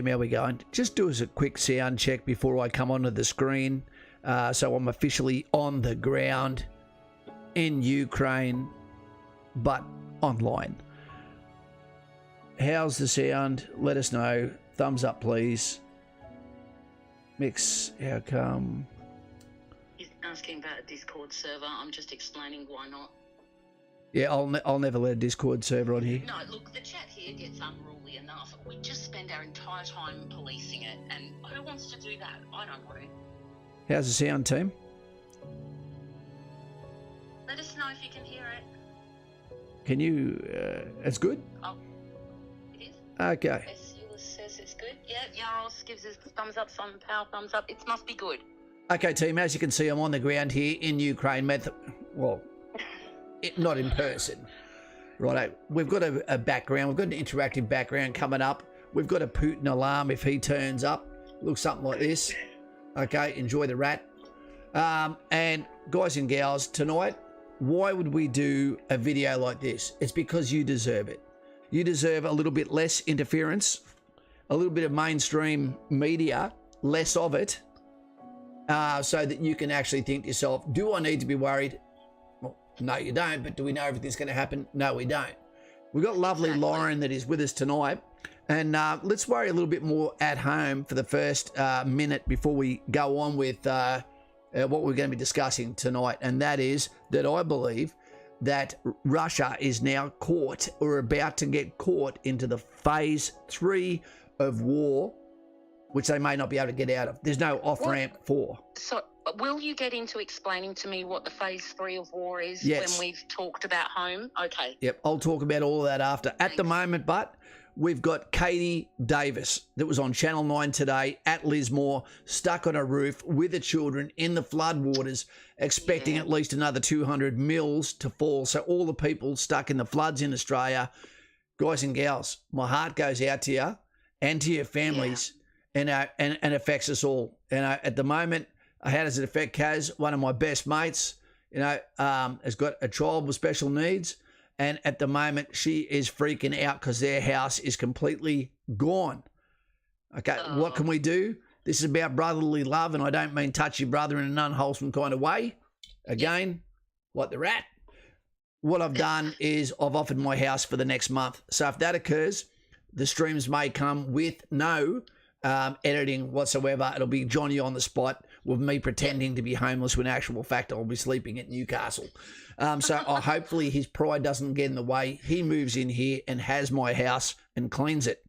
How we going? Just do us a quick sound check before I come onto the screen. So I'm officially on the ground in Ukraine, but online. How's the sound? Let us know. Thumbs up, please. Mix, how come? He's asking about a Discord server. I'm just explaining why not. Yeah, I'll never let a Discord server on here. No, look, the chat here gets unruly enough. We just spend our entire time policing it, and who wants to do that? I don't want to. How's the sound, team? Let us know if you can hear it. Can you? It's good? Oh, it is? Okay. Yours says it's good. Yeah, Yaros gives us thumbs up, Simon Powell thumbs up. It must be good. Okay, team, as you can see, I'm on the ground here in Ukraine. Not in person. Right, we've got a background. We've got an interactive background coming up. We've got a Putin alarm if he turns up. Looks something like this. Okay, enjoy the rat. And guys and gals, tonight, why would we do a video like this? It's because you deserve it. You deserve a little bit less interference, a little bit of mainstream media, less of it, so that you can actually think to yourself, do I need to be worried? Well, no, you don't, but do we know everything's going to happen? No, we don't. We've got lovely Lauren that is with us tonight. And let's worry a little bit more at home for the first minute before we go on with what we're going to be discussing tonight. And that is that I believe that Russia is now caught or about to get caught into the phase 3 of war, which they may not be able to get out of. There's no off-ramp for. So will you get into explaining to me what the phase 3 of war is? Yes. When we've talked about home? Okay. Yep, I'll talk about all of that after. At the moment, but we've got Katie Davis that was on Channel 9 today at Lismore, stuck on a roof with the children in the floodwaters, expecting at least another 200 mils to fall. So all the people stuck in the floods in Australia, guys and gals, my heart goes out to you and to your families, and affects us all. At the moment, how does it affect Kaz? One of my best mates, has got a child with special needs. And at the moment, she is freaking out because their house is completely gone. Okay, What can we do? This is about brotherly love, and I don't mean touch your brother in an unwholesome kind of way. Again, like the rat. What I've done is I've offered my house for the next month. So if that occurs, the streams may come with no editing whatsoever. It'll be Johnny on the spot with me pretending to be homeless when in actual fact I'll be sleeping at Newcastle. So hopefully his pride doesn't get in the way. He moves in here and has my house and cleans it.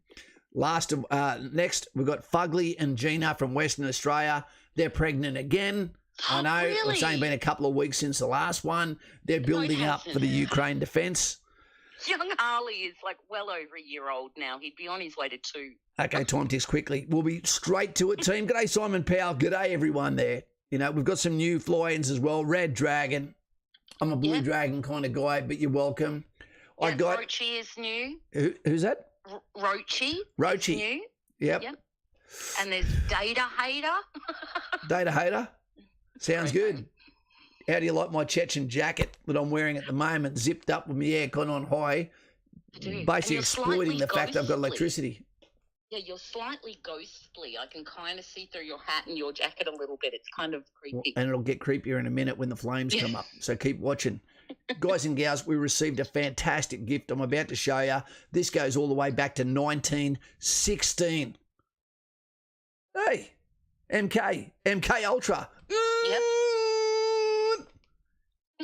Next, we've got Fugly and Gina from Western Australia. They're pregnant again. I know, really? It's only been a couple of weeks since the last one. They're building up for the Ukraine defence. Young Harley is like well over a year old now. He'd be on his way to 2. Okay, time ticks quickly. We'll be straight to it, team. G'day, Simon Powell. G'day, everyone there. We've got some new fly-ins as well. Red Dragon. I'm a blue dragon kind of guy, but you're welcome. I got Rochi is new. Who's that? Rochi. Rochi. Is new. Yep. And there's Data Hater. Data Hater. Sounds good. How do you like my Chechen jacket that I'm wearing at the moment, zipped up with my aircon on high, basically exploiting the fact I've got electricity? Yeah, you're slightly ghostly. I can kind of see through your hat and your jacket a little bit. It's kind of creepy. And it'll get creepier in a minute when the flames come up. So keep watching. Guys and gals, we received a fantastic gift I'm about to show you. This goes all the way back to 1916. Hey, MK Ultra. Yep.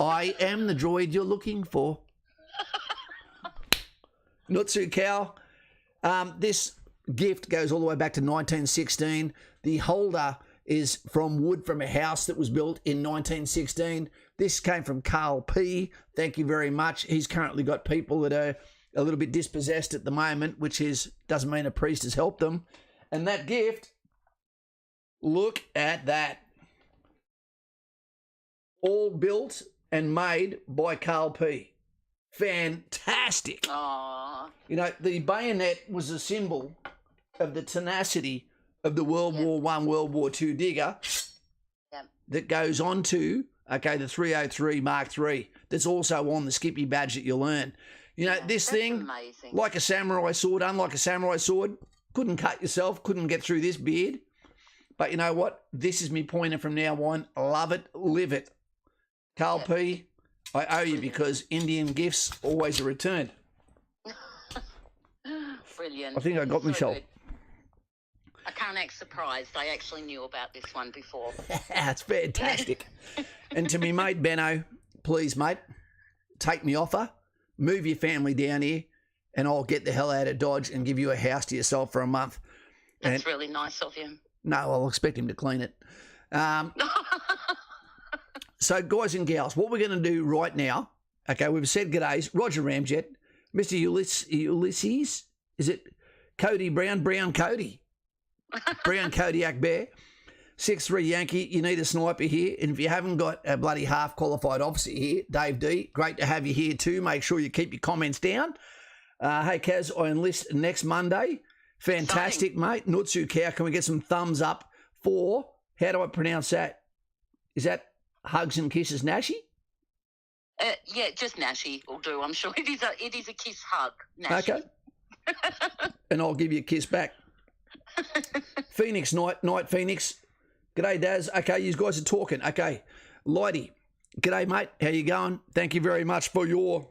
I am the droid you're looking for. Nutsu cow. This gift goes all the way back to 1916. The holder is from wood from a house that was built in 1916. This came from Carl P. Thank you very much. He's currently got people that are a little bit dispossessed at the moment, which doesn't mean a priest has helped them. And that gift, look at that. All built and made by Carl P. Fantastic. Aww. The bayonet was a symbol of the tenacity of the World War I, World War II digger that goes on to, the 303 Mark III. That's also on the Skippy badge that you'll earn. This thing, amazing. like a samurai sword, unlike a samurai sword, Couldn't cut yourself, couldn't get through this beard. But you know what? This is me pointing from now on. Love it, live it. Carl P, I owe you because Indian gifts always are returned. Brilliant. I think I got Michelle. Good. I can't act surprised. I actually knew about this one before. That's fantastic. And to me mate Benno, please mate, take me offer, move your family down here, and I'll get the hell out of Dodge and give you a house to yourself for a month. That's really nice of you. No, I'll expect him to clean it. So, guys and gals, what we're going to do right now, okay, we've said g'days. Roger Ramjet, Mr. Ulysses, is it Cody Brown Cody? Brown Kodiak Bear, 6'3" Yankee, you need a sniper here. And if you haven't got a bloody half-qualified officer here, Dave D, great to have you here too. Make sure you keep your comments down. Hey, Kaz, I enlist next Monday. Fantastic, mate. Nutsu Cow, can we get some thumbs up for, how do I pronounce that? Is that Hugs and Kisses Nashi? Yeah, just Nashi will do. I'm sure it is a kiss hug, Nashi. Okay. And I'll give you a kiss back. Phoenix, night Phoenix. G'day, Daz. Okay, you guys are talking. Okay. Lighty. G'day, mate. How you going? Thank you very much for your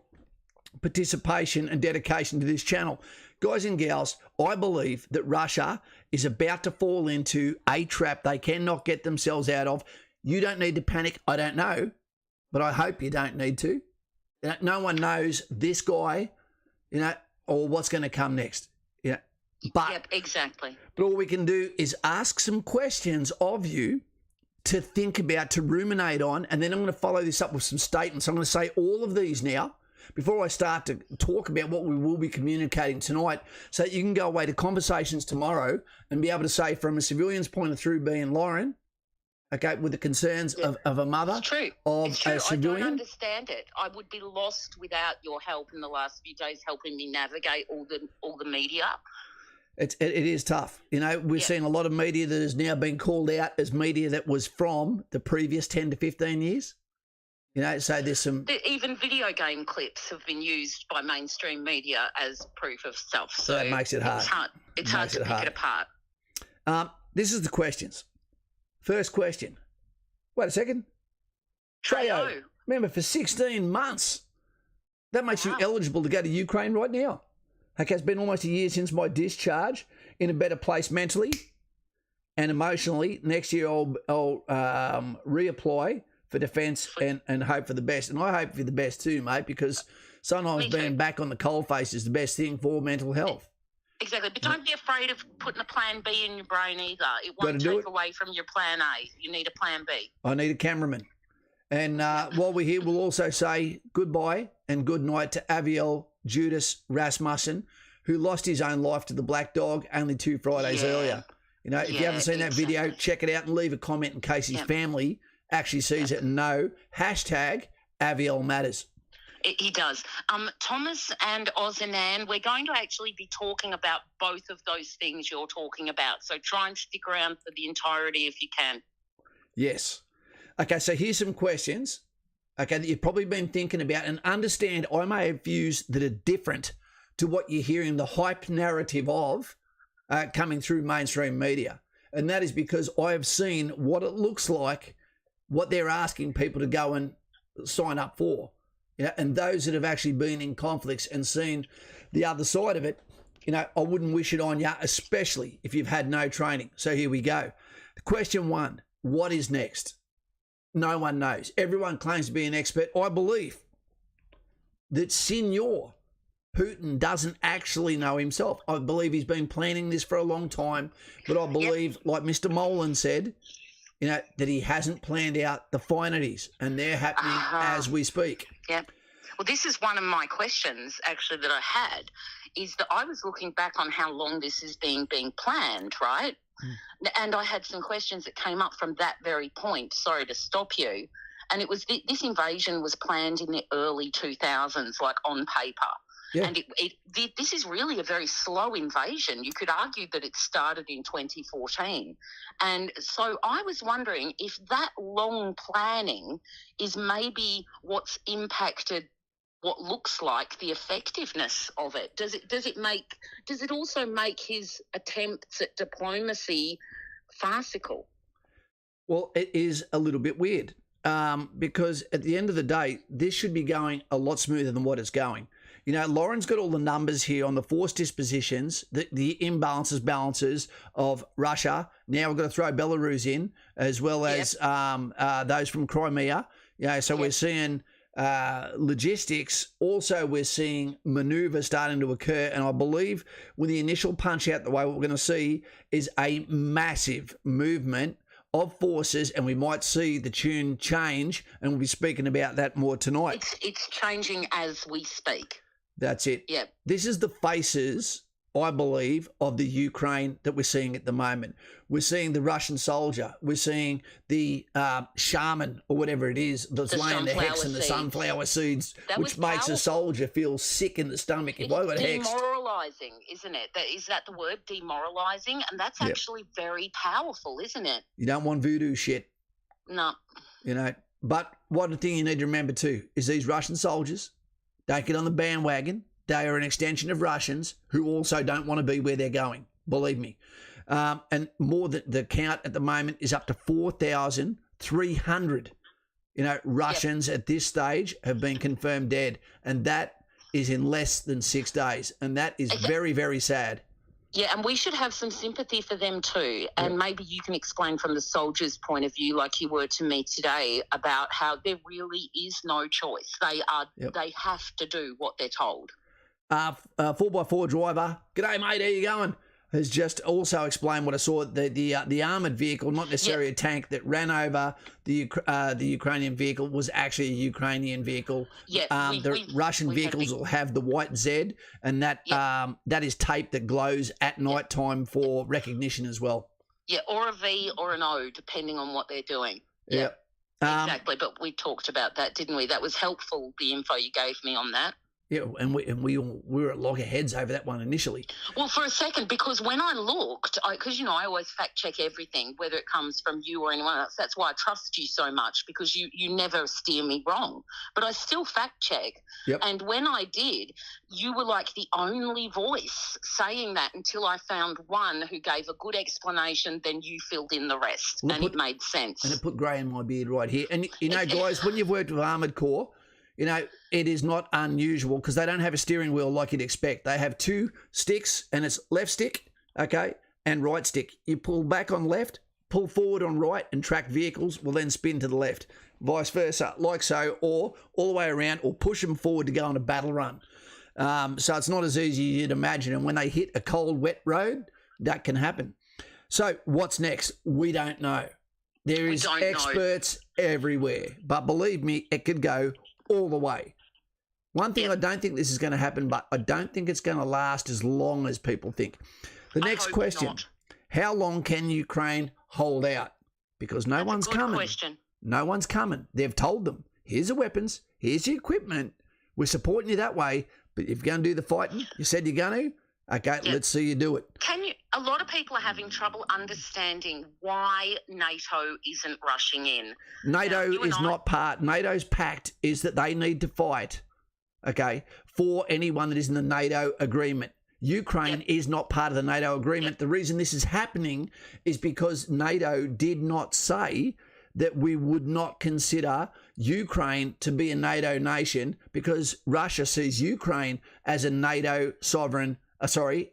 participation and dedication to this channel. Guys and gals, I believe that Russia is about to fall into a trap they cannot get themselves out of. You don't need to panic. I don't know, but I hope you don't need to. No one knows this guy, or what's going to come next. But, yep, exactly. But all we can do is ask some questions of you to think about, to ruminate on, and then I'm going to follow this up with some statements. I'm going to say all of these now before I start to talk about what we will be communicating tonight, so that you can go away to conversations tomorrow and be able to say, from a civilian's point of view, being Lauren, okay, with the concerns of a mother, it's true. Of it's true. a civilian. I don't understand it. I would be lost without your help in the last few days, helping me navigate all the media. It is tough. We're seeing a lot of media that has now been called out as media that was from the previous 10 to 15 years. So there's some... Even video game clips have been used by mainstream media as proof of stuff. So that makes it hard. It's hard to pick it apart. This is the questions. First question. Wait a second. Treyo. Remember, for 16 months. That makes you eligible to go to Ukraine right now. Okay, it's been almost a year since my discharge, in a better place mentally and emotionally. Next year I'll reapply for defence and hope for the best. And I hope for the best too, mate, because sometimes being back on the coalface is the best thing for mental health. Exactly, but don't be afraid of putting a plan B in your brain either. It won't take away from your plan A. You need a plan B. I need a cameraman. And while we're here, we'll also say goodbye and good night to Aviel Judas Rasmussen, who lost his own life to the black dog only 2 Fridays earlier. If you haven't seen that video, check it out and leave a comment in case his family actually sees it and know. Hashtag Aviel Matters. He does. Thomas and Ozanan, we're going to actually be talking about both of those things you're talking about. So try and stick around for the entirety if you can. Yes. Okay, so here's some questions, okay, that you've probably been thinking about, and understand I may have views that are different to what you're hearing the hype narrative of coming through mainstream media. And that is because I have seen what it looks like, what they're asking people to go and sign up for. And those that have actually been in conflicts and seen the other side of it, I wouldn't wish it on you, especially if you've had no training. So here we go. Question 1, what is next? No one knows. Everyone claims to be an expert. I believe that Senor Putin doesn't actually know himself. I believe he's been planning this for a long time, but I believe, like Mr. Molan said, that he hasn't planned out the finities, and they're happening as we speak. Yep. Well, this is one of my questions, actually, that I had, is that I was looking back on how long this is being planned, right? And I had some questions that came up from that very point. Sorry to stop you. And it was this invasion was planned in the early 2000s, like on paper. Yeah. And this is really a very slow invasion. You could argue that it started in 2014. And so I was wondering if that long planning is maybe what's impacted what looks like the effectiveness of it? Does it also make his attempts at diplomacy farcical? Well, it is a little bit weird because at the end of the day, this should be going a lot smoother than what it's going. You know, Lauren's got all the numbers here on the force dispositions, the imbalances, balances of Russia. Now we've got to throw Belarus in as well as those from Crimea. Yeah, so we're seeing logistics. Also, we're seeing manoeuvre starting to occur. And I believe with the initial punch out the way, what we're going to see is a massive movement of forces, and we might see the tune change, and we'll be speaking about that more tonight. It's changing as we speak. That's it. Yep. This is the faces, I believe, of the Ukraine that we're seeing at the moment. We're seeing the Russian soldier. We're seeing the shaman or whatever it is that's laying the hex and the sunflower seeds, which makes a soldier feel sick in the stomach. If I got hexed. Demoralising, isn't it? Is that the word, demoralising? And that's actually very powerful, isn't it? You don't want voodoo shit. No. You know, but one thing you need to remember too is these Russian soldiers don't get on the bandwagon. They are an extension of Russians who also don't want to be where they're going, believe me. And more than the count at the moment is up to 4,300. You know, Russians at this stage have been confirmed dead, and that is in less than 6 days. And that is very, very sad. Yeah, and we should have some sympathy for them too. And maybe you can explain from the soldiers' point of view, like you were to me today, about how there really is no choice. They have to do what they're told. 4x4 driver, g'day mate, how you going? Has just also explained what I saw, the armoured vehicle, not necessarily a tank, that ran over the Ukrainian vehicle was actually a Ukrainian vehicle. The Russian vehicles will have the white Z, and that is tape that glows at night time for recognition as well. Yeah, or a V or an O, depending on what they're doing. Yeah, exactly. But we talked about that, didn't we? That was helpful, the info you gave me on that. Yeah, and we were at loggerheads over that one initially. Well, for a second, because when I looked, because, you know, I always fact check everything, whether it comes from you or anyone else. That's why I trust you so much, because you never steer me wrong. But I still fact check. Yep. And when I did, you were like the only voice saying that until I found one who gave a good explanation, then you filled in the rest. Well, it made sense. And it put grey in my beard right here. And, you know, guys, when you've worked with Armoured Corps, you know, it is not unusual because they don't have a steering wheel like you'd expect. They have two sticks, and it's left stick, okay, and right stick. You pull back on left, pull forward on right, and tracked vehicles will then spin to the left. Vice versa, like so, or all the way around, or push them forward to go on a battle run. So it's not as easy as you'd imagine. And when they hit a cold, wet road, that can happen. So what's next? We don't know. There is experts everywhere. But believe me, it could go all the way. One thing, I don't think this is going to happen, but I don't think it's going to last as long as people think. The next question, how long can Ukraine hold out? Because no one's coming. Question. No one's coming. They've told them, here's the weapons, here's the equipment, we're supporting you that way, but if you're going to do the fighting, you said you're going to, okay, let's see you do it. A lot of people are having trouble understanding why NATO isn't rushing in. NATO is not part. NATO's pact is that they need to fight, okay, for anyone that is in the NATO agreement. Ukraine is not part of the NATO agreement. The reason this is happening is because NATO did not say that we would not consider Ukraine to be a NATO nation, because Russia sees Ukraine as a NATO sovereign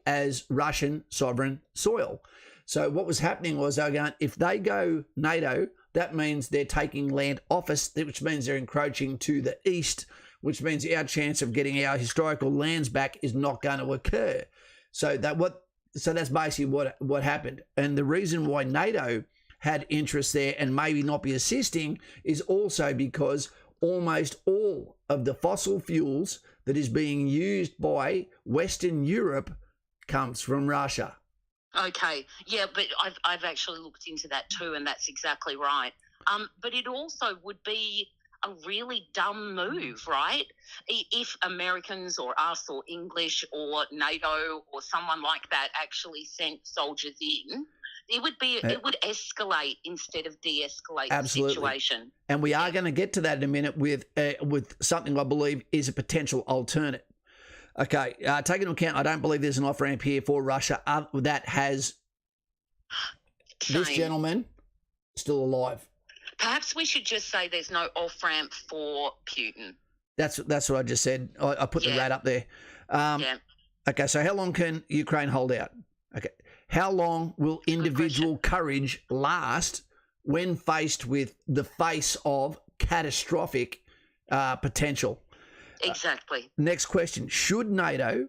as Russian sovereign soil. So what was happening was they were going, if they go NATO, that means they're taking land off us, which means they're encroaching to the east, which means our chance of getting our historical lands back is not going to occur. So that's basically what happened. And the reason why NATO had interest there and maybe not be assisting is also because almost all of the fossil fuels that is being used by Western Europe comes from Russia. Okay, yeah, but I've actually looked into that too, and that's exactly right. But it also would be a really dumb move, right? If Americans or us or English or NATO or someone like that actually sent soldiers in, it would escalate instead of de-escalate the Absolutely. situation. And we are going to get to that in a minute with something I believe is a potential alternate. Okay, take into account, I don't believe there's an off-ramp here for Russia that has this gentleman still alive. Perhaps we should just say there's no off-ramp for Putin. That's what I just said. I put the rat up there. Yeah. Okay, so how long can Ukraine hold out? Okay, how long will individual courage last when faced with the face of catastrophic potential? Exactly. Next question. Should NATO,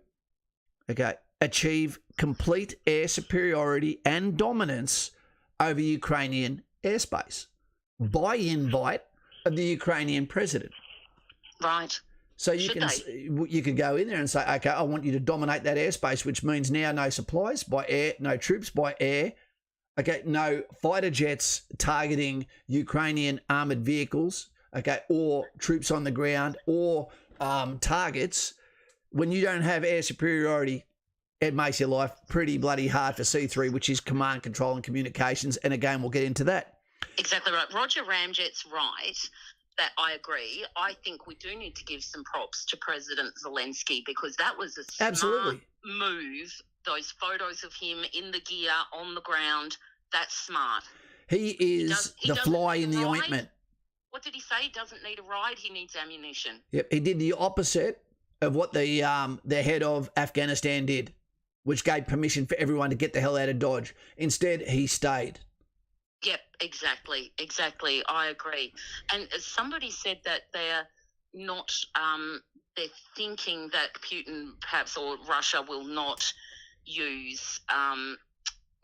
achieve complete air superiority and dominance over Ukrainian airspace by invite of the Ukrainian president? Right. So you could go in there and say, okay, I want you to dominate that airspace, which means now no supplies by air, no troops by air, okay, no fighter jets targeting Ukrainian armoured vehicles, okay, or troops on the ground or targets. When you don't have air superiority, it makes your life pretty bloody hard for C3, which is command, control and communications. And again, we'll get into that. Exactly right. Roger Ramjet's right. That I agree. I think we do need to give some props to President Zelensky because that was a smart move. Those photos of him in the gear on the ground, that's smart. He is the fly in the ointment. What did he say? He doesn't need a ride. He needs ammunition. Yep. He did the opposite of what the head of Afghanistan did, which gave permission for everyone to get the hell out of Dodge. Instead, he stayed. Yep, exactly. I agree. And somebody said that they're not, they're thinking that Putin perhaps or Russia will not use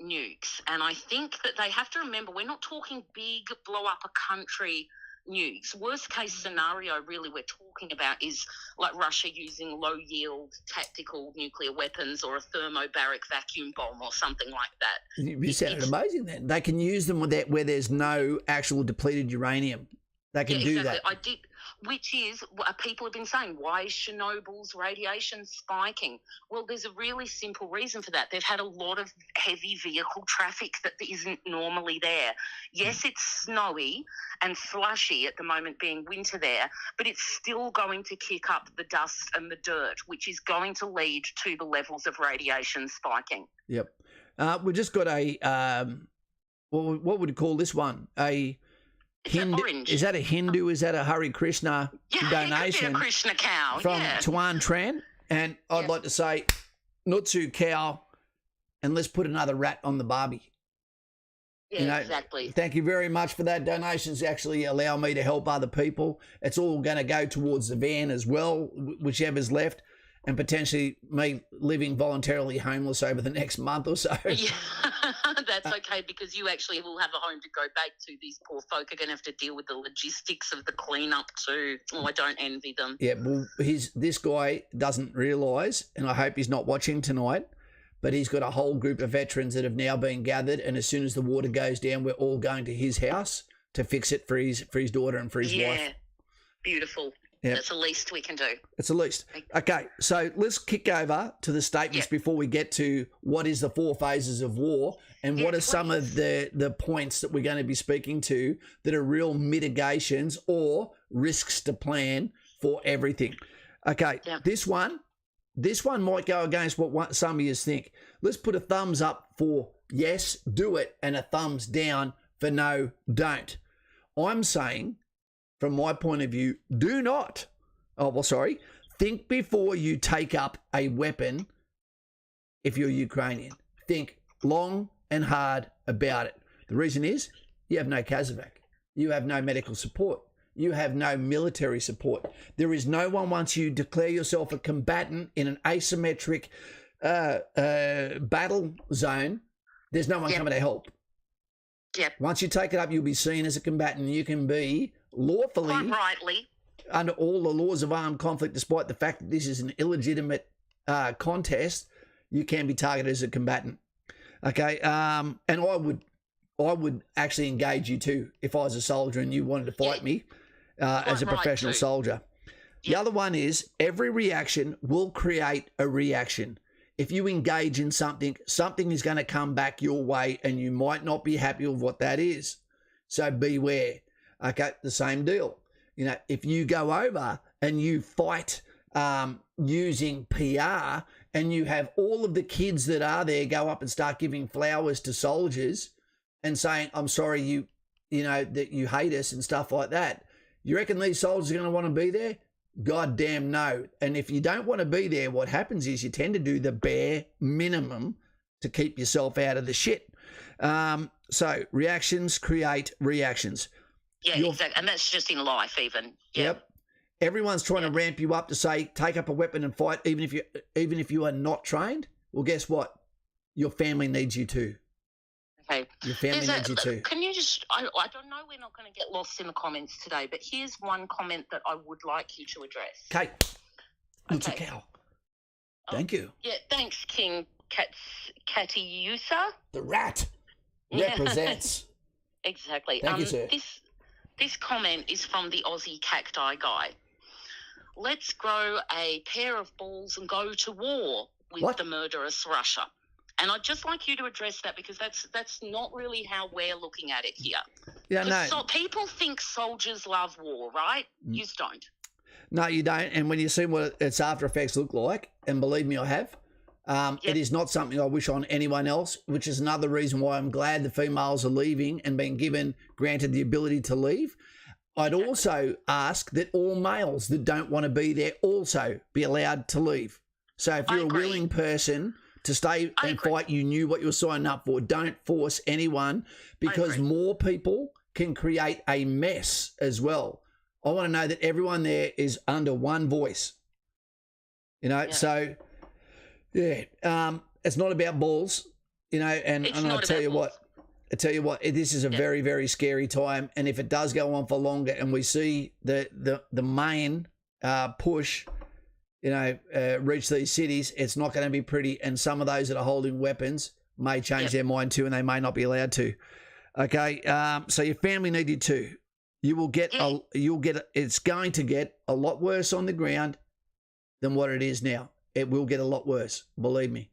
nukes. And I think that they have to remember we're not talking big blow up a country nukes. Worst case scenario really we're talking about is like Russia using low yield tactical nuclear weapons or a thermobaric vacuum bomb or something like that. You sounded amazing then. They can use them where there's no actual depleted uranium. They can do that. I did, which is people have been saying, why is Chernobyl's radiation spiking? Well, there's a really simple reason for that. They've had a lot of heavy vehicle traffic that isn't normally there. Yes, it's snowy and slushy at the moment being winter there, but it's still going to kick up the dust and the dirt, which is going to lead to the levels of radiation spiking. Yep. We've just got what would you call this one? Is that a Hindu? Is that a Hare Krishna donation? It could be a Krishna cow. From Tuan Tran. And I'd like to say, Nutsu cow, and let's put another rat on the Barbie. Yeah, exactly. Thank you very much for that. Donations actually allow me to help other people. It's all going to go towards the van as well, whichever's left, and potentially me living voluntarily homeless over the next month or so. Yeah, that's okay because you actually will have a home to go back to. These poor folk are going to have to deal with the logistics of the cleanup too. Oh, I don't envy them. Yeah, well, this guy doesn't realise, and I hope he's not watching tonight, but he's got a whole group of veterans that have now been gathered, and as soon as the water goes down, we're all going to his house to fix it for his daughter and for his wife. Yeah, beautiful. Yep. That's the least we can do. It's the least. Okay, so let's kick over to the statements before we get to what is the 4 phases of war and what are some of the points that we're going to be speaking to that are real mitigations or risks to plan for everything. Okay, this one might go against what some of you think. Let's put a thumbs up for yes, do it, and a thumbs down for no, don't. I'm saying, from my point of view, do not. Think before you take up a weapon if you're Ukrainian. Think long and hard about it. The reason is you have no Kazakhstan. You have no medical support. You have no military support. There is no one once you declare yourself a combatant in an asymmetric battle zone, there's no one coming to help. Yep. Once you take it up, you'll be seen as a combatant. You can be lawfully, quite rightly, under all the laws of armed conflict, despite the fact that this is an illegitimate contest, you can be targeted as a combatant. Okay, and I would actually engage you too if I was a soldier and you wanted to fight me as a professional soldier. The other one is every reaction will create a reaction. if you engage in something, something is going to come back your way and you might not be happy with what that is. So beware. Okay, the same deal. You know, if you go over and you fight using PR and you have all of the kids that are there go up and start giving flowers to soldiers and saying, I'm sorry, you know, that you hate us and stuff like that, you reckon these soldiers are going to want to be there? God damn no. And if you don't want to be there, what happens is you tend to do the bare minimum to keep yourself out of the shit. So reactions create reactions. Yeah, exactly. And that's just in life even. Yep. Everyone's trying to ramp you up to say, take up a weapon and fight, even if you are not trained. Well, guess what? Your family needs you too. Okay. Your family needs you too. Can you just, I don't know, we're not going to get lost in the comments today, but here's one comment that I would like you to address. Kate, it's a cow. Thank you. Yeah, thanks, King Katiusa. The rat represents. Exactly. Thank you, sir. This comment is from the Aussie cacti guy. Let's grow a pair of balls and go to war with the murderous Russia. And I'd just like you to address that, because that's not really how we're looking at it here. Yeah, no. So people think soldiers love war, right? You don't. No, you don't. And when you see what its after effects look like, and believe me, I have, it is not something I wish on anyone else, which is another reason why I'm glad the females are leaving and being granted the ability to leave. I'd also ask that all males that don't want to be there also be allowed to leave. So if you're a willing person to stay and fight, you knew what you were signing up for. Don't force anyone, because more people can create a mess as well. I want to know that everyone there is under one voice. You know, so it's not about balls, you know, and I tell you what, this is a very, very scary time. And if it does go on for longer and we see the main push, you know, reach these cities, it's not going to be pretty. And some of those that are holding weapons may change their mind too, and they may not be allowed to. Okay, so your family need you too. You will get, it's going to get a lot worse on the ground than what it is now. It will get a lot worse, believe me.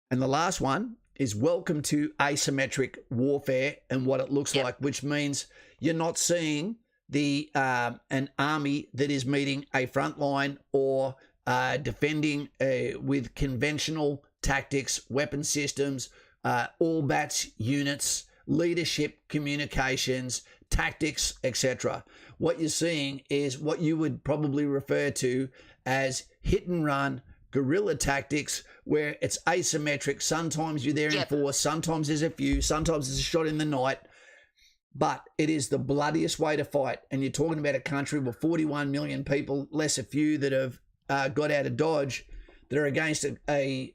And the last one is welcome to asymmetric warfare and what it looks like, which means you're not seeing the an army that is meeting a front line or defending with conventional tactics, weapon systems, all bats units, leadership, communications, tactics, etc. What you're seeing is what you would probably refer to as hit and run guerrilla tactics, where it's asymmetric. Sometimes you're there in force, sometimes there's a few, sometimes there's a shot in the night, but it is the bloodiest way to fight. And you're talking about a country with 41 million people, less a few that have got out of Dodge, that are against a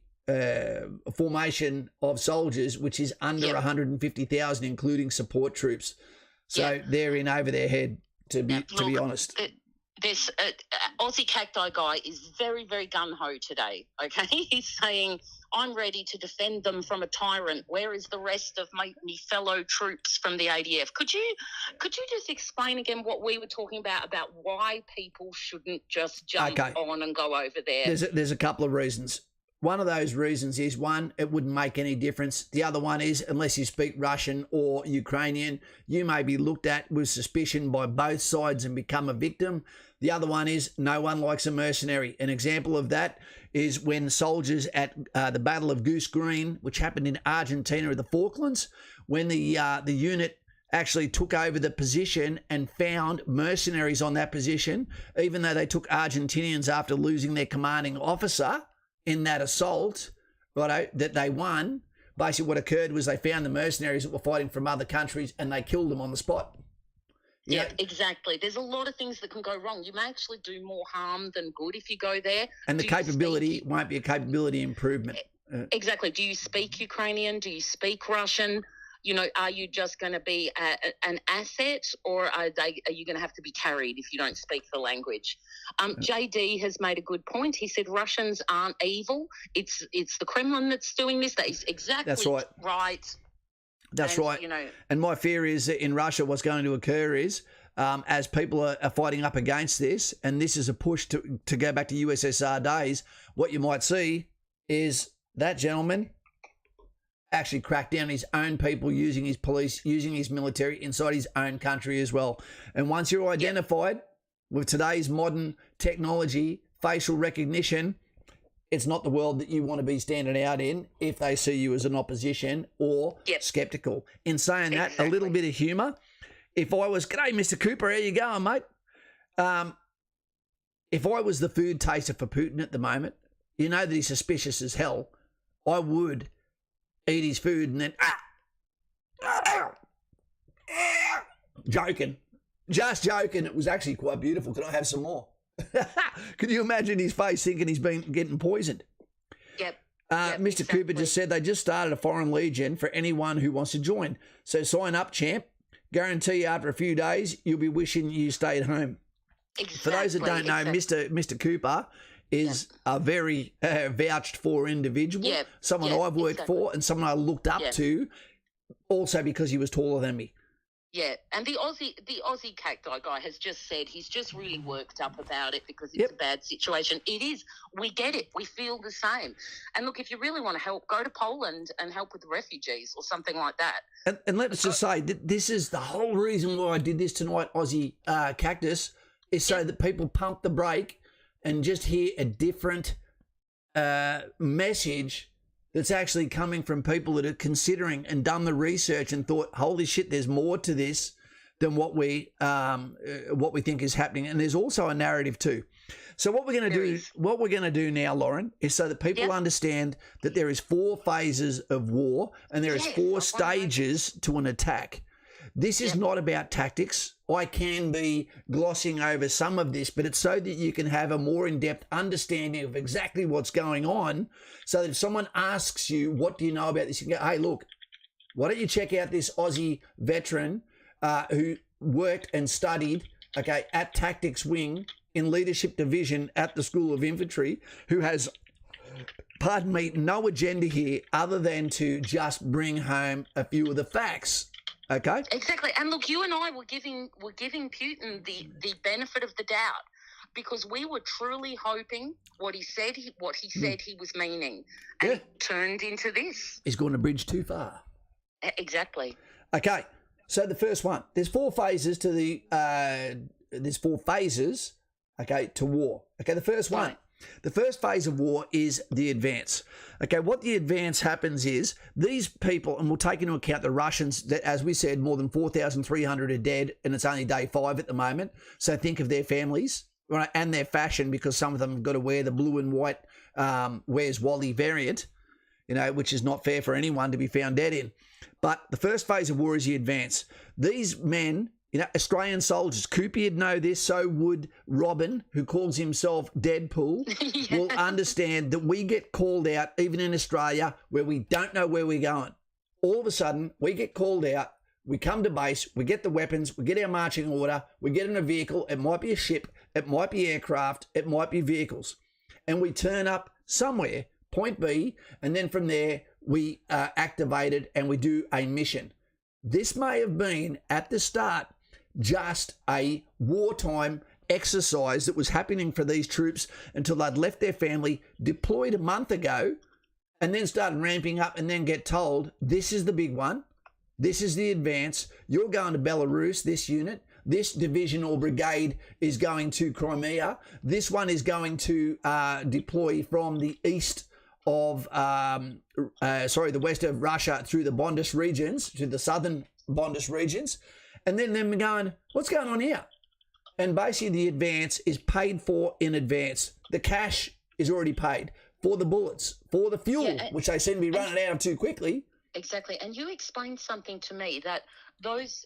formation of soldiers which is under 150,000, including support troops. So they're in over their head, to be honest. This Aussie cacti guy is very, very gung-ho today, okay? He's saying, I'm ready to defend them from a tyrant. Where is the rest of my fellow troops from the ADF? Could you just explain again what we were talking about why people shouldn't just jump on and go over there? There's a couple of reasons. One of those reasons is, one, it wouldn't make any difference. The other one is, unless you speak Russian or Ukrainian, you may be looked at with suspicion by both sides and become a victim. The other one is, no one likes a mercenary. An example of that is when soldiers at the Battle of Goose Green, which happened in Argentina at the Falklands, when the unit actually took over the position and found mercenaries on that position, even though they took Argentinians after losing their commanding officer in that assault, righto, that they won. Basically what occurred was they found the mercenaries that were fighting from other countries and they killed them on the spot. Yeah, exactly. There's a lot of things that can go wrong. You may actually do more harm than good if you go there. And the capability won't be a capability improvement. Exactly. Do you speak Ukrainian? Do you speak Russian? You know, are you just going to be an asset, or are you going to have to be carried if you don't speak the language? JD has made a good point. He said Russians aren't evil. It's the Kremlin that's doing this. That is exactly right. That's right. You know, and my fear is that in Russia, what's going to occur is, as people are fighting up against this, and this is a push to go back to USSR days, what you might see is that gentleman actually cracked down his own people, using his police, using his military inside his own country as well. And once you're identified with today's modern technology, facial recognition, it's not the world that you want to be standing out in if they see you as an opposition or skeptical. In saying that, a little bit of humour. If I was, g'day, Mr. Cooper, how you going, mate? If I was the food taster for Putin at the moment, you know that he's suspicious as hell, I would eat his food and then joking, just joking. It was actually quite beautiful. Can I have some more? Can you imagine his face thinking he's been getting poisoned? Yep. Mr. Exactly. Cooper just said they just started a foreign legion for anyone who wants to join. So sign up, champ. Guarantee after a few days you'll be wishing you stayed home. Exactly. For those that don't know, Mr. Cooper is a very vouched for individual, someone I've worked for and someone I looked up to, also because he was taller than me. Yeah, and the Aussie cacti guy has just said he's just really worked up about it because it's a bad situation. It is. We get it. We feel the same. And look, if you really want to help, go to Poland and help with the refugees or something like that. And let's just say that this is the whole reason why I did this tonight, Aussie Cactus, is so that people pump the brake and just hear a different message that's actually coming from people that are considering and done the research and thought, holy shit, there's more to this than what we think is happening. And there's also a narrative too. So what we're going to do now, Lauren, is so that people understand that there is 4 phases of war and there is 4 stages to an attack. This is not about tactics. I can be glossing over some of this, but it's so that you can have a more in-depth understanding of exactly what's going on, so that if someone asks you, what do you know about this, you can go, hey, look, why don't you check out this Aussie veteran who worked and studied, at Tactics Wing in Leadership Division at the School of Infantry, who has, pardon me, no agenda here other than to just bring home a few of the facts. Okay. Exactly. And look, you and I were giving Putin the benefit of the doubt because we were truly hoping what he said he was meaning, and it turned into this. He's gone a bridge too far. Exactly. Okay. So the first one, there's 4 phases to the to war. Okay. The first one. Right. The first phase of war is the advance. Okay, what the advance happens is these people, and we'll take into account the Russians, that, as we said, more than 4,300 are dead, and it's only day 5 at the moment. So think of their families, right, and their fashion, because some of them have got to wear the blue and white Where's Wally variant, which is not fair for anyone to be found dead in. But the first phase of war is the advance. These men, Australian soldiers, Coopy'd know this, so would Robin, who calls himself Deadpool, will understand that we get called out, even in Australia, where we don't know where we're going. All of a sudden, we get called out, we come to base, we get the weapons, we get our marching order, we get in a vehicle, it might be a ship, it might be aircraft, it might be vehicles, and we turn up somewhere, point B, and then from there, we are activated and we do a mission. This may have been, at the start, just a wartime exercise that was happening for these troops until they'd left their family, deployed a month ago, and then started ramping up and then get told, this is the big one, this is the advance, you're going to Belarus, this unit, this division or brigade is going to Crimea, this one is going to deploy from the east of, the west of Russia through the Bondus regions, to the southern Bondus regions, and then them going, what's going on here? And basically the advance is paid for in advance. The cash is already paid for the bullets, for the fuel, which they seem to be running out of too quickly. Exactly. And you explained something to me that those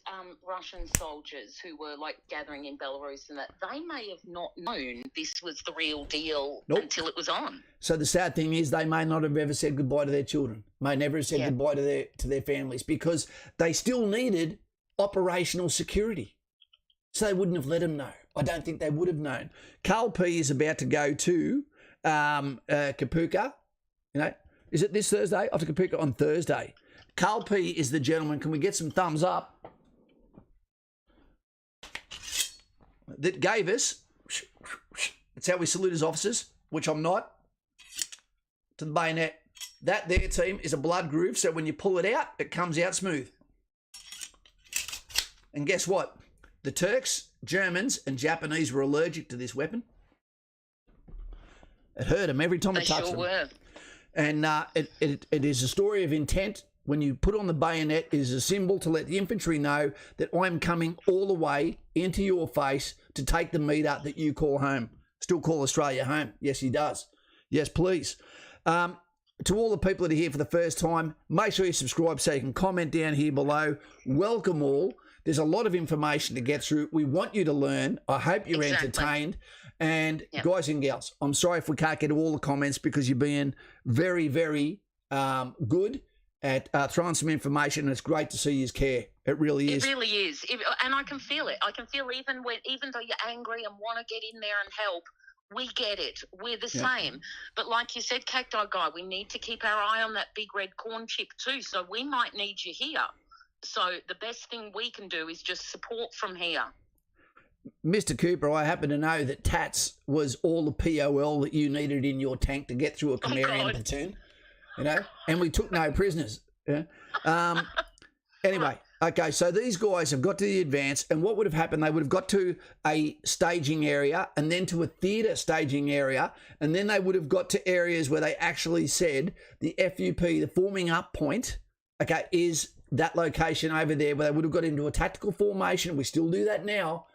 Russian soldiers who were gathering in Belarus and that, they may have not known this was the real deal until it was on. So the sad thing is they may not have ever said goodbye to their children, may never have said goodbye to their families, because they still needed operational security. So they wouldn't have let them know. I don't think they would have known. Carl P is about to go to Kapuka. Is it this Thursday? Off to Kapuka on Thursday. Carl P is the gentleman. Can we get some thumbs up? That gave us, that's how we salute his officers, which I'm not, to the bayonet. That there, team, is a blood groove, so when you pull it out, it comes out smooth. And guess what? The Turks, Germans, and Japanese were allergic to this weapon. It hurt them every time it touched them. They sure were. And it is a story of intent. When you put on the bayonet, it is a symbol to let the infantry know that I'm coming all the way into your face to take the meter that you call home. Still call Australia home. Yes, he does. Yes, please. To all the people that are here for the first time, make sure you subscribe so you can comment down here below. Welcome all. There's a lot of information to get through. We want you to learn. I hope you're entertained. And guys and gals, I'm sorry if we can't get to all the comments because you're being very, very good at throwing some information, and it's great to see you care. It really is. It really is. And I can feel it. I can feel even though you're angry and want to get in there and help, we get it. We're the same. But like you said, Cacti Guy, we need to keep our eye on that big red corn chip too. So we might need you here. So the best thing we can do is just support from here. Mr. Cooper, I happen to know that Tats was all the POL that you needed in your tank to get through a Canarian platoon. You know, and we took no prisoners. Yeah. Anyway, okay, so these guys have got to the advance, and what would have happened, they would have got to a staging area and then to a theatre staging area, and then they would have got to areas where they actually said the FUP, the forming up point, okay, is that location over there where they would have got into a tactical formation. We still do that now.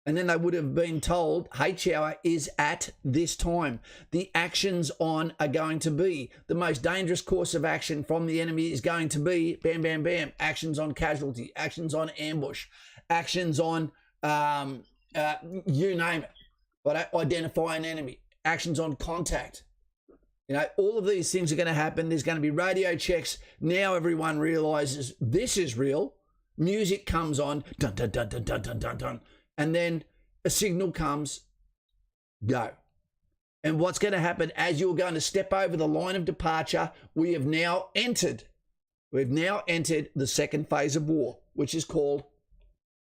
And then they would have been told, H hour is at this time. The actions on are going to be. The most dangerous course of action from the enemy is going to be, bam, bam, bam, actions on casualty, actions on ambush, actions on, you name it, but identify an enemy, actions on contact. You know, all of these things are going to happen. There's going to be radio checks. Now everyone realises this is real. Music comes on, dun, dun, dun, dun, dun, dun, dun, dun. And then a signal comes, go. And what's going to happen as you're going to step over the line of departure, we've now entered the second phase of war, which is called,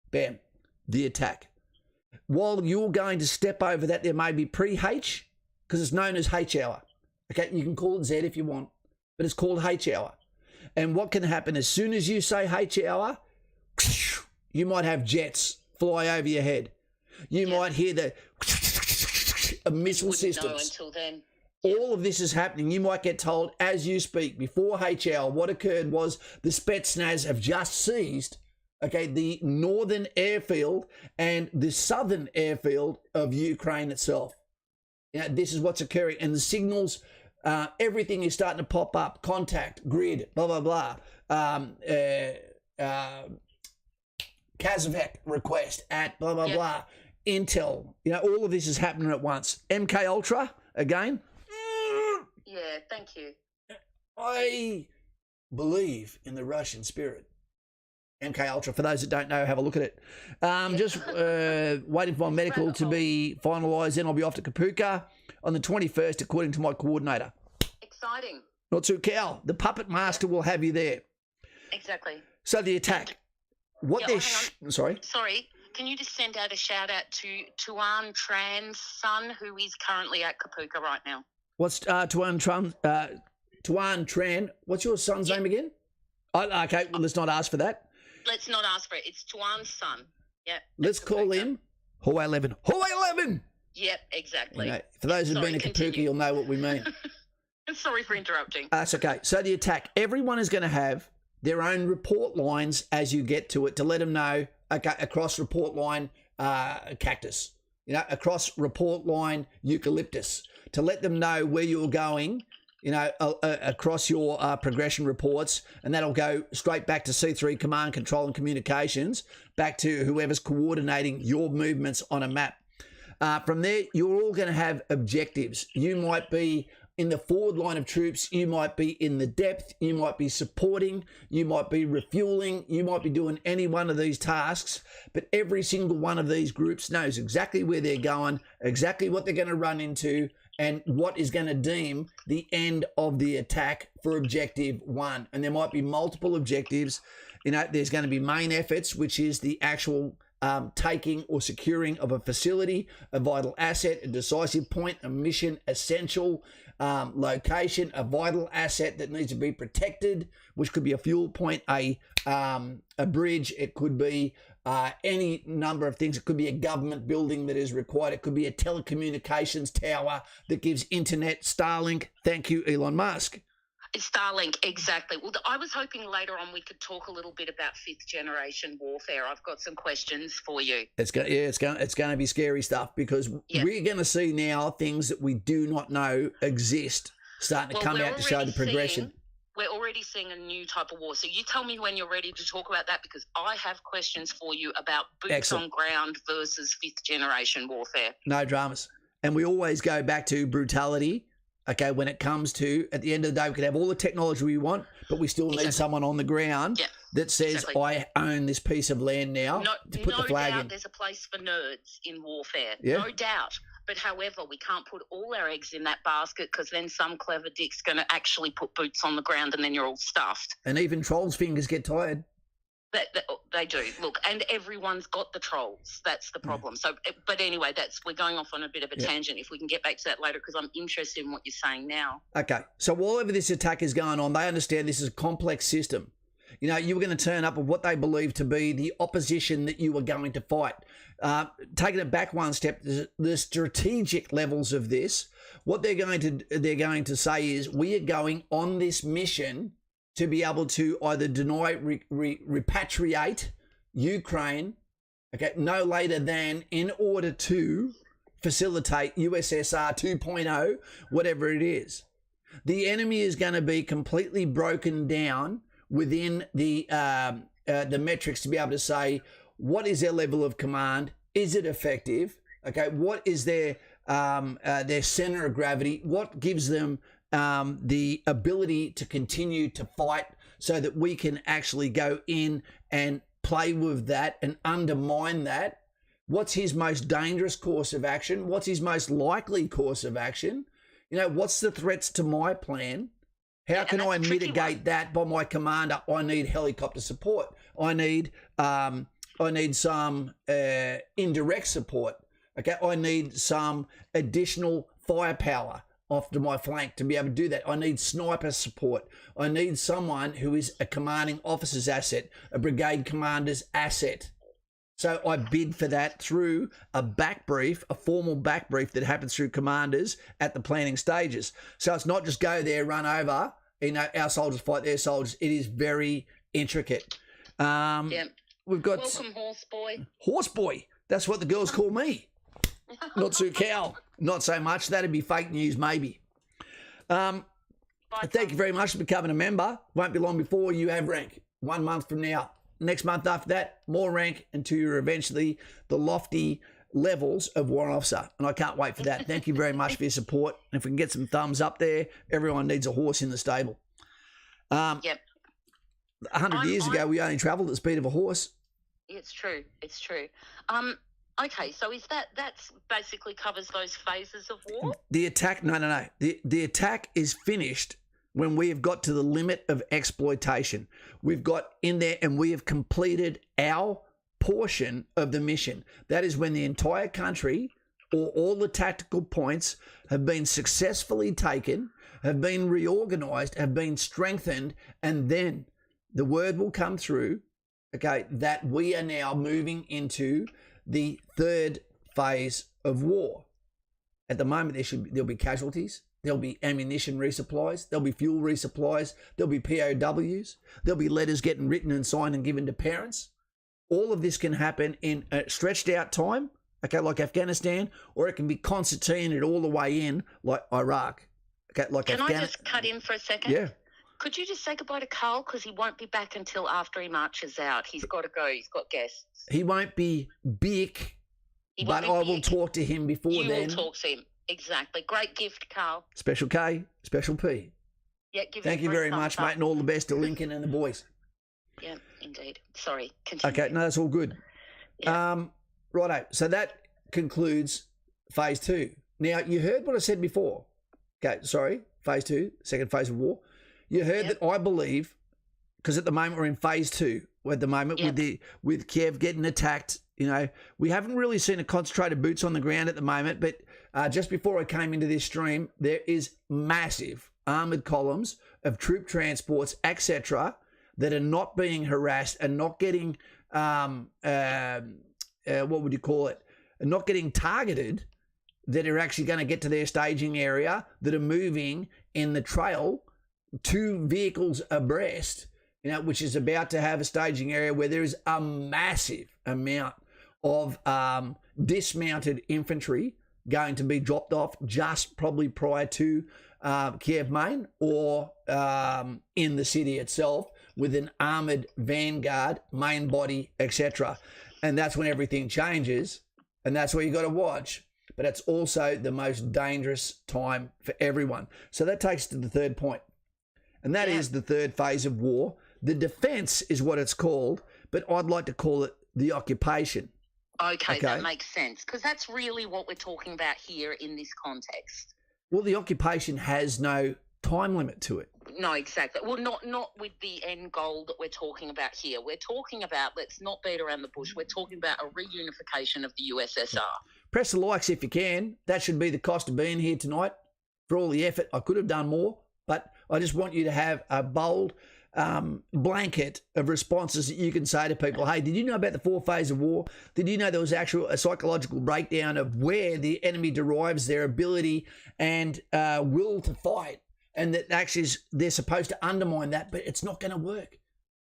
bam, the attack. While you're going to step over that, there may be pre-H, because it's known as H hour. Okay, you can call it Z if you want, but it's called H hour. And what can happen as soon as you say H hour, you might have jets fly over your head. You might hear the missile systems. Until then. All of this is happening. You might get told as you speak, before HL, what occurred was the Spetsnaz have just seized, okay, the northern airfield and the southern airfield of Ukraine itself. You know, this is what's occurring. And the signals, everything is starting to pop up. Contact, grid, blah, blah, blah. Kazavek request at blah, blah, blah. Intel. You know, all of this is happening at once. MK Ultra, again. Yeah, thank you. I believe in the Russian spirit. MK Ultra, for those that don't know, have a look at it. Just waiting for my medical to be finalised. Then I'll be off to Kapuka on the 21st, according to my coordinator. Exciting. Not too Cal. The puppet master will have you there. Exactly. So the attack. What they're... Sorry? Sorry. Can you just send out a shout-out to Tuan Tran's son, who is currently at Kapuka right now? What's Tuan Tran? What's your son's name again? Oh, okay, well, let's not ask for that. Let's not ask for it. It's Tuan's son. Yeah. Let's call him Hawaii 11. Hawaii 11! Yep, exactly. You know, for those who've been to Kapuka, you'll know what we mean. Sorry for interrupting. That's okay. So the attack, everyone is going to have their own report lines as you get to it to let them know, okay, across report line cactus, you know, across report line eucalyptus, to let them know where you're going, you know, across your progression reports, and that'll go straight back to C3 command, control and communications, back to whoever's coordinating your movements on a map. From there, you're all going to have objectives. You might be in the forward line of troops, you might be in the depth, you might be supporting, you might be refueling, you might be doing any one of these tasks, but every single one of these groups knows exactly where they're going, exactly what they're going to run into, and what is going to deem the end of the attack for objective one. And there might be multiple objectives. You know, there's going to be main efforts, which is the actual taking or securing of a facility, a vital asset, a decisive point, a mission, essential location, a vital asset that needs to be protected, which could be a fuel point, a bridge, it could be any number of things. It could be a government building that is required. It could be a telecommunications tower that gives internet. Starlink. Thank you, Elon Musk. Starlink, exactly. Well, I was hoping later on we could talk a little bit about fifth generation warfare. I've got some questions for you. It's going to be scary stuff, because we're going to see now things that we do not know exist starting to come out to show the progression. We're already seeing a new type of war. So you tell me when you're ready to talk about that, because I have questions for you about boots on ground versus fifth generation warfare. No dramas. And we always go back to brutality. Okay, when it comes to, at the end of the day, we can have all the technology we want, but we still need someone on the ground that says, I own this piece of land now, to put the flag in. No doubt there's a place for nerds in warfare. Yeah. No doubt. But however, we can't put all our eggs in that basket, because then some clever dick's going to actually put boots on the ground and then you're all stuffed. And even trolls' fingers get tired. They do. Look, and everyone's got the trolls. That's the problem. So, but anyway, we're going off on a bit of a tangent. If we can get back to that later, because I'm interested in what you're saying now. Okay. So while this attack is going on, they understand this is a complex system. You know, you were going to turn up with what they believe to be the opposition that you were going to fight. Taking it back one step, the strategic levels of this, what they're going to say is, we are going on this mission to be able to either deny, repatriate Ukraine, okay, no later than, in order to facilitate USSR 2.0, whatever it is. The enemy is going to be completely broken down within the metrics to be able to say, what is their level of command? Is it effective? Okay, what is their center of gravity? What gives them the ability to continue to fight, so that we can actually go in and play with that and undermine that? What's his most dangerous course of action? What's his most likely course of action? You know, what's the threats to my plan? How can I mitigate that by my commander? I need helicopter support. I need some indirect support. Okay, I need some additional firepower off to my flank to be able to do that. I need sniper support. I need someone who is a commanding officer's asset, a brigade commander's asset. So I bid for that through a back brief, a formal back brief that happens through commanders at the planning stages. So it's not just go there, run over, you know, our soldiers fight their soldiers. It is very intricate. We've got... Welcome, horse boy. Horse boy. That's what the girls call me. Not Sue Cow. Not so much. That'd be fake news, maybe. Thank you very much for becoming a member. Won't be long before you have rank. 1 month from now. Next month after that, more rank, until you're eventually the lofty levels of warrant officer. And I can't wait for that. Thank you very much for your support. And if we can get some thumbs up there, everyone needs a horse in the stable. 100 years ago, we only travelled at the speed of a horse. It's true. It's true. Okay, so is that's basically covers those phases of war? The attack, no. The attack is finished when we have got to the limit of exploitation. We've got in there and we have completed our portion of the mission. That is when the entire country, or all the tactical points, have been successfully taken, have been reorganized, have been strengthened, and then the word will come through, okay, that we are now moving into the third phase of war. At the moment, there'll be casualties, there'll be ammunition resupplies, there'll be fuel resupplies, there'll be POWs, there'll be letters getting written and signed and given to parents. All of this can happen in a stretched out time, okay, like Afghanistan, or it can be concertinaed all the way in, like Iraq. Okay, like Can I just cut in for a second? Yeah. Could you just say goodbye to Carl, because he won't be back until after he marches out. He's got to go. He's got guests. He won't be big, but I will talk to him before then. You will talk to him. Exactly. Great gift, Carl. Special K, Special P. Yeah, Thank you very much, mate, and all the best to Lincoln and the boys. Yeah, indeed. Sorry, continue. Okay, no, that's all good. Yeah. Righto, so that concludes phase 2. Now, you heard what I said before. Okay, sorry, phase 2, second phase of war. You heard that I believe, because at the moment we're in phase 2, at the moment with Kiev getting attacked, You know, we haven't really seen a concentrated boots on the ground at the moment, but just before I came into this stream, there is massive armoured columns of troop transports, etc., that are not being harassed and not getting, what would you call it, not getting targeted, that are actually going to get to their staging area, that are moving in the trail 2 vehicles abreast, you know, which is about to have a staging area where there is a massive amount of dismounted infantry going to be dropped off just probably prior to Kiev Main or in the city itself with an armoured vanguard, main body, etc. And that's when everything changes, and that's where you got to watch. But it's also the most dangerous time for everyone. So that takes us to the third point, and that is the third phase of war. The defence is what it's called, but I'd like to call it the occupation. Okay, that makes sense, because that's really what we're talking about here in this context. Well, the occupation has no time limit to it. No, exactly. Well, not with the end goal that we're talking about here. We're talking about, let's not beat around the bush, we're talking about a reunification of the USSR. Press the likes if you can. That should be the cost of being here tonight. For all the effort, I could have done more, but I just want you to have a bold blanket of responses that you can say to people. Hey, did you know about the 4th phase of war? Did you know there was actual a psychological breakdown of where the enemy derives their ability and will to fight, and that actually they're supposed to undermine that, but it's not going to work.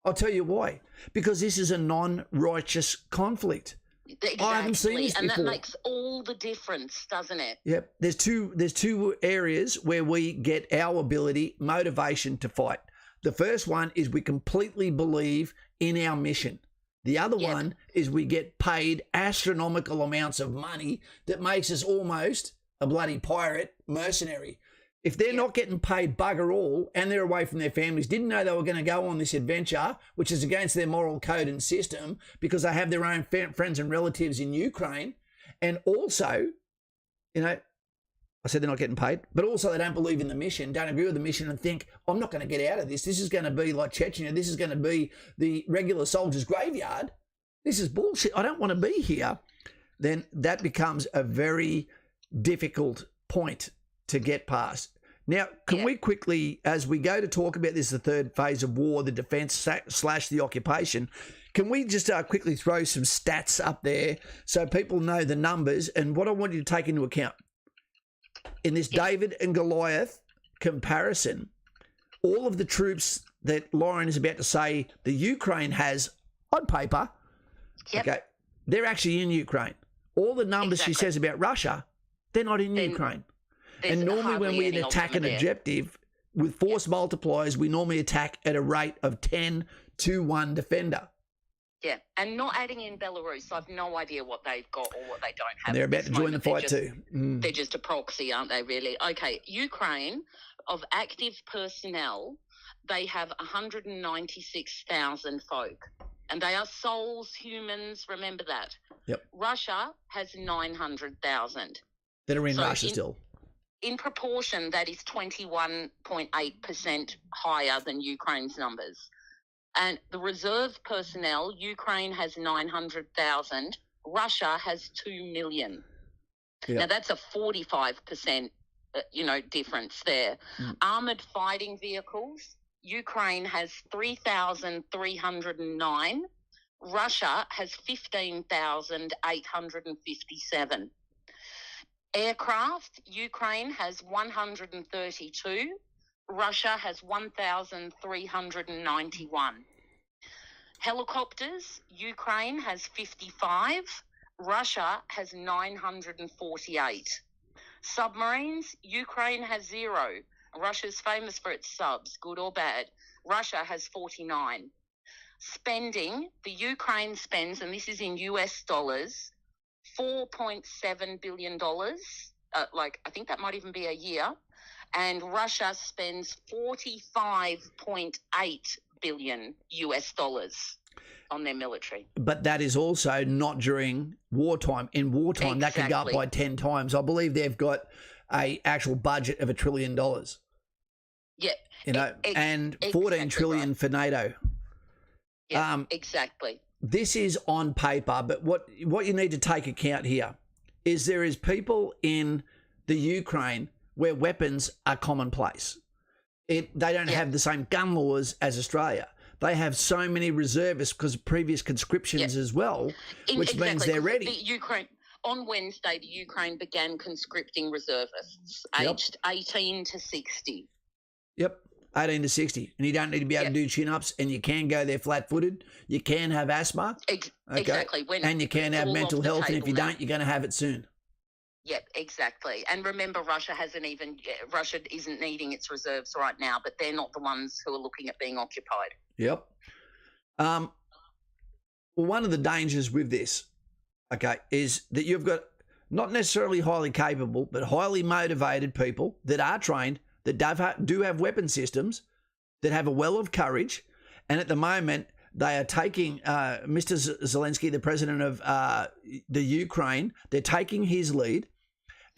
I'll tell you why. Because this is a non-righteous conflict. Exactly. I haven't seen this before. And that makes all the difference, doesn't it? Yep. There's two areas where we get our ability, motivation to fight. The first one is we completely believe in our mission. The other one is we get paid astronomical amounts of money that makes us almost a bloody pirate mercenary. If they're not getting paid bugger all and they're away from their families, didn't know they were going to go on this adventure, which is against their moral code and system because they have their own friends and relatives in Ukraine, and also, you know, I said they're not getting paid, but also they don't believe in the mission, don't agree with the mission, and think, I'm not going to get out of this. This is going to be like Chechnya. This is going to be the regular soldier's graveyard. This is bullshit. I don't want to be here. Then that becomes a very difficult point to get past. Now, can we quickly, as we go to talk about this, the third phase of war, the defence / the occupation, can we just quickly throw some stats up there so people know the numbers and what I want you to take into account? In this David and Goliath comparison, all of the troops that Lauren is about to say the Ukraine has on paper, okay, they're actually in Ukraine. All the numbers she says about Russia, they're not in Ukraine. And normally when we attack an objective with force multipliers, we normally attack at a rate of 10 to 1 defender. Yeah, and not adding in Belarus. I've no idea what they've got or what they don't have. And they're about to join the fight too. They're just a proxy, aren't they, really? Okay, Ukraine, of active personnel, they have 196,000 folk. And they are souls, humans, remember that. Yep. Russia has 900,000. That are in Russia still. In proportion, that is 21.8% higher than Ukraine's numbers. And the reserve personnel, Ukraine has 900,000, Russia has 2 million. Yeah. Now, that's a 45%, difference there. Armoured fighting vehicles, Ukraine has 3,309, Russia has 15,857. Aircraft, Ukraine has 132, Russia has 1,391. Helicopters, Ukraine has 55, Russia has 948. Submarines, Ukraine has 0. Russia's famous for its subs, good or bad. Russia has 49. Spending, the Ukraine spends, and this is in US dollars, $4.7 billion. I think that might even be a year. And Russia spends 45.8 billion US dollars on their military. But that is also not during wartime. In wartime, that can go up by 10 times. I believe they've got a actual budget of $1 trillion. Yeah. And 14 trillion for NATO. Yeah, exactly. This is on paper, but what you need to take account here is there is people in the Ukraine where weapons are commonplace. They don't have the same gun laws as Australia. They have so many reservists because of previous conscriptions as well, which means they're ready. On Wednesday, the Ukraine began conscripting reservists aged 18 to 60. Yep, 18 to 60. And you don't need to be able to do chin-ups, and you can go there flat-footed. You can have asthma. Exactly. And you can have mental health, and if you don't, you're going to have it soon. Yep, exactly. And remember, Russia isn't needing its reserves right now, but they're not the ones who are looking at being occupied. Yep. Well, one of the dangers with this, is that you've got not necessarily highly capable, but highly motivated people that are trained, that do have weapon systems, that have a well of courage, and at the moment they are taking Mr. Zelensky, the president of the Ukraine, they're taking his lead,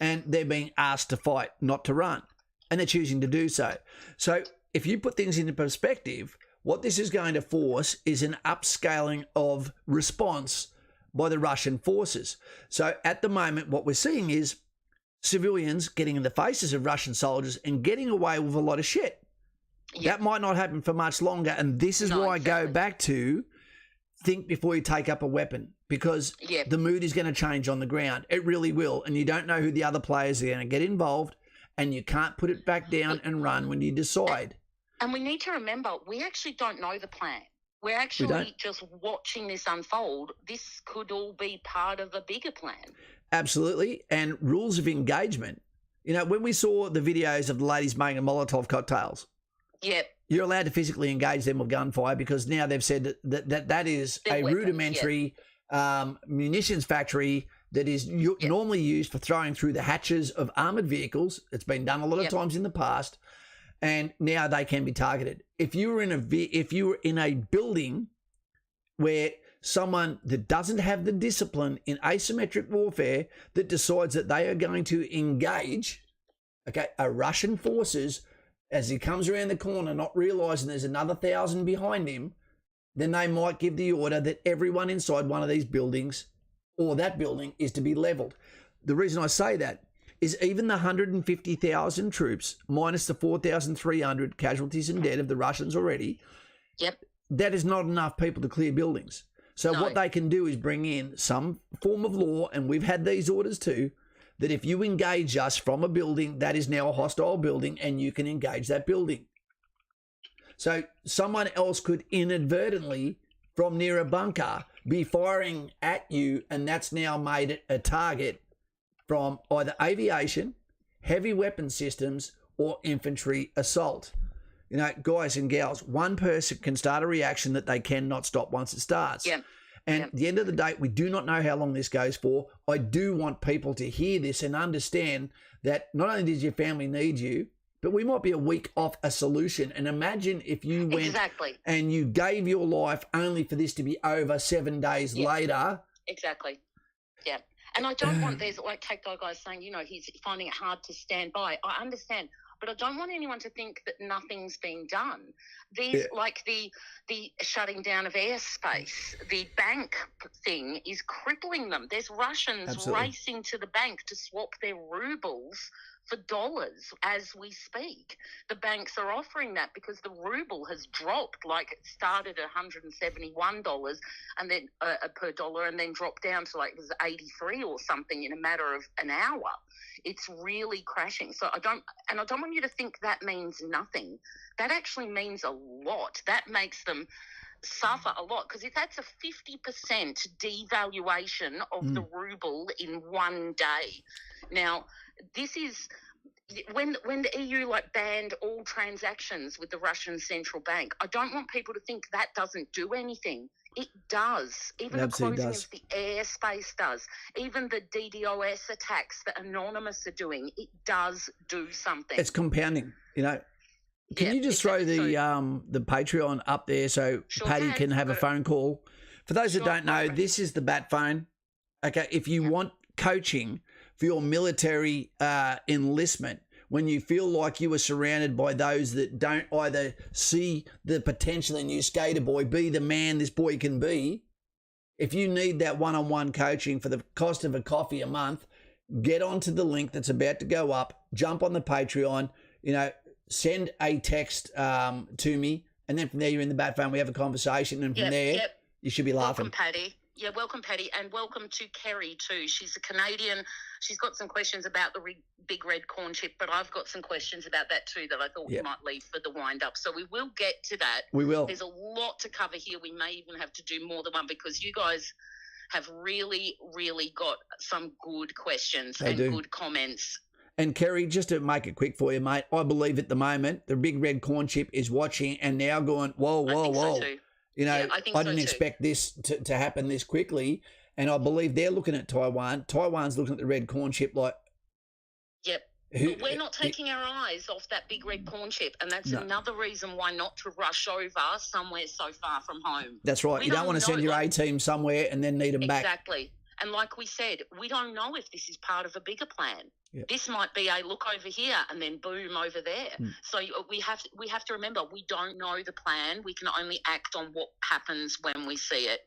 and they're being asked to fight, not to run, and they're choosing to do so. So if you put things into perspective, what this is going to force is an upscaling of response by the Russian forces. So at the moment, what we're seeing is civilians getting in the faces of Russian soldiers and getting away with a lot of shit. Yep. That might not happen for much longer, and this is why I go back to think before you take up a weapon, because the mood is going to change on the ground. It really will, and you don't know who the other players are going to get involved, and you can't put it back down and run when you decide. And we need to remember, we actually don't know the plan. We're actually just watching this unfold. This could all be part of a bigger plan. Absolutely. And rules of engagement. You know, when we saw the videos of the ladies making Molotov cocktails, you're allowed to physically engage them with gunfire, because now they've said that is a rudimentary munitions factory that is normally used for throwing through the hatches of armoured vehicles. It's been done a lot of times in the past. And now they can be targeted. If you were in a building where someone that doesn't have the discipline in asymmetric warfare that decides that they are going to engage, a Russian forces as he comes around the corner, not realising there's another 1,000 behind him, then they might give the order that everyone inside one of these buildings or that building is to be levelled. The reason I say that is even the 150,000 troops minus the 4,300 casualties and dead of the Russians already, that is not enough people to clear buildings. So what they can do is bring in some form of law, and we've had these orders too, that if you engage us from a building, that is now a hostile building, and you can engage that building. So someone else could inadvertently, from near a bunker, be firing at you, and that's now made it a target from either aviation, heavy weapon systems, or infantry assault. You know, guys and gals, one person can start a reaction that they cannot stop once it starts. And at the end of the day, we do not know how long this goes for. I do want people to hear this and understand that not only does your family need you, but we might be a week off a solution. And imagine if you went and you gave your life only for this to be over 7 days later. And I don't want, there's like Cacti guys saying, you know, he's finding it hard to stand by. I understand, but I don't want anyone to think that nothing's being done. These, like the shutting down of airspace, the bank thing is crippling them. There's Russians racing to the bank to swap their rubles for dollars as we speak. The banks are offering that because the ruble has dropped, like it started at $171 and then per dollar, and then dropped down to like it was 83 or something in a matter of an hour. It's really crashing. So I don't want you to think that means nothing. That actually means a lot. That makes them suffer a lot, because if that's a 50% devaluation of the ruble in one day. Now, this is when the EU like banned all transactions with the Russian central bank. I don't want people to think that doesn't do anything. It does. Even the closing of the airspace does. Even the DDoS attacks that Anonymous are doing, it does do something. It's compounding, you know. Can you just throw the Patreon up there so Patty can have a phone call? For those that don't know, this is the Bat phone. Okay, if you want coaching for your military enlistment, when you feel like you are surrounded by those that don't either see the potential in you, skater boy, be the man this boy can be. If you need that one-on-one coaching for the cost of a coffee a month, get onto the link that's about to go up, jump on the Patreon, send a text to me, and then from there you're in the bat phone, we have a conversation, and from there you should be laughing. Welcome, Patty. Yeah, welcome, Patty, and welcome to Kerry too. She's a Canadian. She's got some questions about the big red corn chip, but I've got some questions about that too that I thought we might leave for the wind-up. So we will get to that. We will. There's a lot to cover here. We may even have to do more than one because you guys have really, really got some good questions good comments. And Kerry, just to make it quick for you, mate, I believe at the moment the big red corn chip is watching and now going, whoa. So too. I didn't expect this to happen this quickly. And I believe they're looking at Taiwan. Taiwan's looking at the red corn chip like... Yep. But we're not taking our eyes off that big red corn chip. And that's another reason why not to rush over somewhere so far from home. That's right. You don't want to send your A-team somewhere and then need them back. Exactly. And like we said, we don't know if this is part of a bigger plan. Yep. This might be a look over here and then boom over there. So we have to remember we don't know the plan. We can only act on what happens when we see it.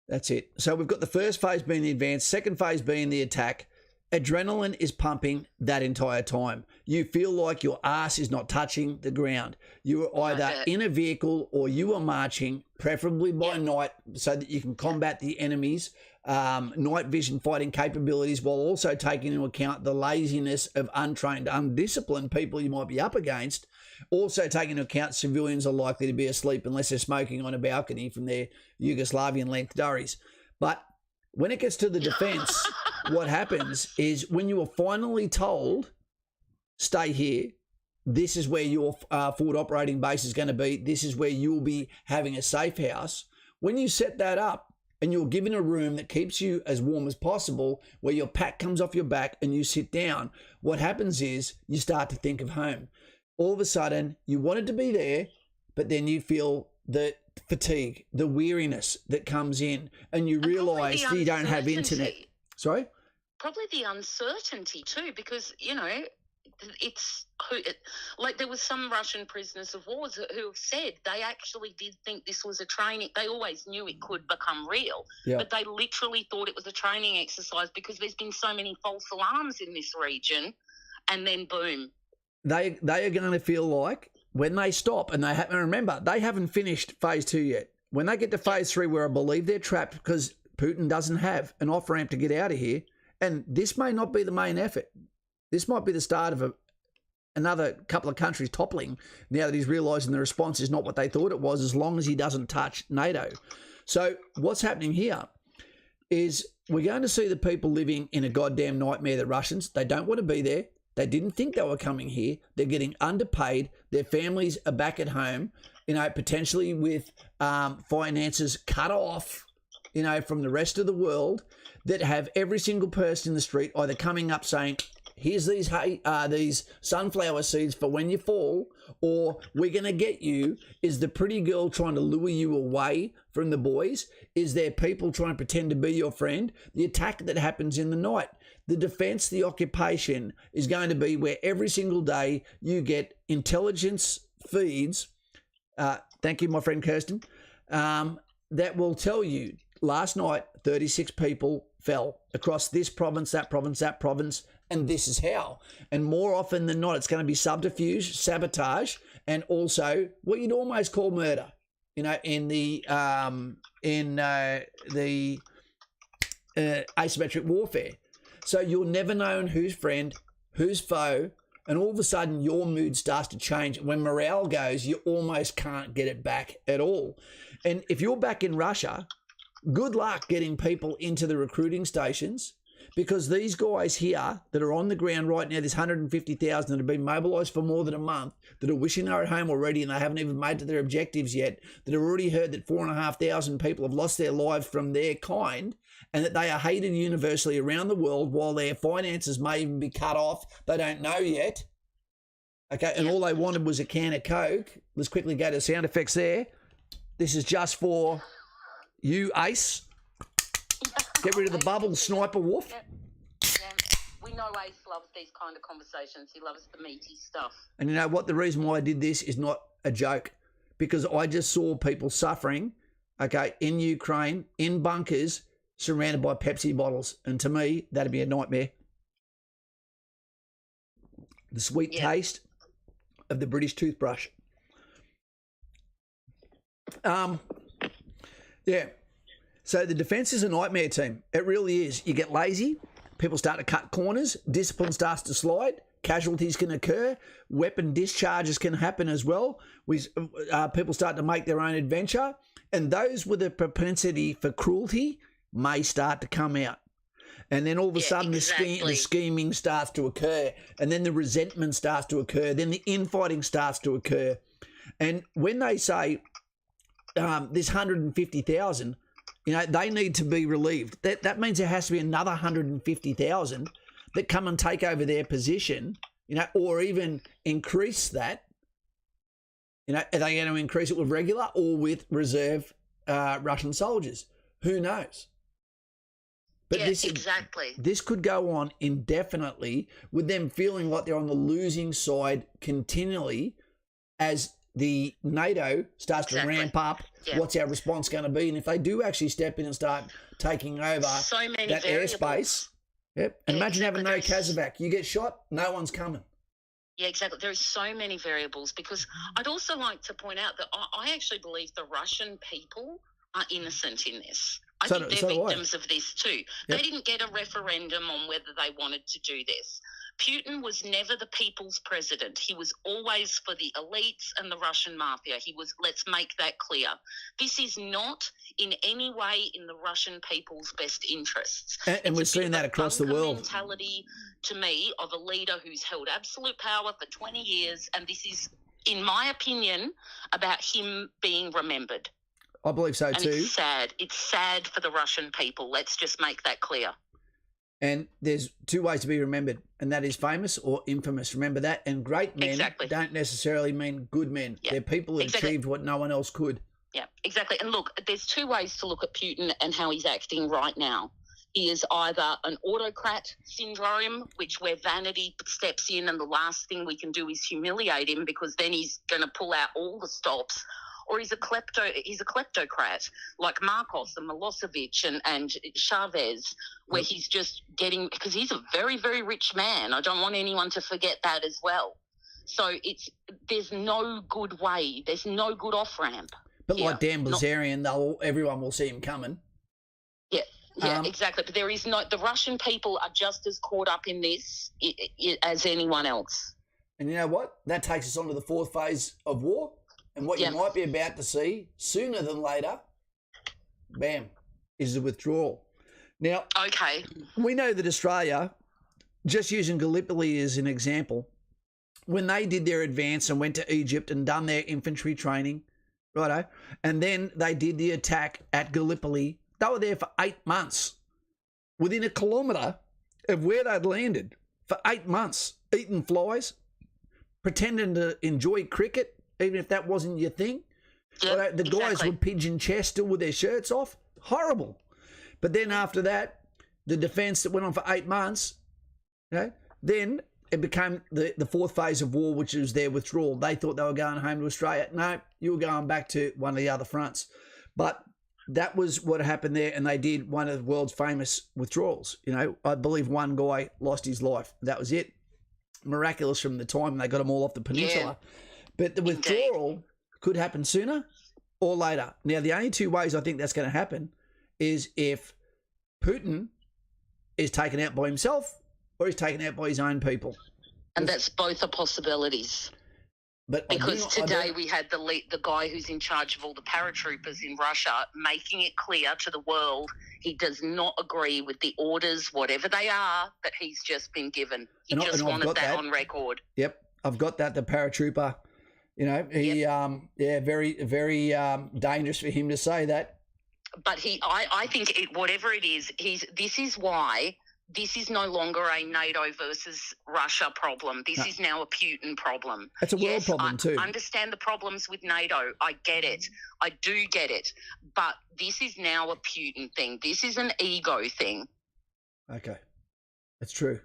That's it. So we've got the first phase being the advance, second phase being the attack. Adrenaline is pumping that entire time. You feel like your ass is not touching the ground. You are either in a vehicle or you are marching, preferably by night, so that you can combat the enemy's night vision fighting capabilities while also taking into account the laziness of untrained, undisciplined people you might be up against. Also taking into account civilians are likely to be asleep unless they're smoking on a balcony from their Yugoslavian-length durries. But when it gets to the defence... what happens is when you are finally told, stay here, this is where your forward operating base is going to be, this is where you'll be having a safe house. When you set that up and you're given a room that keeps you as warm as possible, where your pack comes off your back and you sit down, what happens is you start to think of home. All of a sudden, you wanted to be there, but then you feel the fatigue, the weariness that comes in, and you realise that you don't have internet. Sorry? Probably the uncertainty too, because, like there was some Russian prisoners of war who have said they actually did think this was a training. They always knew it could become real, but they literally thought it was a training exercise because there's been so many false alarms in this region, and then boom. They are going to feel like when they stop, and remember, they haven't finished phase 2 yet. When they get to phase 3, where I believe they're trapped because Putin doesn't have an off-ramp to get out of here, and this may not be the main effort. This might be the start of another couple of countries toppling now that he's realising the response is not what they thought it was, as long as he doesn't touch NATO. So what's happening here is we're going to see the people living in a goddamn nightmare, the Russians. They don't want to be there. They didn't think they were coming here. They're getting underpaid. Their families are back at home, potentially with finances cut off, from the rest of the world, that have every single person in the street either coming up saying, here's these sunflower seeds for when you fall, or we're going to get you. Is the pretty girl trying to lure you away from the boys? Is there people trying to pretend to be your friend? The attack that happens in the night. The defense, the occupation is going to be where every single day you get intelligence feeds. Thank you, my friend Kirsten. That will tell you last night 36 people fell across this province, that province, that province, and this is how. And more often than not, it's going to be subterfuge, sabotage, and also what you'd almost call murder. In the asymmetric warfare. So you'll never know who's friend, who's foe, and all of a sudden your mood starts to change. When morale goes, you almost can't get it back at all. And if you're back in Russia, good luck getting people into the recruiting stations, because these guys here that are on the ground right now, there's 150,000 that have been mobilised for more than a month, that are wishing they're at home already and they haven't even made to their objectives yet, that have already heard that 4,500 people have lost their lives from their kind, and that they are hated universally around the world while their finances may even be cut off. They don't know yet. Okay, and all they wanted was a can of Coke. Let's quickly go to sound effects there. This is just for you, Ace. Get rid of the bubble, Sniper Wolf. We know Ace loves these kind of conversations. He loves the meaty stuff. And you know what? The reason why I did this is not a joke, because I just saw people suffering, okay, in Ukraine, in bunkers, surrounded by Pepsi bottles. And to me, that'd be a nightmare. The sweet taste of the British toothbrush. Yeah. So the defence is a nightmare, team. It really is. You get lazy, people start to cut corners, discipline starts to slide, casualties can occur, weapon discharges can happen as well. People start to make their own adventure, and those with a propensity for cruelty may start to come out. And then all of a sudden the scheming starts to occur, and then the resentment starts to occur, then the infighting starts to occur. And when they say this 150,000, you know, they need to be relieved. That means there has to be another 150,000 that come and take over their position, you know, or even increase that. You know, are they going to increase it with regular or with reserve Russian soldiers? Who knows? But this could go on indefinitely, with them feeling like they're on the losing side continually as the NATO starts to ramp up. What's our response going to be? And if they do actually step in and start taking over that airspace, imagine having no Kazakhstan. You get shot, no one's coming. Yeah, exactly. There are so many variables, because I'd also like to point out that I actually believe the Russian people are innocent in this. I think they're victims of this too. They didn't get a referendum on whether they wanted to do this. Putin was never the people's president. He was always for the elites and the Russian mafia. He was, let's make that clear. This is not in any way in the Russian people's best interests. And we're seeing that across the world. Mentality, to me, of a leader who's held absolute power for 20 years, and this is, in my opinion, about him being remembered. I believe so too. It's sad. It's sad for the Russian people. Let's just make that clear. And there's two ways to be remembered, and that is famous or infamous. Remember that. And great men don't necessarily mean good men. They're people who achieved what no one else could. Yeah, exactly. And look, there's two ways to look at Putin and how he's acting right now. He is either an autocrat syndrome, which where vanity steps in and the last thing we can do is humiliate him, because then he's going to pull out all the stops. Or he's a kleptocrat like Marcos and Milosevic and Chavez, where he's just getting, because he's a very, very rich man. I don't want anyone to forget that as well. So there's no good way. There's no good off-ramp. But like Dan Bilzerian, everyone will see him coming. Yeah, exactly. But there is the Russian people are just as caught up in this as anyone else. And you know what? That takes us on to the fourth phase of war. And what you might be about to see sooner than later, bam, is the withdrawal. Now, we know that Australia, just using Gallipoli as an example, when they did their advance and went to Egypt and done their infantry training, righto, and then they did the attack at Gallipoli, they were there for 8 months, within a kilometre of where they'd landed, for 8 months, eating flies, pretending to enjoy cricket, even if that wasn't your thing. The guys would pigeon chest still with their shirts off. Horrible. But then after that, the defence that went on for 8 months, then it became the fourth phase of war, which was their withdrawal. They thought they were going home to Australia. No, you were going back to one of the other fronts. But that was what happened there, and they did one of the world's famous withdrawals. I believe one guy lost his life. That was it. Miraculous from the time they got them all off the peninsula. Yeah. But the withdrawal could happen sooner or later. Now, the only two ways I think that's going to happen is if Putin is taken out by himself or he's taken out by his own people. And that's both are possibilities. But because today we had the guy who's in charge of all the paratroopers in Russia making it clear to the world he does not agree with the orders, whatever they are, that he's just been given. He just wanted that on record. Yep, I've got that, the paratrooper. He, very, very dangerous for him to say that. But I think whatever it is, this is why this is no longer a NATO versus Russia problem. This is now a Putin problem. It's a world problem too. I understand the problems with NATO. I get it. I do get it. But this is now a Putin thing. This is an ego thing. Okay. That's true.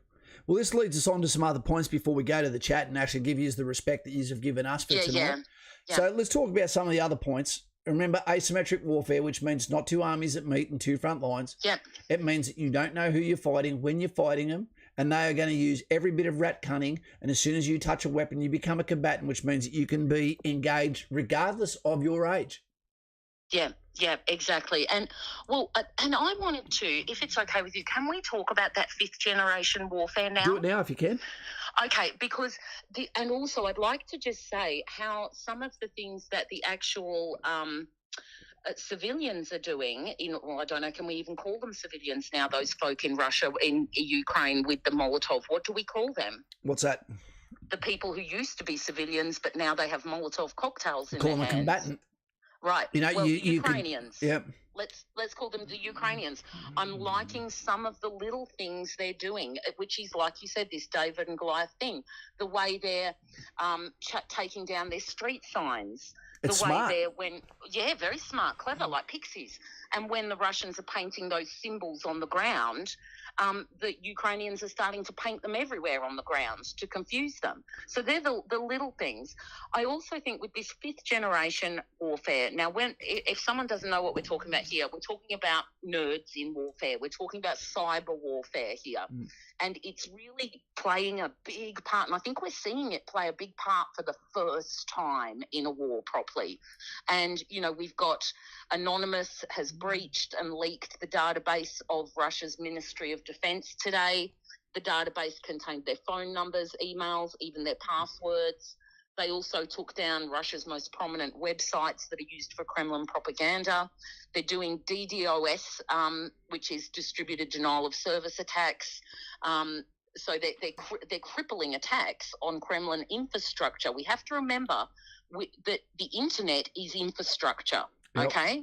Well, this leads us on to some other points before we go to the chat and actually give you the respect that you have given us for tonight. Yeah. So let's talk about some of the other points. Remember asymmetric warfare, which means not two armies that meet in two front lines. Yep. It means that you don't know who you're fighting, when you're fighting them, and they are going to use every bit of rat cunning. And as soon as you touch a weapon, you become a combatant, which means that you can be engaged regardless of your age. Yeah, exactly. And and I wanted to, if it's okay with you, can we talk about that 5th generation warfare now? Do it now if you can. Okay, because and also I'd like to just say how some of the things that the actual civilians are doing I don't know, can we even call them civilians now, those folk in Russia, in Ukraine with the Molotov, what do we call them? What's that? The people who used to be civilians, but now they have Molotov cocktails in Call their them a hands. combatant. Right. You know, well, you Ukrainians. Could, yep. Let's call them the Ukrainians. I'm liking some of the little things they're doing, which is, like you said, this David and Goliath thing. The way they're taking down their street signs. It's the way smart. they're very smart, clever, like pixies. And when the Russians are painting those symbols on the ground, the Ukrainians are starting to paint them everywhere on the ground to confuse them. So they're the little things. I also think with this 5th generation warfare, now if someone doesn't know what we're talking about here, we're talking about nerds in warfare. We're talking about cyber warfare here. And it's really playing a big part. And I think we're seeing it play a big part for the first time in a war properly. And, we've got Anonymous has breached and leaked the database of Russia's Ministry of Defense today. The database contained their phone numbers, emails, even their passwords. They also took down Russia's most prominent websites that are used for Kremlin propaganda. They're doing DDoS, which is distributed denial of service attacks. So they're crippling attacks on Kremlin infrastructure. We have to remember that the internet is infrastructure. Yep. Okay,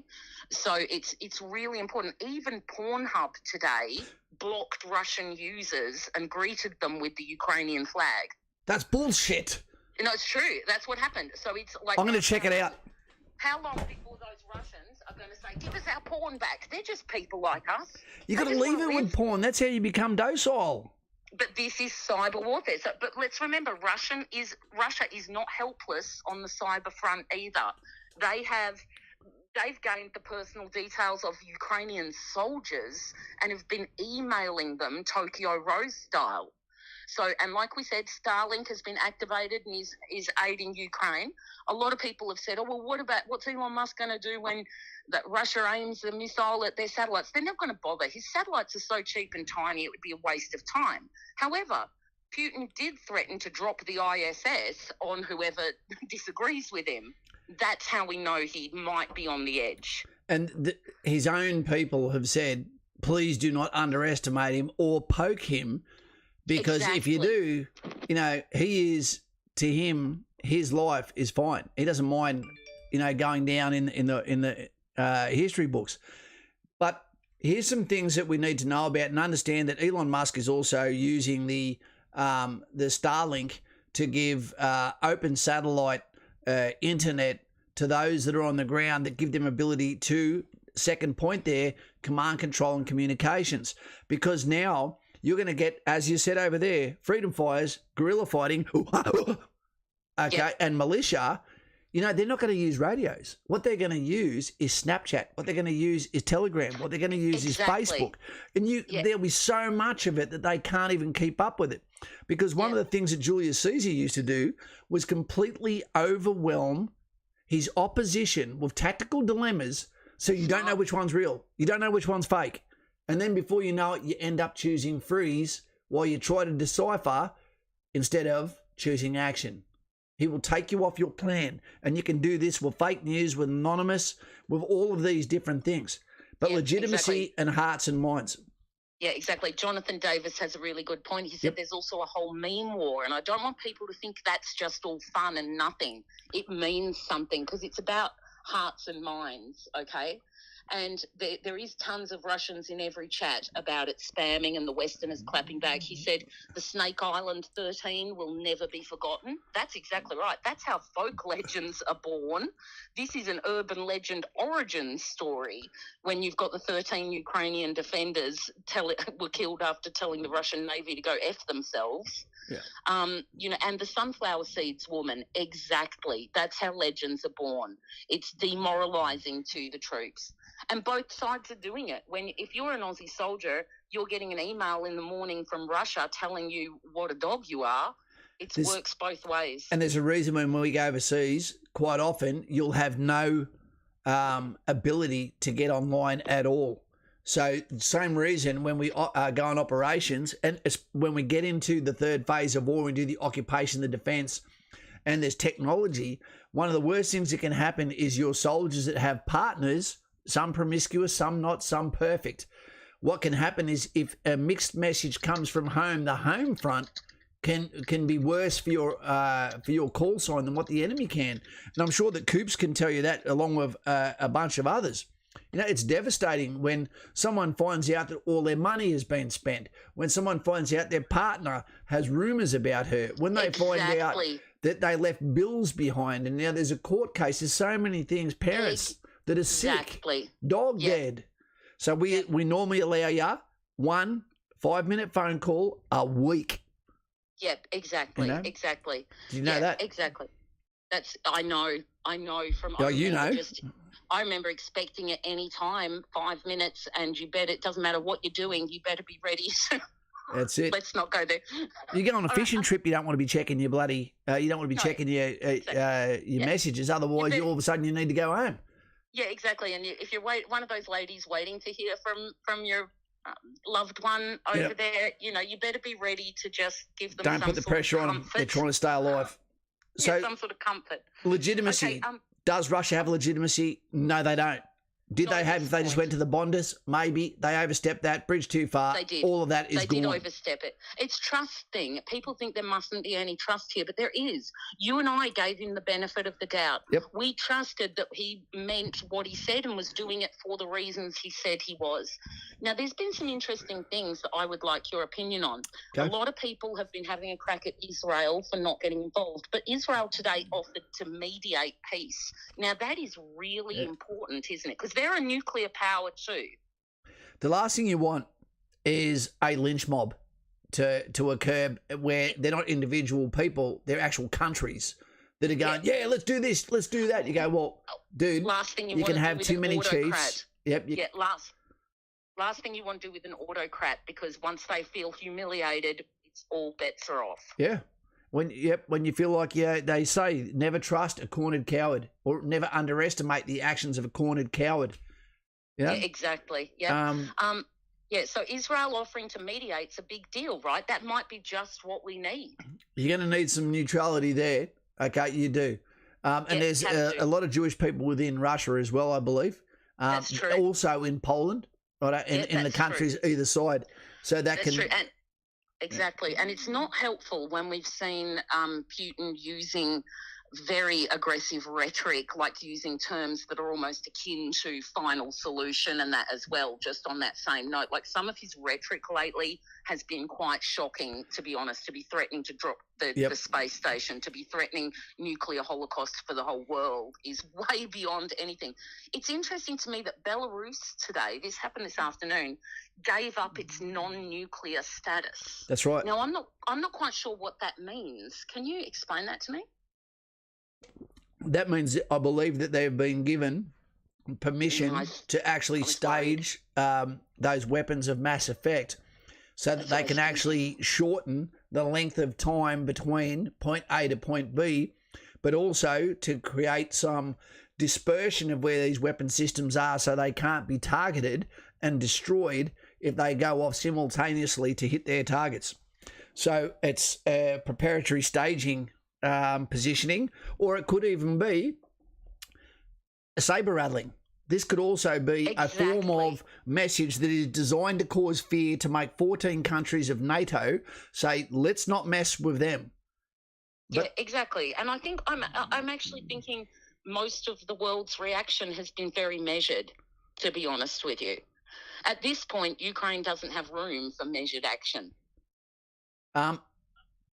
so it's really important. Even Pornhub today blocked Russian users and greeted them with the Ukrainian flag. That's bullshit. No, it's true. That's what happened. So it's like, I'm going to check it out. How long before those Russians are going to say, "Give us our porn back"? They're just people like us. You got to leave it with porn. That's how you become docile. But this is cyber warfare. So, but let's remember, Russia is not helpless on the cyber front either. They've gained the personal details of Ukrainian soldiers and have been emailing them Tokyo Rose style. So, and like we said, Starlink has been activated and is aiding Ukraine. A lot of people have said, well, what's Elon Musk going to do when that Russia aims a missile at their satellites? They're not going to bother. His satellites are so cheap and tiny, it would be a waste of time. However, Putin did threaten to drop the ISS on whoever disagrees with him. That's how we know he might be on the edge. And his own people have said, please do not underestimate him or poke him, because if you do, to him, his life is fine. He doesn't mind, going down in the history books. But here's some things that we need to know about and understand that Elon Musk is also using the Starlink to give open satellite internet to those that are on the ground, that give them ability to, second point there, command, control and communications. Because now you're going to get, as you said over there, freedom fighters, guerrilla fighting, and militia. They're not going to use radios. What they're going to use is Snapchat. What they're going to use is Telegram. What they're going to use is Facebook. And there'll be so much of it that they can't even keep up with it. Because one of the things that Julius Caesar used to do was completely overwhelm his opposition with tactical dilemmas, so you don't know which one's real. You don't know which one's fake. And then before you know it, you end up choosing freeze while you try to decipher instead of choosing action. He will take you off your plan. And you can do this with fake news, with anonymous, with all of these different things. But legitimacy and hearts and minds. Yeah, exactly. Jonathan Davis has a really good point. He said there's also a whole meme war, and I don't want people to think that's just all fun and nothing. It means something because it's about hearts and minds, okay? And there is tons of Russians in every chat about it spamming and the Westerners clapping back. He said the Snake Island 13 will never be forgotten. That's exactly right. That's how folk legends are born. This is an urban legend origin story when you've got the 13 Ukrainian defenders were killed after telling the Russian Navy to go F themselves. Yeah. And the sunflower seeds woman, exactly. That's how legends are born. It's demoralising to the troops. And both sides are doing it. If you're an Aussie soldier, you're getting an email in the morning from Russia telling you what a dog you are. It works both ways. And there's a reason when we go overseas, quite often you'll have no ability to get online at all. So same reason when we go on operations, and it's when we get into the third phase of war, we do the occupation, the defence, and there's technology. One of the worst things that can happen is your soldiers that have partners, some promiscuous, some not, some perfect. What can happen is if a mixed message comes from home, the home front can be worse for your call sign than what the enemy can. And I'm sure that Coops can tell you that, along with a bunch of others. It's devastating when someone finds out that all their money has been spent, when someone finds out their partner has rumours about her, when they find out that they left bills behind, and now there's a court case. There's so many things. Parents that are sick, dog dead. So we normally allow you 1 5-minute phone call a week. Yep, exactly, exactly. Do you know that? Exactly. I know from. Oh, you know. I remember expecting at any time 5 minutes, and it doesn't matter what you're doing, you better be ready. That's it. Let's not go there. You go on a fishing trip, you don't want to be checking your bloody, you don't want to be checking your messages. Otherwise, all of a sudden you need to go home. Yeah, exactly. And if you're one of those ladies waiting to hear from your loved one over there, you better be ready to just give them. Don't put the pressure on. They're trying to stay alive. So some sort of comfort. Legitimacy. Okay, does Russia have legitimacy? No, they don't. Did they have if they just went to the Bonders? Maybe. They overstepped that. Bridge too far. They did. All of that is gone. They did overstep it. It's trust thing. People think there mustn't be any trust here, but there is. You and I gave him the benefit of the doubt. Yep. We trusted that he meant what he said and was doing it for the reasons he said he was. Now, there's been some interesting things that I would like your opinion on. Okay. A lot of people have been having a crack at Israel for not getting involved, but Israel today offered to mediate peace. Now, that is really important, isn't it? Because they're a nuclear power too. The last thing you want is a lynch mob to occur where they're not individual people, they're actual countries that are going, let's do this, let's do that. You go, well, dude, last thing you can have too many chiefs. Yep. Last thing you want to do with an autocrat, because once they feel humiliated, it's all bets are off. Yeah. When you feel like they say never trust a cornered coward, or never underestimate the actions of a cornered coward. Yeah, exactly. Yeah. So Israel offering to mediate is a big deal, right? That might be just what we need. You're going to need some neutrality there. Okay, you do. And there's a lot of Jewish people within Russia as well, I believe. That's true. Also in Poland, right? In the countries either side. So that's true. Exactly. And it's not helpful when we've seen Putin using very aggressive rhetoric, like using terms that are almost akin to final solution and that as well, just on that same note. Like some of his rhetoric lately has been quite shocking, to be honest, to be threatening to drop the space station, to be threatening nuclear holocaust for the whole world is way beyond anything. It's interesting to me that Belarus today, this happened this afternoon, gave up its non-nuclear status. That's right. Now, I'm not quite sure what that means. Can you explain that to me? That means I believe that they've been given permission to actually stage those weapons of mass effect so that they can actually shorten the length of time between point A to point B, but also to create some dispersion of where these weapon systems are so they can't be targeted and destroyed if they go off simultaneously to hit their targets. So it's preparatory staging positioning, or it could even be a saber rattling. This could also be a form of message that is designed to cause fear, to make 14 countries of NATO say, let's not mess with them. But, exactly. And I think I'm actually thinking most of the world's reaction has been very measured. to be honest with you. At this point, Ukraine doesn't have room for measured action.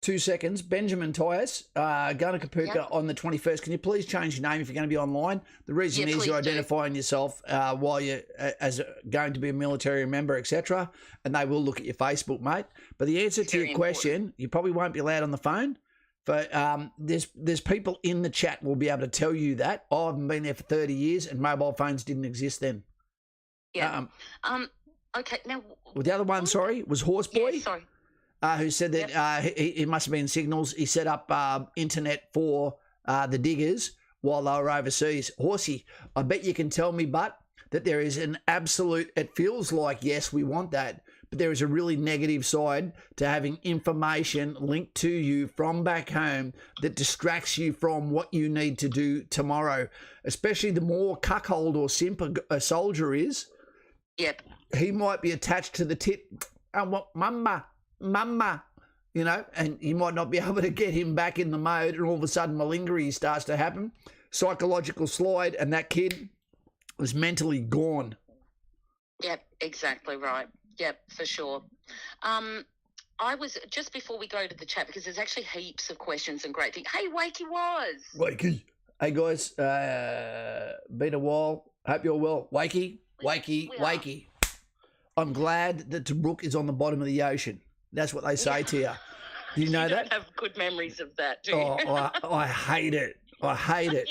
2 seconds. Benjamin Tyus, Gunnar Kapuka Yep. on the 21st. Can you please change your name if you're going to be online? The reason Yeah, is please you're do. identifying yourself while you're going to be a military member, etc. And they will look at your Facebook, mate. But the answer to your Very question, you probably won't be allowed on the phone. But there's people in the chat will be able to tell you that. I haven't been there for 30 years and mobile phones didn't exist then. Yeah. Okay. Now. Well, the other one, sorry, was Horseboy. Yeah, sorry. Who said that he must have been Signals. He set up internet for the diggers while they were overseas. Horsey, I bet you can tell me, but that there is an absolute, it feels like, yes, we want that, but there is a really negative side to having information linked to you from back home that distracts you from what you need to do tomorrow, especially the more cuckold or simp a soldier is. Yep. He might be attached to the tit. Mama, you know, and you might not be able to get him back in the mode, and all of a sudden malingering starts to happen, psychological slide, and that kid was mentally gone. Yep, exactly right. Yep, for sure. I was, just before we go to the chat, because there's actually heaps of questions and great things. Hey, Wakey was. Wakey. Hey, guys, been a while. Hope you're well. Wakey. I'm glad that Tobruk is on the bottom of the ocean. That's what they say to you. Do you know You that? don't have good memories of that, do you? Oh, I hate it. I hate it.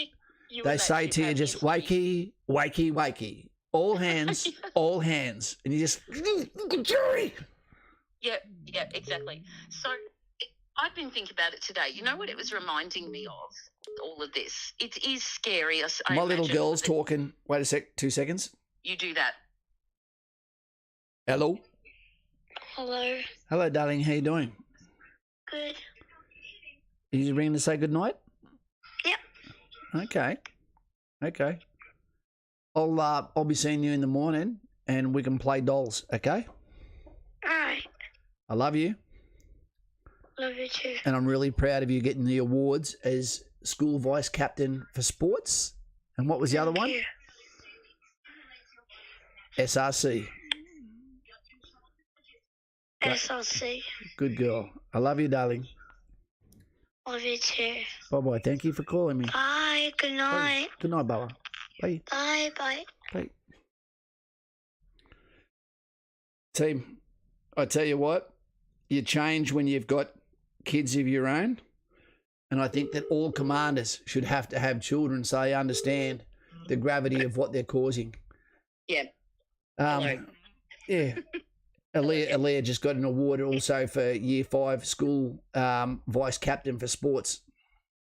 You They and that say ship to you have just history. wakey. All hands, all hands. And you just, jury. Yeah, exactly. So I've been thinking about it today. You know what it was reminding me of, all of this? It is scary. I My little imagine girl's that talking. Wait a sec, 2 seconds. You do that. Hello. Hello. Hello, darling. How you doing? Good. Are you ringing to say good night? Yep. Okay. I'll be seeing you in the morning, and we can play dolls. Okay. Alright. I love you, Love you too. and I'm really proud of you getting the awards as school vice captain for sports. And what was the other one? Thank SRC. you. SLC. Good girl. I love you, darling. Love you too. Bye. Thank you for calling me. Bye. Good night. Good night, Bella. Bye. Bye. Bye. Bye. Team, I tell you what, you change when you've got kids of your own. And I think that all commanders should have to have children so they understand the gravity of what they're causing. Yeah. Yeah. Aaliyah just got an award also for Year 5 school vice captain for sports.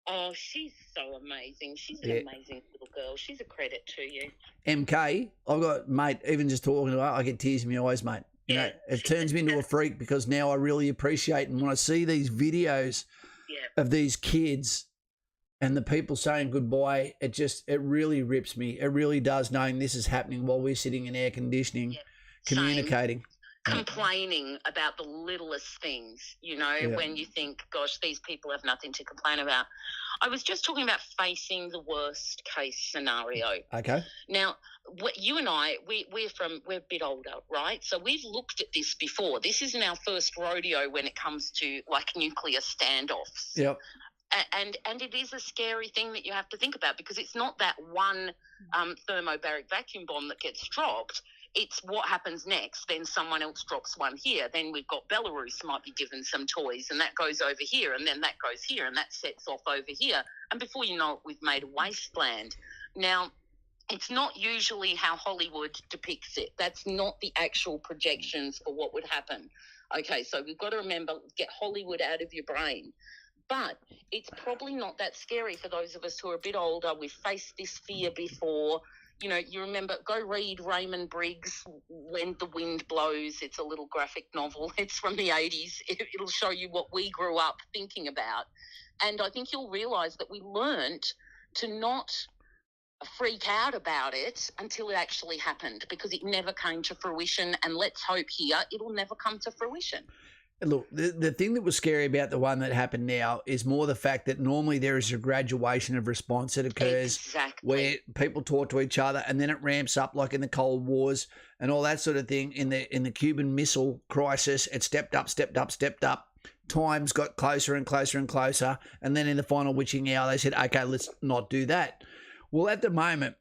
Oh, she's so amazing. She's an amazing little girl. She's a credit to you. MK, I've got, mate, even just talking to her, I get tears in my eyes, mate. You know, it turns me into a freak because now I really appreciate, and when I see these videos of these kids and the people saying goodbye, it really rips me. It really does, knowing this is happening while we're sitting in air conditioning, communicating. Complaining about the littlest things, you know, when you think, gosh, these people have nothing to complain about. I was just talking about facing the worst case scenario. Okay. Now, you and I, we're a bit older, right? So we've looked at this before. This isn't our first rodeo when it comes to like nuclear standoffs. Yep. And it is a scary thing that you have to think about, because it's not that one thermobaric vacuum bomb that gets dropped. It's what happens next. Then someone else drops one here. Then we've got Belarus might be given some toys, and that goes over here, and then that goes here, and that sets off over here. And before you know it, we've made a wasteland. Now, it's not usually how Hollywood depicts it. That's not the actual projections for what would happen. Okay, so we've got to remember, get Hollywood out of your brain. But it's probably not that scary for those of us who are a bit older. We've faced this fear before. You know, you remember, go read Raymond Briggs' When the Wind Blows. It's a little graphic novel. It's from the 80s. It'll show you what we grew up thinking about. And I think you'll realise that we learnt to not freak out about it until it actually happened, because it never came to fruition. And let's hope here it'll never come to fruition. Look, the thing that was scary about the one that happened now is more the fact that normally there is a graduation of response that occurs where people talk to each other, and then it ramps up like in the Cold Wars and all that sort of thing. In the Cuban Missile Crisis, it stepped up. Times got closer and closer and closer, and then in the final witching hour, they said, okay, let's not do that. Well, at the moment,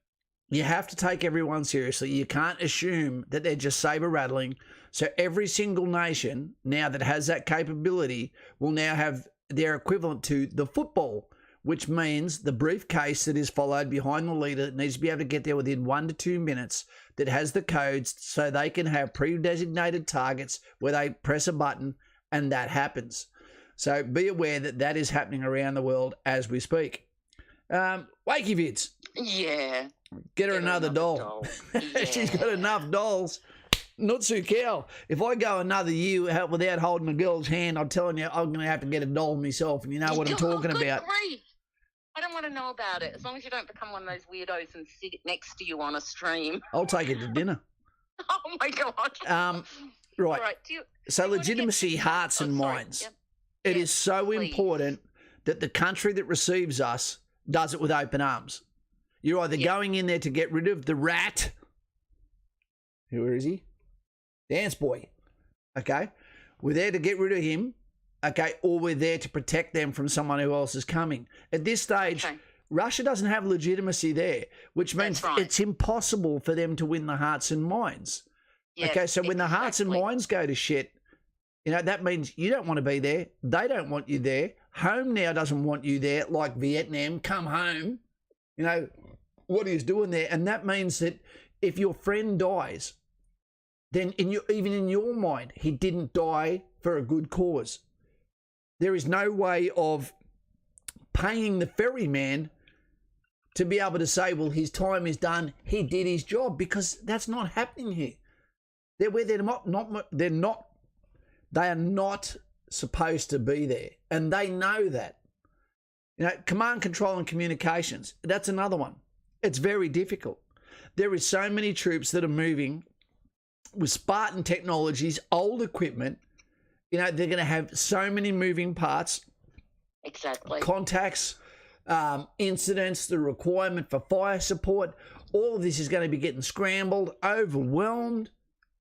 you have to take everyone seriously. You can't assume that they're just saber-rattling. So every single nation now that has that capability will now have their equivalent to the football, which means the briefcase that is followed behind the leader that needs to be able to get there within 1 to 2 minutes, that has the codes so they can have pre-designated targets where they press a button and that happens. So be aware that that is happening around the world as we speak. Wakey Vids. Yeah. Get her another doll. Yeah. She's got enough dolls. Not so cow. If I go another year without holding a girl's hand, I'm telling you, I'm going to have to get a doll myself, and you know what I'm talking about. Grief. I don't want to know about it, as long as you don't become one of those weirdos and sit next to you on a stream. I'll take it to dinner. Oh, my God. Right. Right. So legitimacy, hearts and minds. Yep. It Yes, is so please. important that the country that receives us does it with open arms. You're either going in there to get rid of the rat. Where is he? Dance boy. Okay. We're there to get rid of him. Okay. Or we're there to protect them from someone who else is coming. At this stage, Russia doesn't have legitimacy there, which means it's impossible for them to win the hearts and minds. Yes, okay. So when the hearts and minds go to shit, you know, that means you don't want to be there. They don't want you there. Home now doesn't want you there, like Vietnam. Come home. You know, what he's doing there. And that means that if your friend dies, then even in your mind, he didn't die for a good cause. There is no way of paying the ferryman to be able to say, well, his time is done, he did his job, because that's not happening here. They are not supposed to be there, and they know that. You know, command, control, and communications, that's another one. It's very difficult. There is so many troops that are moving with Spartan technologies, old equipment. You know, they're going to have so many moving parts. Exactly. Contacts, incidents, the requirement for fire support. All of this is going to be getting scrambled, overwhelmed.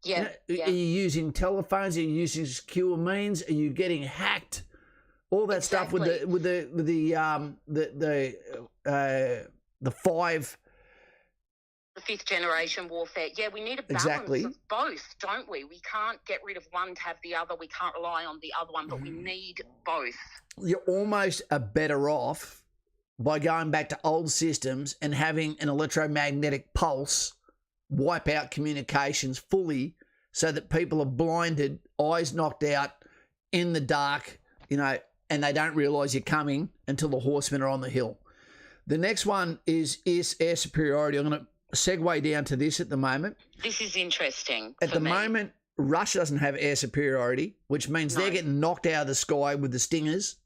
Yeah. You know, are you using telephones? Are you using secure means? Are you getting hacked? All that stuff with the five. The fifth generation warfare. Yeah, we need a balance of both, don't we? We can't get rid of one to have the other. We can't rely on the other one, but we need both. You're almost better off by going back to old systems and having an electromagnetic pulse wipe out communications fully, so that people are blinded, eyes knocked out, in the dark, you know, and they don't realise you're coming until the horsemen are on the hill. The next one is air superiority. I'm going to segue down to this at the moment. This is interesting. At the moment, Russia doesn't have air superiority, which means they're getting knocked out of the sky with the Stingers,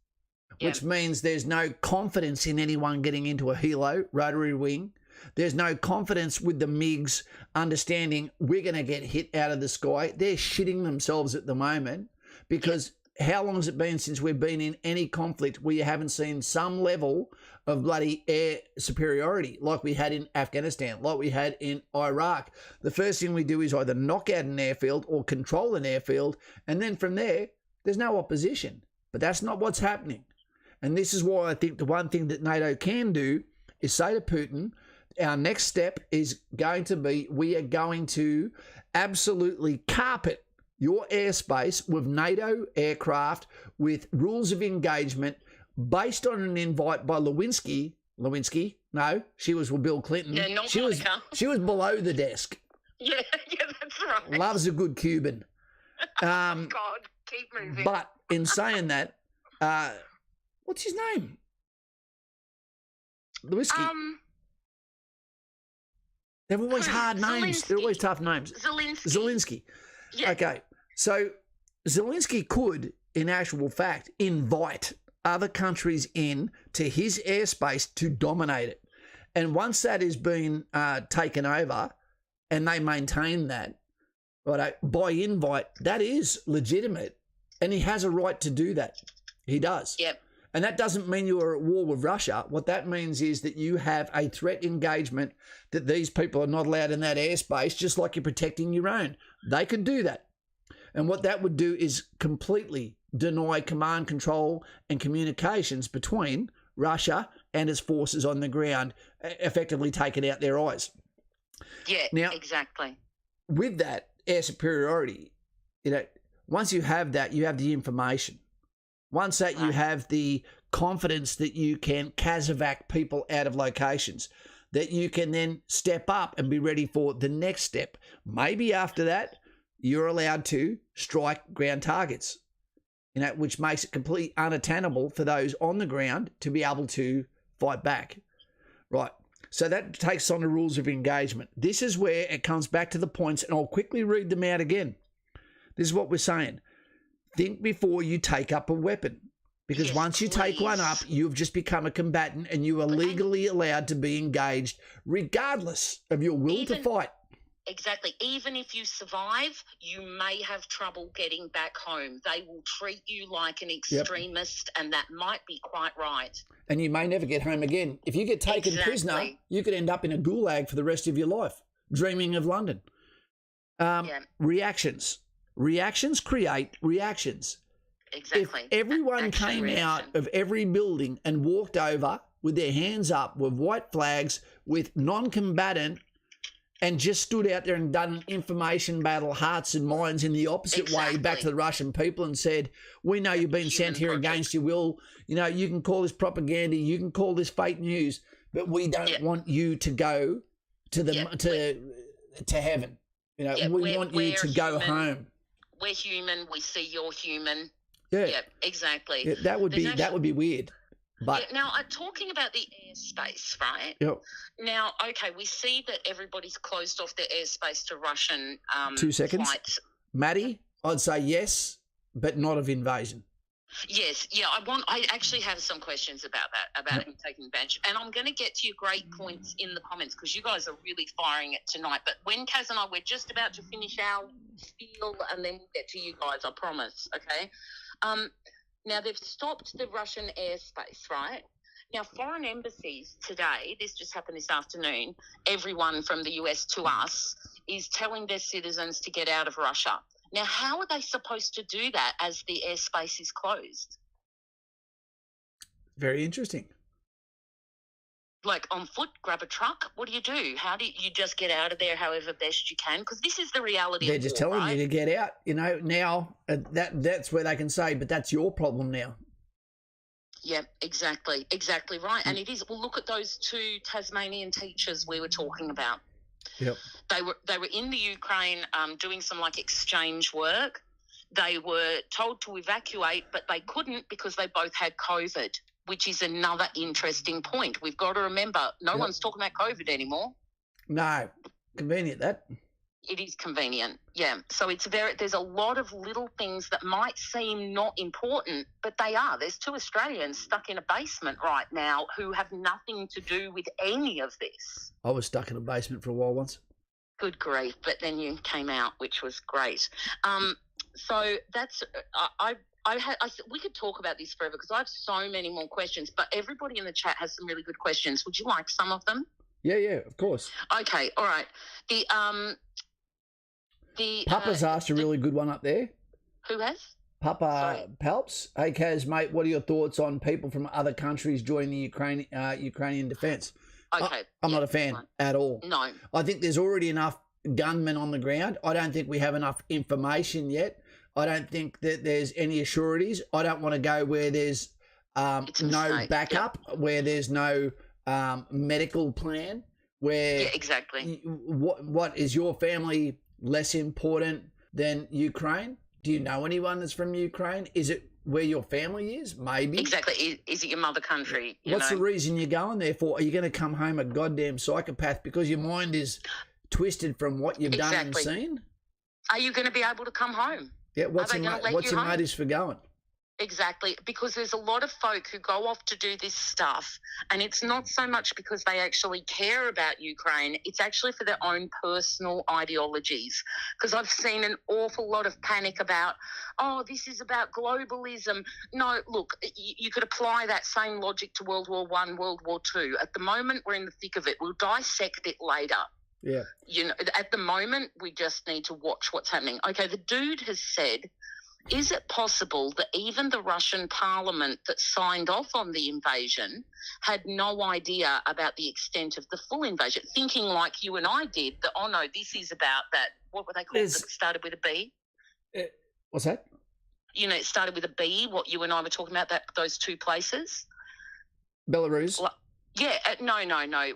which means there's no confidence in anyone getting into a helo, rotary wing. There's no confidence with the MiGs understanding we're going to get hit out of the sky. They're shitting themselves at the moment, because how long has it been since we've been in any conflict where you haven't seen some level of bloody air superiority, like we had in Afghanistan, like we had in Iraq? The first thing we do is either knock out an airfield or control an airfield, and then from there, there's no opposition. But that's not what's happening. And this is why I think the one thing that NATO can do is say to Putin, our next step is going to be, we are going to absolutely carpet your airspace with NATO aircraft, with rules of engagement based on an invite by Lewinsky. No, she was with Bill Clinton. Yeah, not she was below the desk. Yeah, that's right. Loves a good Cuban. God, keep moving. But in saying that, what's his name? Lewinsky. They're always hard names. They're always tough names. Zelensky. Yeah. Okay. So Zelensky could, in actual fact, invite other countries in to his airspace to dominate it. And once that is being taken over and they maintain that, right, by invite, that is legitimate. And he has a right to do that. He does. Yep. And that doesn't mean you are at war with Russia. What that means is that you have a threat engagement that these people are not allowed in that airspace, just like you're protecting your own. They could do that. And what that would do is completely deny command, control, and communications between Russia and its forces on the ground, effectively taking out their eyes. Yeah, now, exactly. With that air superiority, once you have that, you have the information. Once that, you have the confidence that you can Kazovac people out of locations, that you can then step up and be ready for the next step. Maybe after that, you're allowed to strike ground targets, which makes it completely unattainable for those on the ground to be able to fight back. Right. So that takes on the rules of engagement. This is where it comes back to the points, and I'll quickly read them out again. This is what we're saying. Think before you take up a weapon, because once you take one up, you've just become a combatant and you are legally allowed to be engaged regardless of your will to fight. Exactly. Even if you survive, you may have trouble getting back home. They will treat you like an extremist, and that might be quite right. And you may never get home again. If you get taken prisoner, you could end up in a gulag for the rest of your life, dreaming of London. Reactions. Reactions create reactions. Exactly. If everyone came out of every building and walked over with their hands up with white flags with non-combatant and just stood out there and done an information battle, hearts and minds in the opposite way back to the Russian people and said, we know you've been sent here against your will. You can call this propaganda, you can call this fake news, but we don't want you to go to to heaven. We want you to go home. We're human. We see you're human. Yeah, exactly. Yeah, that would be weird. But now, talking about the airspace, right? Yep. Now, okay, we see that everybody's closed off their airspace to Russian 2 seconds. flights. Maddie, I'd say yes, but not of invasion. Yes, yeah. I actually have some questions about that, about him taking advantage. And I'm going to get to your great points in the comments because you guys are really firing it tonight. But when Kaz and I, we're just about to finish our spiel and then we'll get to you guys, I promise, okay? Now, they've stopped the Russian airspace, right? Now, foreign embassies today, this just happened this afternoon, everyone from the US to us is telling their citizens to get out of Russia. Now, how are they supposed to do that as the airspace is closed? Very interesting. Like on foot, grab a truck? What do? How do you just get out of there however best you can? Because this is the reality. They're just telling you to get out. Now that's where they can say, but that's your problem now. Yeah, exactly right. And it is. Well, look at those 2 Tasmanian teachers we were talking about. Yep. They were in the Ukraine doing some exchange work. They were told to evacuate, but they couldn't because they both had COVID, which is another interesting point. We've got to remember, no one's talking about COVID anymore. No, convenient that. It is convenient, yeah. So there's a lot of little things that might seem not important, but they are. There's 2 Australians stuck in a basement right now who have nothing to do with any of this. I was stuck in a basement for a while once. Good grief, but then you came out, which was great. So that's we could talk about this forever because I have so many more questions, but everybody in the chat has some really good questions. Would you like some of them? Yeah, of course. Okay, all right. Papa's asked a really good one up there. Who has? Papa Palps. Hey, Kaz, mate, what are your thoughts on people from other countries joining the Ukrainian defence? Okay. I'm not a fan at all. No. I think there's already enough gunmen on the ground. I don't think we have enough information yet. I don't think that there's any assurities. I don't want to go where there's no backup, where there's no medical plan, where exactly. What is your family less important than Ukraine? Do you know anyone that's from Ukraine? Is it where your family is? Maybe. Exactly. Is it your mother country? What's the reason you're going there for? Are you going to come home a goddamn psychopath because your mind is twisted from what you've done and seen? Are you going to be able to come home? Yeah. What's your motives for going? Exactly, because there's a lot of folk who go off to do this stuff, and it's not so much because they actually care about Ukraine, it's actually for their own personal ideologies. Because I've seen an awful lot of panic about, oh, this is about globalism. No, look, you could apply that same logic to World War One, World War Two. At the moment, we're in the thick of it. We'll dissect it later. Yeah. At the moment, we just need to watch what's happening. Okay, the dude has said, is it possible that even the Russian parliament that signed off on the invasion had no idea about the extent of the full invasion, thinking like you and I did that, oh, no, this is about that, what were they called, that started with a B? What's that? It started with a B, what you and I were talking about, those two places. Belarus? Yeah, no.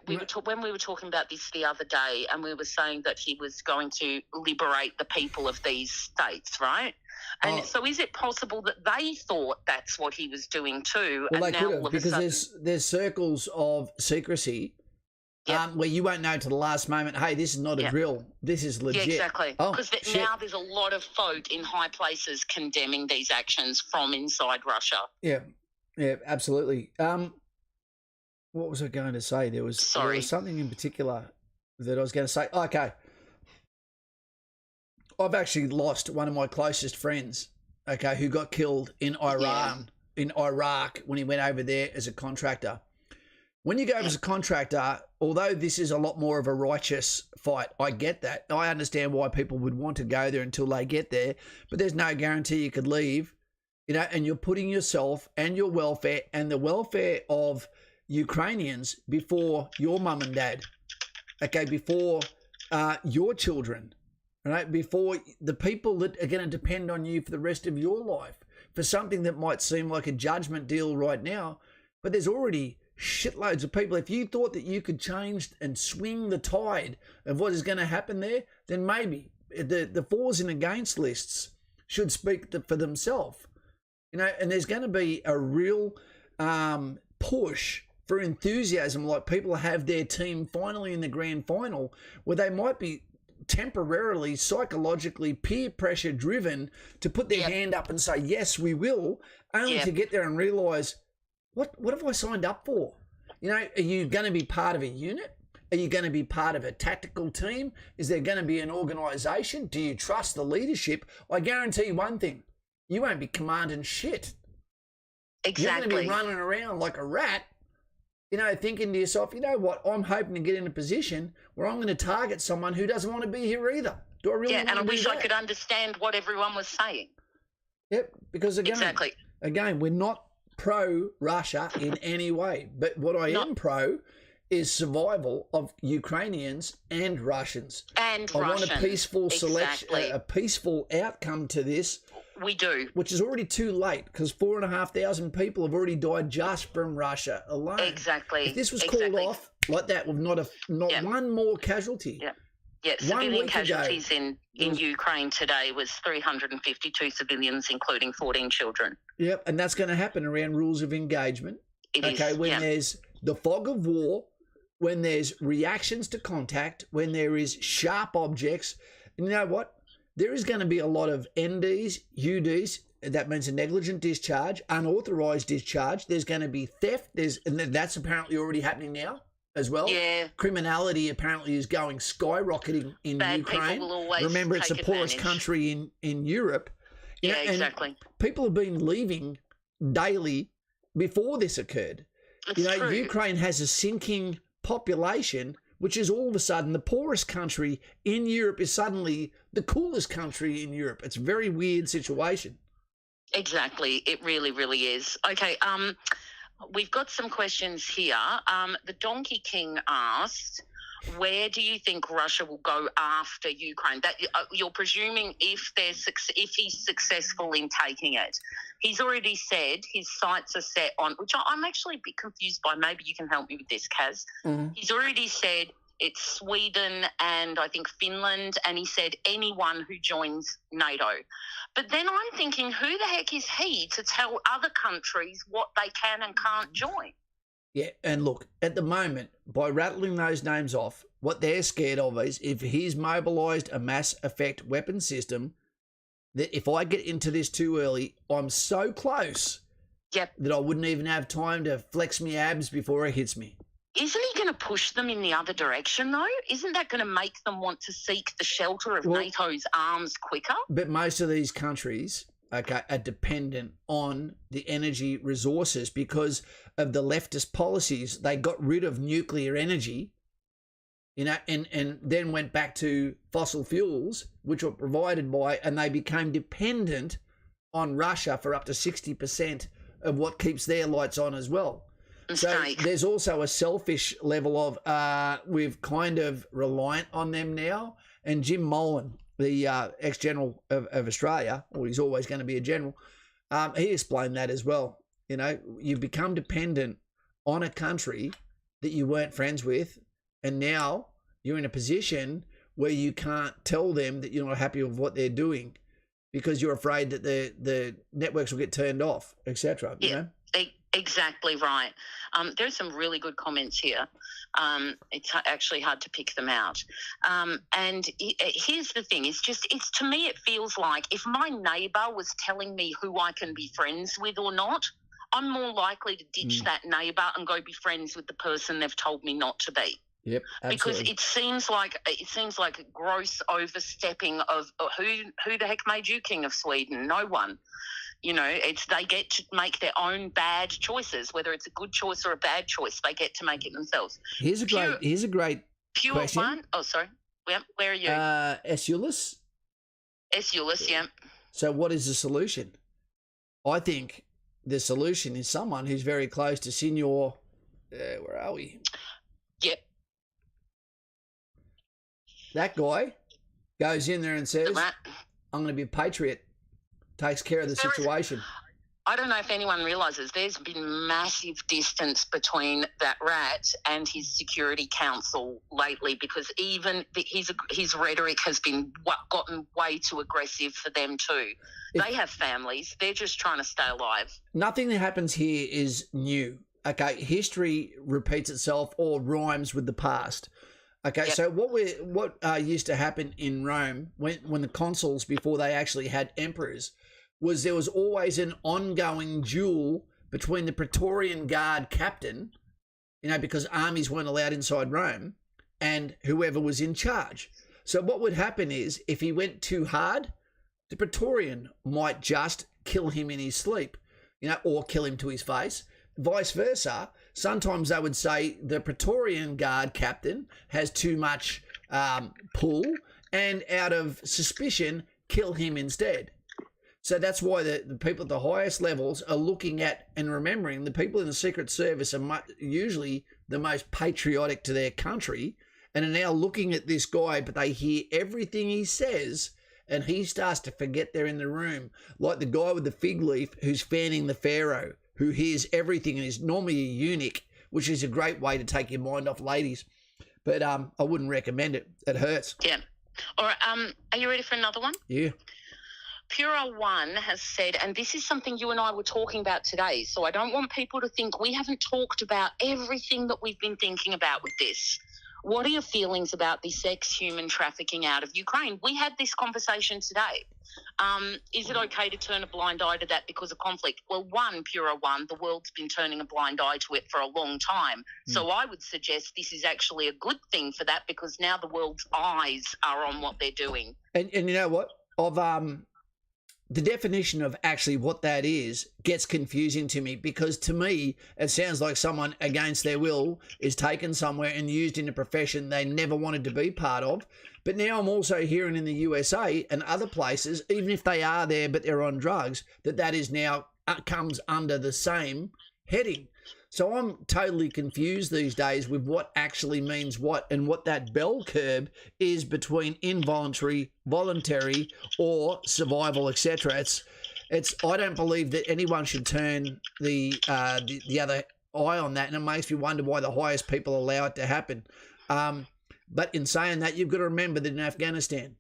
When we were talking about this the other day, and we were saying that he was going to liberate the people of these states, right? And so is it possible that they thought that's what he was doing too? Well, and they now could have, because there's circles of secrecy where you won't know to the last moment, hey, this is not a drill. This is legit. Yeah, exactly. Because now there's a lot of folk in high places condemning these actions from inside Russia. Yeah, absolutely. What was I going to say? There was something in particular that I was going to say. Okay. I've actually lost one of my closest friends, who got killed in Iraq when he went over there as a contractor. When you go over as a contractor, although this is a lot more of a righteous fight, I get that. I understand why people would want to go there until they get there, but there's no guarantee you could leave, and you're putting yourself and your welfare and the welfare of Ukrainians before your mum and dad, before your children. Right, before the people that are going to depend on you for the rest of your life, for something that might seem like a judgment deal right now, but there's already shitloads of people. If you thought that you could change and swing the tide of what is going to happen there, then maybe the fors and against lists should speak for themselves. And there's going to be a real push for enthusiasm, like people have their team finally in the grand final, where they might be temporarily, psychologically, peer pressure driven to put their hand up and say, yes, we will, only to get there and realise, what have I signed up for? Are you going to be part of a unit? Are you going to be part of a tactical team? Is there going to be an organisation? Do you trust the leadership? I guarantee you one thing, you won't be commanding shit. Exactly. You're going to be running around like a rat, thinking to yourself, you know what, I'm hoping to get in a position where I'm going to target someone who doesn't want to be here either. Do I really want to do that? And I wish I could understand what everyone was saying. Yep, because again, we're not pro-Russia in any way. But what I am pro is survival of Ukrainians and Russians. I want a peaceful selection, a peaceful outcome to this. We do. Which is already too late, because 4,500 people have already died just from Russia alone. Exactly. If this was called off like that with not one more casualty. Yeah, civilian casualties in Ukraine today was 352 civilians, including 14 children. Yep, and that's going to happen around rules of engagement. When there's the fog of war, when there's reactions to contact, when there is sharp objects. And you know what? There is going to be a lot of NDs, UDs, that means a negligent discharge, unauthorised discharge. There's going to be theft. And that's apparently already happening now as well. Yeah. Criminality apparently is going skyrocketing in Ukraine. Remember, it's the poorest country in Europe. Exactly. And people have been leaving daily before this occurred. It's true. Ukraine has a sinking population, which is all of a sudden the poorest country in Europe is suddenly the coolest country in Europe. It's a very weird situation. Exactly. It really, really is. Okay. We've got some questions here. The Donkey King asked, where do you think Russia will go after Ukraine? That you're presuming if he's successful in taking it. He's already said his sights are set on, which I'm actually a bit confused by. Maybe you can help me with this, Kaz. Mm-hmm. He's already said it's Sweden and I think Finland, and he said anyone who joins NATO. But then I'm thinking, who the heck is he to tell other countries what they can and can't join? Yeah, and look, at the moment, by rattling those names off, what they're scared of is if he's mobilised a mass effect weapon system, that if I get into this too early, I'm so close Yep. that I wouldn't even have time to flex my abs before it hits me. Isn't he going to push them in the other direction, though? Isn't that going to make them want to seek the shelter of NATO's arms quicker? But most of these countries, okay, are dependent on the energy resources because of the leftist policies. They got rid of nuclear energy, you know, and then went back to fossil fuels, which were provided by, and they became dependent on Russia for up to 60% of what keeps their lights on as well. Mistake. So there's also a selfish level of we've kind of reliant on them now. And Jim Mullen, the ex-general of Australia, or he's always going to be a general, he explained that as well. You know, you become dependent on a country that you weren't friends with, and now you're in a position where you can't tell them that you're not happy with what they're doing because you're afraid that the networks will get turned off, etc. Yeah. You know? Exactly right. There's some really good comments here. It's actually hard to pick them out. And here's the thing: it's to me, it feels like if my neighbour was telling me who I can be friends with or not, I'm more likely to ditch that neighbour and go be friends with the person they've told me not to be. Yep, absolutely. Because it seems like a gross overstepping of who the heck made you king of Sweden? No one. You know, they get to make their own bad choices, whether it's a good choice or a bad choice. They get to make it themselves. Here's a great pure question. One. Oh, sorry. Where are you? Esulus. Esulus, yeah. So what is the solution? I think the solution is someone who's very close to Senior. Where are we? Yep. That guy goes in there and says, I'm going to be a patriot. Takes care of the situation. I don't know if anyone realises there's been massive distance between that rat and his Security Council lately because even his rhetoric has been gotten way too aggressive for them too. They have families. They're just trying to stay alive. Nothing that happens here is new. Okay, history repeats itself or rhymes with the past. Okay, yep. So what used to happen in Rome when the consuls, before they actually had emperors, was there was always an ongoing duel between the Praetorian Guard captain, you know, because armies weren't allowed inside Rome, and whoever was in charge. So what would happen is if he went too hard, the Praetorian might just kill him in his sleep, you know, or kill him to his face. Vice versa, sometimes they would say the Praetorian Guard captain has too much pull, and out of suspicion, kill him instead. So that's why the people at the highest levels are looking at and remembering the people in the Secret Service are usually the most patriotic to their country and are now looking at this guy, but they hear everything he says and he starts to forget they're in the room. Like the guy with the fig leaf who's fanning the pharaoh, who hears everything and is normally a eunuch, which is a great way to take your mind off ladies. But I wouldn't recommend it. It hurts. Yeah. All right. Are you ready for another one? Yeah. Pura One has said, and this is something you and I were talking about today, so I don't want people to think we haven't talked about everything that we've been thinking about with this. What are your feelings about the human trafficking out of Ukraine? We had this conversation today. Is it okay to turn a blind eye to that because of conflict? Well, Pura One, the world's been turning a blind eye to it for a long time. So I would suggest this is actually a good thing for that because now the world's eyes are on what they're doing. And you know what? The definition of actually what that is gets confusing to me because to me, it sounds like someone against their will is taken somewhere and used in a profession they never wanted to be part of. But now I'm also hearing in the USA and other places, even if they are there but they're on drugs, that is now comes under the same heading. So I'm totally confused these days with what actually means what and what that bell curve is between involuntary, voluntary, or survival, etc. It's. I don't believe that anyone should turn the other eye on that, and it makes me wonder why the highest people allow it to happen. But in saying that, you've got to remember that in Afghanistan,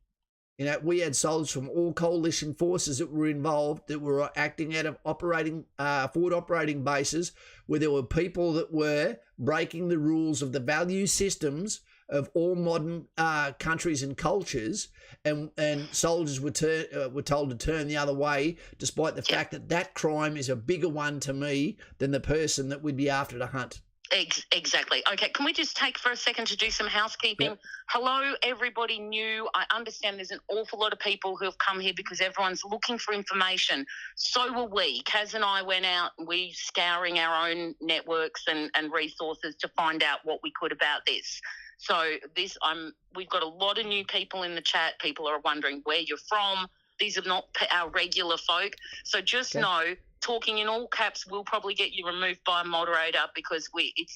you know, we had soldiers from all coalition forces that were involved, that were acting out of forward operating bases, where there were people that were breaking the rules of the value systems of all modern countries and cultures, and soldiers were told to turn the other way, despite the fact that crime is a bigger one to me than the person that we'd be after to hunt. Exactly. Okay, can we just take for a second to do some housekeeping? Yep. Hello, everybody new. I understand there's an awful lot of people who have come here because everyone's looking for information. So were we. Kaz and I went out and we scouring our own networks and resources to find out what we could about this. So we've got a lot of new people in the chat. People are wondering where you're from. These are not our regular folk. So just know, talking in all caps will probably get you removed by a moderator because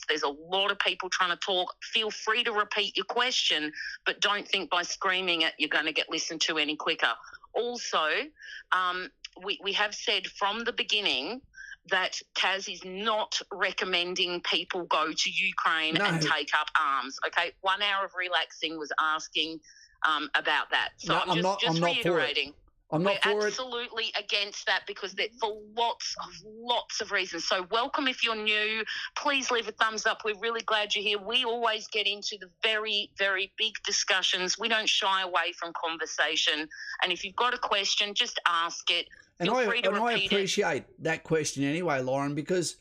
there's a lot of people trying to talk. Feel free to repeat your question, but don't think by screaming it you're going to get listened to any quicker. Also, we have said from the beginning that Kaz is not recommending people go to Ukraine and take up arms. Okay, 1 hour of relaxing was asking about that. So I'm just reiterating. We're absolutely against that because for lots of reasons. So welcome if you're new. Please leave a thumbs up. We're really glad you're here. We always get into the very, very big discussions. We don't shy away from conversation. And if you've got a question, just ask it. Feel free to repeat I appreciate that question anyway, Lauren, because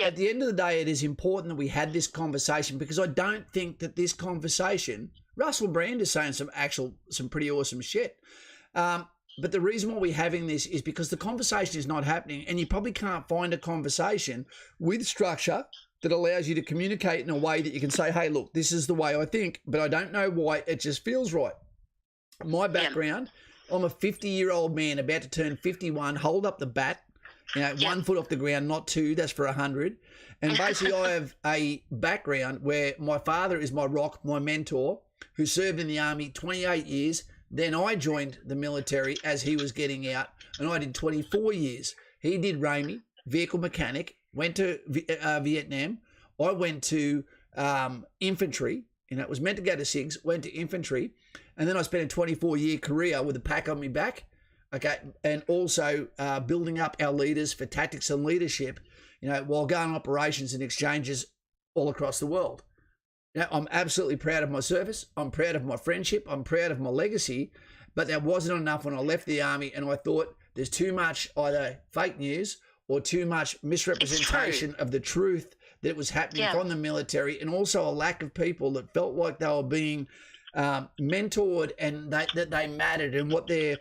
at the end of the day, it is important that we had this conversation because I don't think that this conversation, Russell Brand is saying some pretty awesome shit. But the reason why we're having this is because the conversation is not happening, and you probably can't find a conversation with structure that allows you to communicate in a way that you can say, hey, look, this is the way I think, but I don't know why it just feels right. My background, I'm a 50-year-old man about to turn 51, hold up the bat, 1 foot off the ground, not 2, that's for 100. And basically I have a background where my father is my rock, my mentor, who served in the army 28 years. Then I joined the military as he was getting out, and I did 24 years. He did RAMI, vehicle mechanic, went to Vietnam. I went to infantry. It was meant to go to SIGs, went to infantry, and then I spent a 24-year career with a pack on my back, and also building up our leaders for tactics and leadership, while going on operations and exchanges all across the world. I'm absolutely proud of my service. I'm proud of my friendship. I'm proud of my legacy. But that wasn't enough when I left the army, and I thought there's too much either fake news or too much misrepresentation of the truth that was happening from the military, and also a lack of people that felt like they were being mentored and that they mattered and what their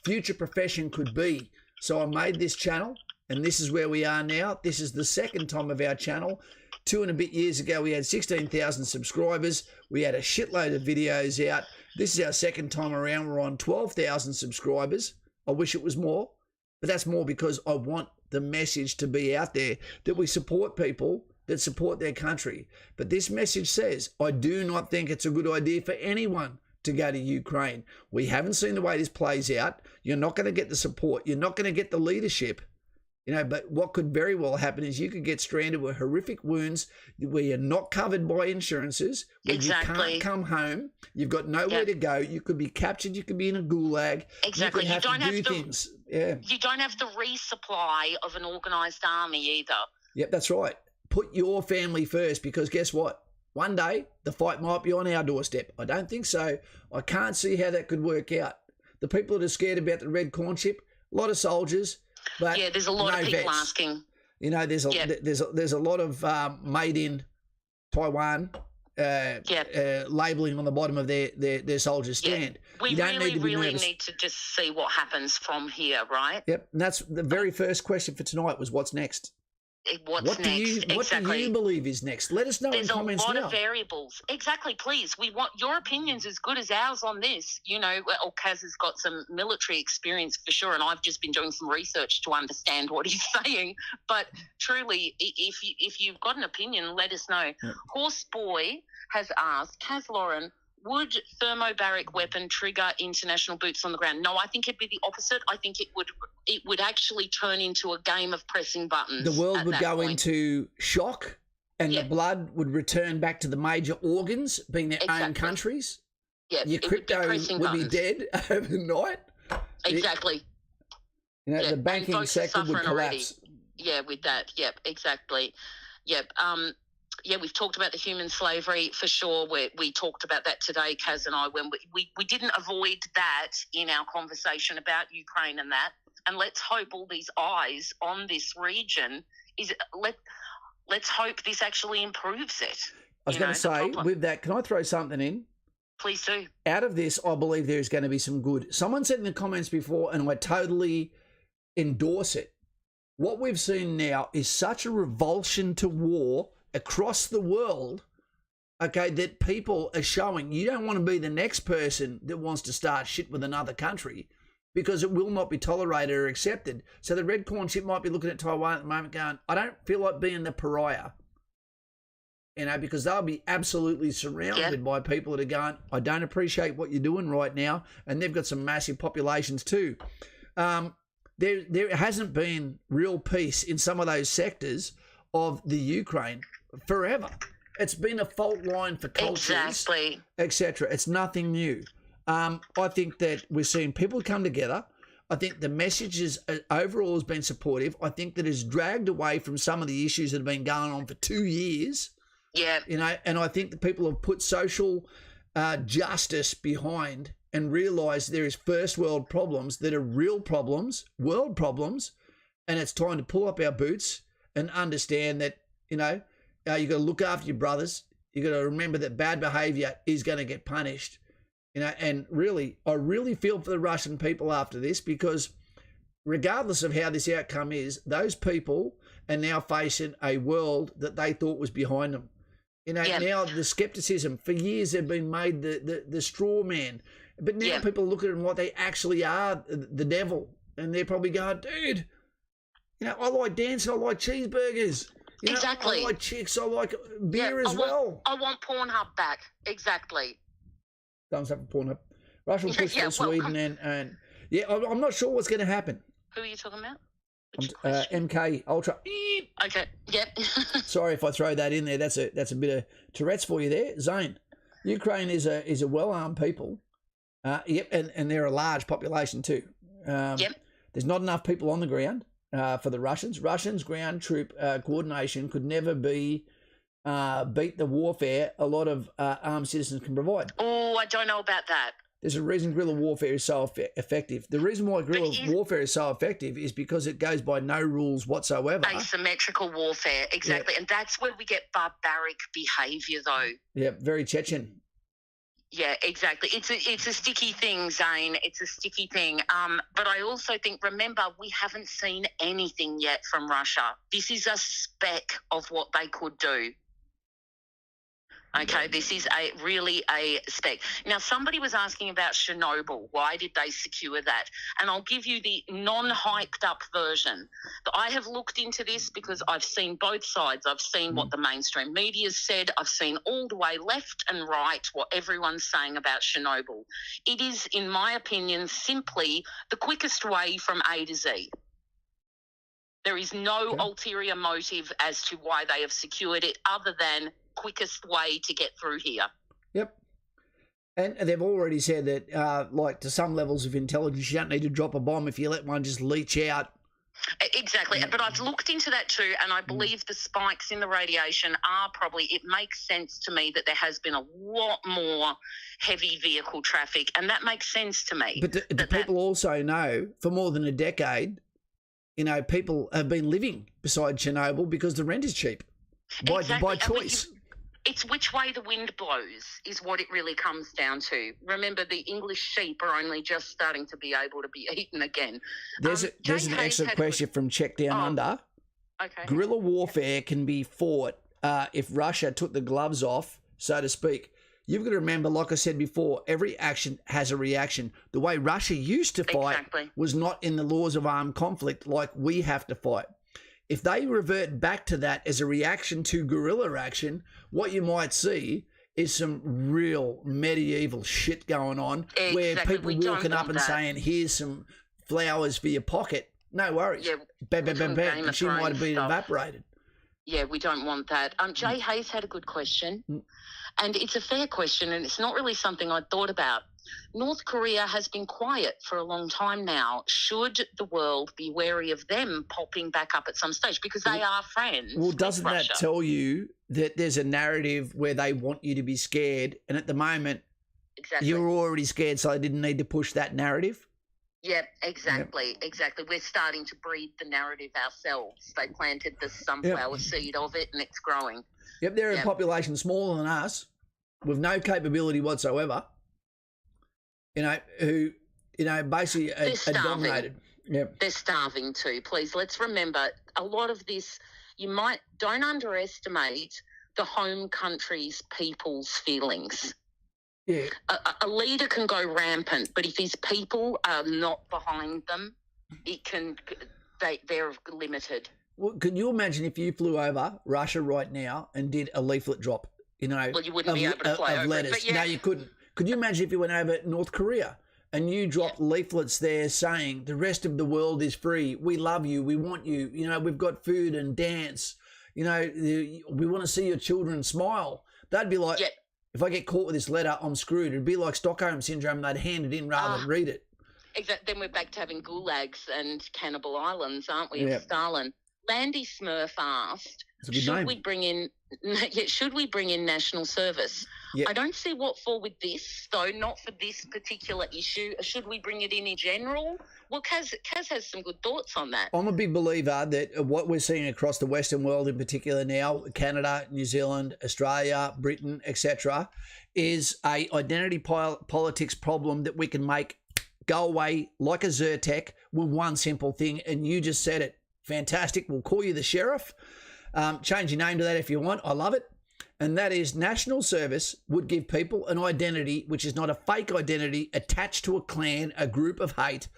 future profession could be. So I made this channel, and this is where we are now. This is the second time of our channel. 2 and a bit years ago, we had 16,000 subscribers. We had a shitload of videos out. This is our second time around. We're on 12,000 subscribers. I wish it was more, but that's more because I want the message to be out there that we support people that support their country. But this message says, I do not think it's a good idea for anyone to go to Ukraine. We haven't seen the way this plays out. You're not going to get the support. You're not going to get the leadership. But what could very well happen is you could get stranded with horrific wounds where you're not covered by insurances, where you can't come home, you've got nowhere to go, you could be captured, you could be in a gulag. Exactly. You don't have to do things. Yeah. You don't have the resupply of an organised army either. Yep, that's right. Put your family first, because guess what? One day the fight might be on our doorstep. I don't think so. I can't see how that could work out. The people that are scared about the red corn chip, a lot of soldiers. But there's a lot of people asking. There's a lot of made in Taiwan labelling on the bottom of their soldiers' stand. We really need to just see what happens from here, right? Yep, and that's the very first question for tonight was what's next? What next? What do you believe is next? Let us know in comments now. There's a lot of variables. Exactly, please. We want your opinions as good as ours on this. Kaz has got some military experience for sure, and I've just been doing some research to understand what he's saying. But truly, if you've got an opinion, let us know. Yeah. Horse Boy has asked, Kaz Lauren, would thermobaric weapon trigger international boots on the ground? No, I think it'd be the opposite. I think it would actually turn into a game of pressing buttons. The world would go into shock, and the blood would return back to the major organs, being their own countries. Yeah, your crypto would be dead overnight. Exactly. The banking sector would collapse. Already. Yeah, with that. Yep, exactly. Yep. we've talked about the human slavery for sure. We talked about that today, Kaz and I, when we didn't avoid that in our conversation about Ukraine and that. And let's hope all these eyes on this region let's hope this actually improves it. I was going to say, with that, can I throw something in? Please do. Out of this, I believe there's going to be some good. Someone said in the comments before, and I totally endorse it. What we've seen now is such a revulsion to war across the world, okay, that people are showing you don't want to be the next person that wants to start shit with another country because it will not be tolerated or accepted. So the red corn chip might be looking at Taiwan at the moment going, I don't feel like being the pariah, because they'll be absolutely surrounded by people that are going, I don't appreciate what you're doing right now. And they've got some massive populations too. There hasn't been real peace in some of those sectors of the Ukraine forever. It's been a fault line for cultures, etc. It's nothing new. I think that we're seeing people come together. I think the message is overall has been supportive. I think that it's dragged away from some of the issues that have been going on for 2 years. Yeah. And I think that people have put social justice behind and realised there is first world problems that are real problems, world problems, and it's time to pull up our boots and understand that, you've got to look after your brothers. You've got to remember that bad behaviour is going to get punished. And really, I really feel for the Russian people after this because regardless of how this outcome is, those people are now facing a world that they thought was behind them. Now the scepticism, for years they've been made the straw man. But now people look at them like they actually are the devil. And they're probably going, dude, I like dancing, I like cheeseburgers. Exactly. I like chicks, I like beer as well. I want Pornhub back. Exactly. Thumbs up for Pornhub. Russia will push for Sweden and I'm not sure what's going to happen. Who are you talking about? MK Ultra. Okay. Yep. Sorry if I throw that in there. That's a bit of Tourette's for you there, Zane. Ukraine is a well-armed people. And they're a large population too. There's not enough people on the ground for the Russians. Russians' ground troop coordination could never beat the warfare a lot of armed citizens can provide. Oh, I don't know about that. There's a reason guerrilla warfare is so effective. The reason why guerrilla warfare is so effective is because it goes by no rules whatsoever. Asymmetrical warfare, exactly. Yeah. And that's where we get barbaric behaviour, though. Yeah, very Chechen. Yeah, exactly. It's a sticky thing, Zane. It's a sticky thing. But I also think, remember, we haven't seen anything yet from Russia. This is a speck of what they could do. Okay, this is really a speck. Now, somebody was asking about Chernobyl. Why did they secure that? And I'll give you the non-hyped up version. I have looked into this because I've seen both sides. I've seen what the mainstream media said. I've seen all the way left and right what everyone's saying about Chernobyl. It is, in my opinion, simply the quickest way from A to Z. There is no ulterior motive as to why they have secured it other than quickest way to get through here. Yep. And they've already said that, to some levels of intelligence, you don't need to drop a bomb if you let one just leach out. Exactly. But I've looked into that too, and I believe the spikes in the radiation are probably, it makes sense to me that there has been a lot more heavy vehicle traffic, and that makes sense to me. But the people also know for more than a decade, people have been living beside Chernobyl because the rent is cheap by choice. It's which way the wind blows is what it really comes down to. Remember, the English sheep are only just starting to be able to be eaten again. There's an excellent question from Check Down Under. Okay. Guerrilla warfare can be fought if Russia took the gloves off, so to speak. You've got to remember, like I said before, every action has a reaction. The way Russia used to fight was not in the laws of armed conflict like we have to fight. If they revert back to that as a reaction to guerrilla action, what you might see is some real medieval shit going on where people walking up and saying, here's some flowers for your pocket. No worries. Yeah, bam, bam, bam, bam. And she might have been evaporated. Yeah, we don't want that. Jay Hayes had a good question, and it's a fair question, and it's not really something I'd thought about. North Korea has been quiet for a long time now. Should the world be wary of them popping back up at some stage? Because they are friends. Well, with doesn't that Russia. tell you that there's a narrative where they want you to be scared, and at the moment Exactly. you're already scared, so they didn't need to push that narrative? Yeah, exactly. We're starting to breed the narrative ourselves. They planted the sunflower seed of it, and it's growing. Yep, they're a population smaller than us, with no capability whatsoever. Who, basically are dominated. Yep. They're starving too. Please, let's remember a lot of this. Don't underestimate the home country's people's feelings. Yeah. A leader can go rampant, but if his people are not behind them, they're limited. Well, can you imagine if you flew over Russia right now and did a leaflet drop? Well, you wouldn't be able to fly over letters. it, but yeah. No, you couldn't. Could you imagine if you went over North Korea and you dropped leaflets there saying the rest of the world is free, we love you, we want you, we've got food and dance, we want to see your children smile. That'd be like, if I get caught with this letter, I'm screwed. It'd be like Stockholm Syndrome. They'd hand it in rather than read it. Exactly. Then we're back to having gulags and cannibal islands, aren't we? Yeah. Of Stalin. Landy Smurf asked, should we bring in national service? Yeah. I don't see what for with this, though, not for this particular issue. Should we bring it in general? Well, Kaz has some good thoughts on that. I'm a big believer that what we're seeing across the Western world in particular now, Canada, New Zealand, Australia, Britain, etc., is a identity politics problem that we can make go away like a Zyrtec with one simple thing, and you just said it. Fantastic. We'll call you the sheriff. Change your name to that if you want. I love it. And that is national service would give people an identity which is not a fake identity attached to a clan, a group of hate,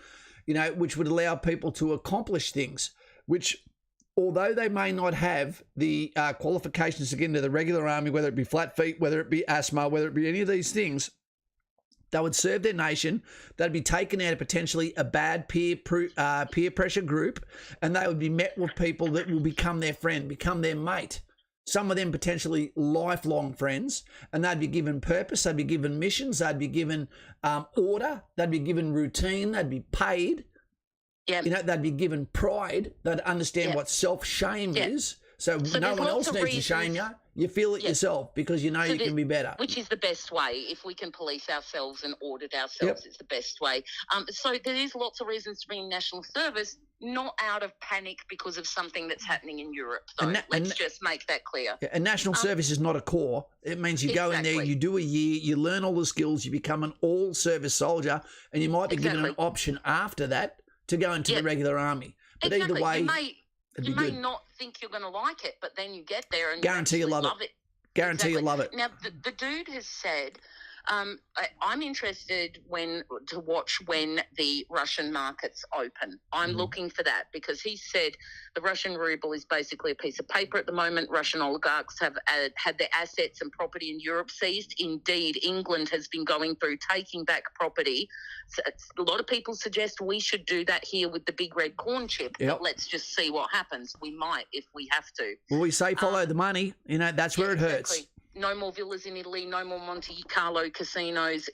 which would allow people to accomplish things, which, although they may not have the qualifications to get into the regular army, whether it be flat feet, whether it be asthma, whether it be any of these things, they would serve their nation. They'd be taken out of potentially a bad peer pressure group, and they would be met with people that will become their friend, become their mate. Some of them potentially lifelong friends, and they'd be given purpose. They'd be given missions. They'd be given order. They'd be given routine. They'd be paid. Yep. They'd be given pride. They'd understand what self-shame is. So no one else needs to shame you. You feel it yourself because you can be better. Which is the best way. If we can police ourselves and audit ourselves, it's the best way. So there is lots of reasons to bring in national service, not out of panic because of something that's happening in Europe. So let's just make that clear. Yeah, and national service is not a corps. It means you go in there, you do a year, you learn all the skills, you become an all-service soldier, and you might be given an option after that to go into the regular army. But either way, you may not think you're going to like it, but then you get there and guarantee you love it. Guarantee you love it. Now, the dude has said, I'm interested to watch when the Russian markets open. I'm looking for that because he said the Russian ruble is basically a piece of paper at the moment. Russian oligarchs have had their assets and property in Europe seized. Indeed, England has been going through taking back property. So a lot of people suggest we should do that here with the big red corn chip. But let's just see what happens. We might if we have to. Well, we say follow the money. That's where it hurts. Exactly. No more villas in Italy, no more Monte Carlo casinos.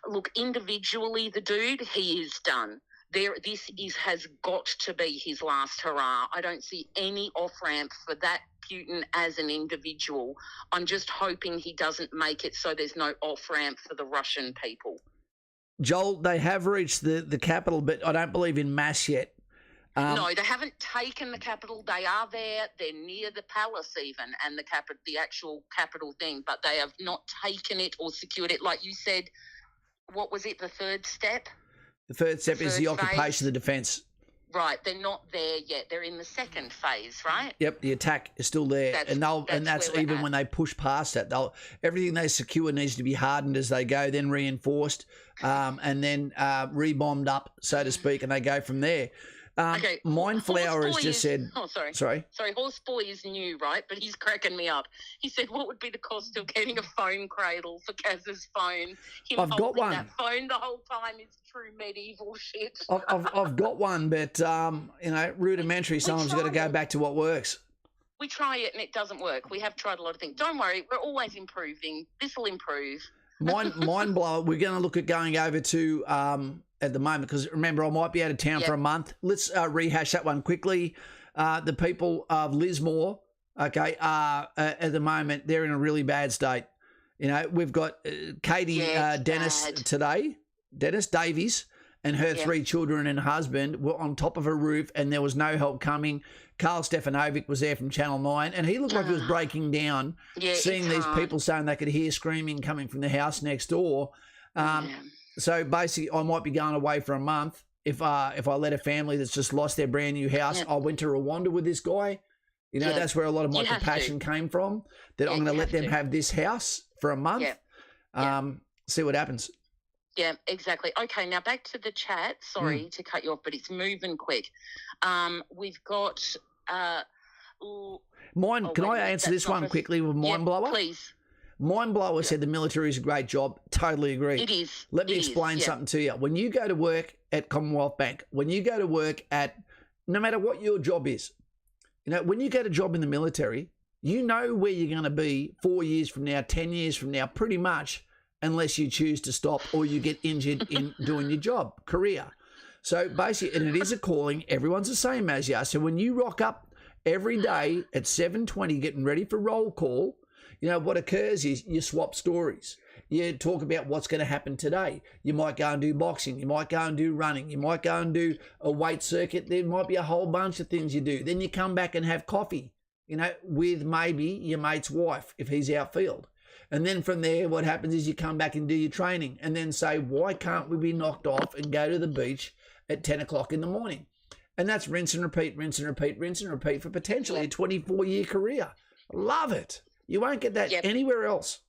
Look, individually, the dude, he is done. Has got to be his last hurrah. I don't see any off-ramp for that Putin as an individual. I'm just hoping he doesn't make it so there's no off-ramp for the Russian people. Joel, they have reached the capital, but I don't believe in mass yet. No, they haven't taken the capital. They are there. They're near the palace even and the actual capital thing, but they have not taken it or secured it. Like you said, what was it, the third step? The third step is the occupation of the defence. Right, they're not there yet. They're in the second phase, right? Yep, the attack is still there, that's even when they push past that. Everything they secure needs to be hardened as they go, then reinforced, and then rebombed up, so to speak, and they go from there. Okay. Mindflower has just said... Oh, sorry. Sorry. Horseboy is new, right? But he's cracking me up. He said, what would be the cost of getting a phone cradle for Kaz's phone? I've got one. That phone the whole time is true medieval shit. I've got one, but, rudimentary. Someone's got to go back to what works. We try it and it doesn't work. We have tried a lot of things. Don't worry. We're always improving. This will improve. mind blower. We're going to look at going over to at the moment because remember I might be out of town for a month. Let's rehash that one quickly. The people of Lismore, okay, at the moment they're in a really bad state. You know, we've got Katie Dennis bad. today, Dennis Davies, and her 3 children and husband were on top of a roof, and there was no help coming. Carl Stefanovic was there from Channel 9, and he looked like he was breaking down, seeing these people saying they could hear screaming coming from the house next door. So basically, I might be going away for a month. If I let a family that's just lost their brand new house, I went to Rwanda with this guy. You know, that's where a lot of my compassion came from, that I'm going to let them have this house for a month, see what happens. Yeah, exactly. Okay, now back to the chat. Sorry to cut you off, but it's moving quick. We've got... Can I answer this one quickly with Mind Blower? Please. Mind Blower said the military is a great job. Totally agree. It is. Let me explain something to you. When you go to work at Commonwealth Bank, when you go to work at, no matter what your job is, you know, when you get a job in the military, you know where you're going to be 4 years from now, 10 years from now, pretty much, unless you choose to stop or you get injured in doing your job, career. So basically, and it is a calling, everyone's the same as you. So when you rock up every day at 7:20 getting ready for roll call, you know, what occurs is you swap stories. You talk about what's going to happen today. You might go and do boxing. You might go and do running. You might go and do a weight circuit. There might be a whole bunch of things you do. Then you come back and have coffee, you know, with maybe your mate's wife if he's outfield. And then from there, what happens is you come back and do your training and then say, why can't we be knocked off and go to the beach at 10 o'clock in the morning? And that's rinse and repeat, rinse and repeat, rinse and repeat for potentially a 24-year career. Love it. You won't get that anywhere else.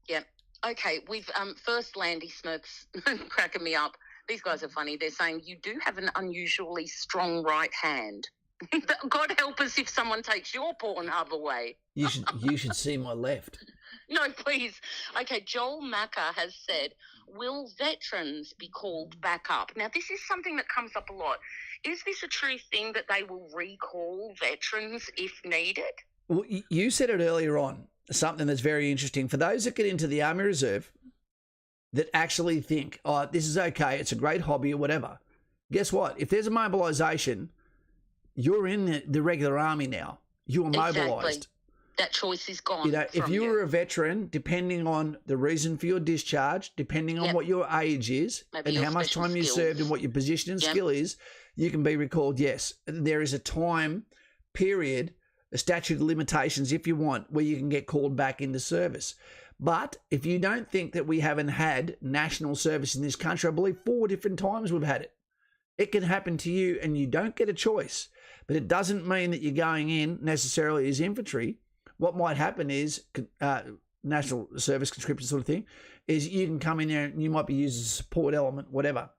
Yep. Okay, we've first Landy Smith's cracking me up. These guys are funny. They're saying you do have an unusually strong right hand. God help us if someone takes your Pornhub away. You should see my left. No, please. Okay, Joel Macker has said, will veterans be called back up? Now, this is something that comes up a lot. Is this a true thing that they will recall veterans if needed? Well, you said it earlier on, something that's very interesting. For those that get into the Army Reserve that actually think, oh, this is okay, it's a great hobby or whatever, guess what? If there's a mobilisation, you're in the regular army now. You are mobilised. That choice is gone. You know, if you were a veteran, depending on the reason for your discharge, depending on what your age is, maybe and how much time you served and what your position and skill is, you can be recalled. Yes, there is a time period, a statute of limitations, if you want, where you can get called back into service. But if you don't think that we haven't had national service in this country, I believe 4 different times we've had it. It can happen to you and you don't get a choice. But it doesn't mean that you're going in necessarily as infantry. What might happen is national service conscription sort of thing, is you can come in there and you might be used as a support element, whatever.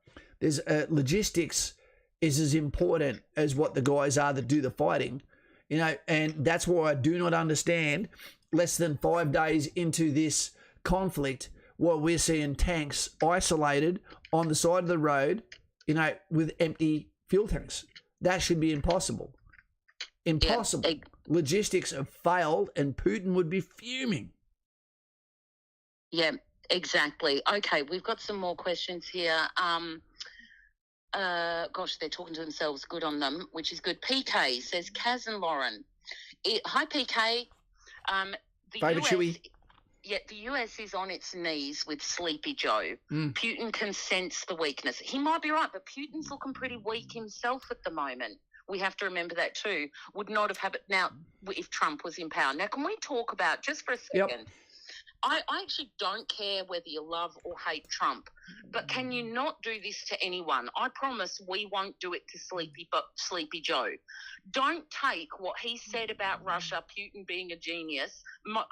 There's logistics is as important as what the guys are that do the fighting, you know, and that's why I do not understand less than 5 days into this conflict why we're seeing tanks isolated on the side of the road, you know, with empty fuel tanks. That should be impossible. Impossible. Yeah, logistics have failed and Putin would be fuming. Yeah, exactly. Okay, we've got some more questions here. Gosh, they're talking to themselves. Good on them, which is good. PK says, Kaz and Lauren. Hi, PK. The US is on its knees with Sleepy Joe. Putin can sense the weakness. He might be right, but Putin's looking pretty weak himself at the moment. We have to remember that too. Would not have happened now if Trump was in power. Now, can we talk about, just for a second, I actually don't care whether you love or hate Trump, but can you not do this to anyone? I promise we won't do it to Sleepy Joe. Don't take what he said about Russia, Putin being a genius.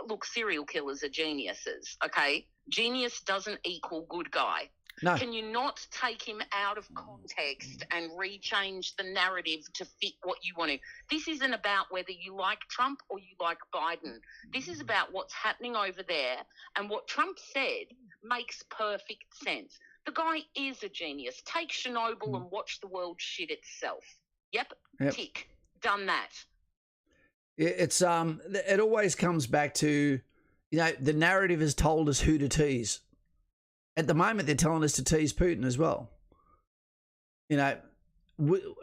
Look, serial killers are geniuses, okay? Genius doesn't equal good guy. No. Can you not take him out of context and rechange the narrative to fit what you want to? This isn't about whether you like Trump or you like Biden. This is about what's happening over there, and what Trump said makes perfect sense. The guy is a genius. Take Chernobyl and watch the world shit itself. Yep. Tick. Done that. It's it always comes back to, you know, the narrative has told us who to tease. at the moment they're telling us to tease Putin as well. You know,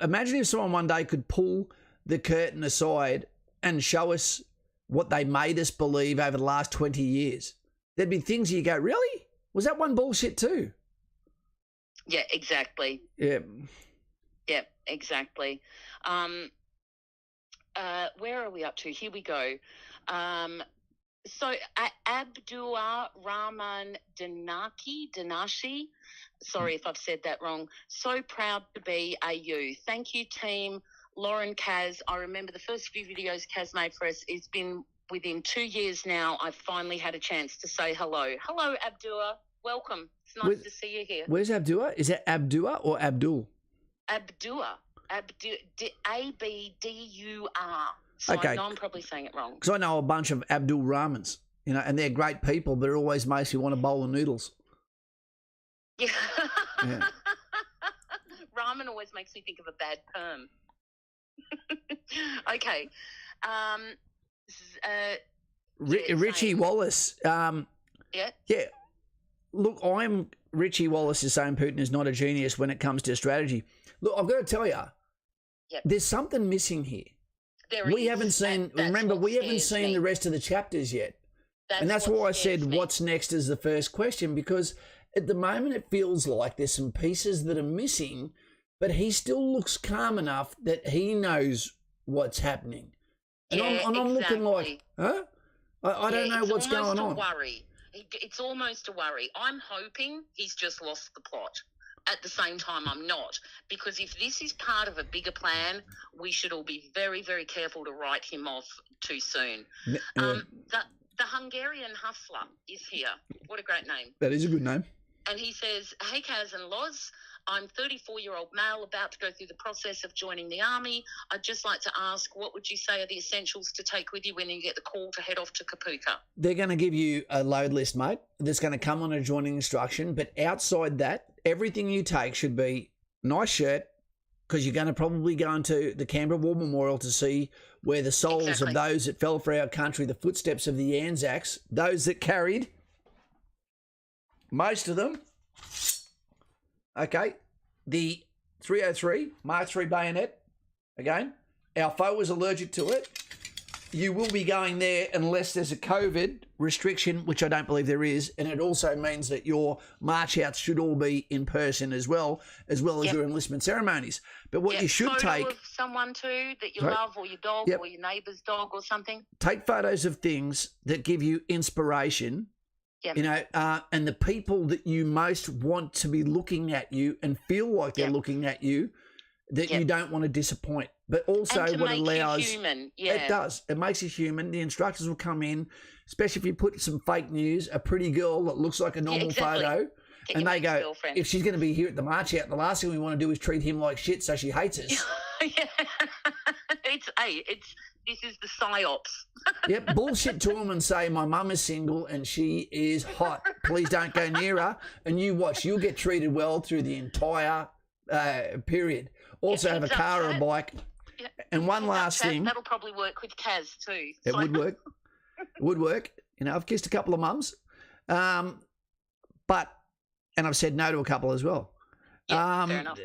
imagine if someone one day could pull the curtain aside and show us what they made us believe over the last 20 years. There'd be things you go, really? Was that one bullshit too? Yeah, exactly. Yeah. Yeah, exactly. Where are we up to? Here we go. So Abdullah Rahman Danashi, sorry if I've said that wrong. So proud to be AU. Thank you, team. Lauren, Kaz, I remember the first few videos Kaz made for us. It's been within 2 years now. I've finally had a chance to say hello. Hello, Abdullah. Welcome. It's nice to see you here. Where's Abdullah? Is that Abdullah or Abdul? Abdullah. A-B-D-U-R. So Okay. I know I'm probably saying it wrong. Because I know a bunch of Abdul Rahmans, you know, and they're great people, but it always makes you want a bowl of noodles. Yeah. Yeah. Ramen always makes me think of a bad perm. Okay. Richie Wallace. Yeah. Yeah. Look, Richie Wallace is saying Putin is not a genius when it comes to strategy. Look, I've got to tell you, there's something missing here. We haven't seen, remember, we haven't seen the rest of the chapters yet. And that's why I said, what's next is the first question, because at the moment it feels like there's some pieces that are missing, but he still looks calm enough that he knows what's happening. And I'm looking like, huh? I don't know what's going on. It's almost a worry. I'm hoping he's just lost the plot. At the same time, I'm not. Because if this is part of a bigger plan, we should all be very, very careful to write him off too soon. The Hungarian hustler is here. What a great name. That is a good name. And he says, hey, Kaz and Loz, I'm 34-year-old male about to go through the process of joining the army. I'd just like to ask, what would you say are the essentials to take with you when you get the call to head off to Kapuka? They're going to give you a load list, mate, that's going to come on a joining instruction. But outside that, everything you take should be nice shirt, because you're going to probably go into the Canberra War Memorial to see where the souls of those that fell for our country, the footsteps of the Anzacs, those that carried, most of them, okay, the 303 Mark III bayonet, again, our foe was allergic to it. You will be going there unless there's a COVID restriction, which I don't believe there is, and it also means that your march outs should all be in person as well as your enlistment ceremonies. But what you should take... of someone too that you love, or your dog, or your neighbour's dog or something. Take photos of things that give you inspiration, you know, and the people that you most want to be looking at you and feel like they're looking at you, that you don't want to disappoint. But also what allows... you human. It does. It makes you human. The instructors will come in, especially if you put some fake news, a pretty girl that looks like a normal photo, and they go, if she's going to be here at the march out, the last thing we want to do is treat him like shit so she hates us. This is the psyops. Yep, bullshit to them and say, my mum is single and she is hot. Please don't go near her. And you watch, you'll get treated well through the entire period. Also have a car or a bike. Yeah. And one last thing. That'll probably work with Kaz too. It would work. It would work. You know, I've kissed a couple of mums. And I've said no to a couple as well. Yeah, fair enough.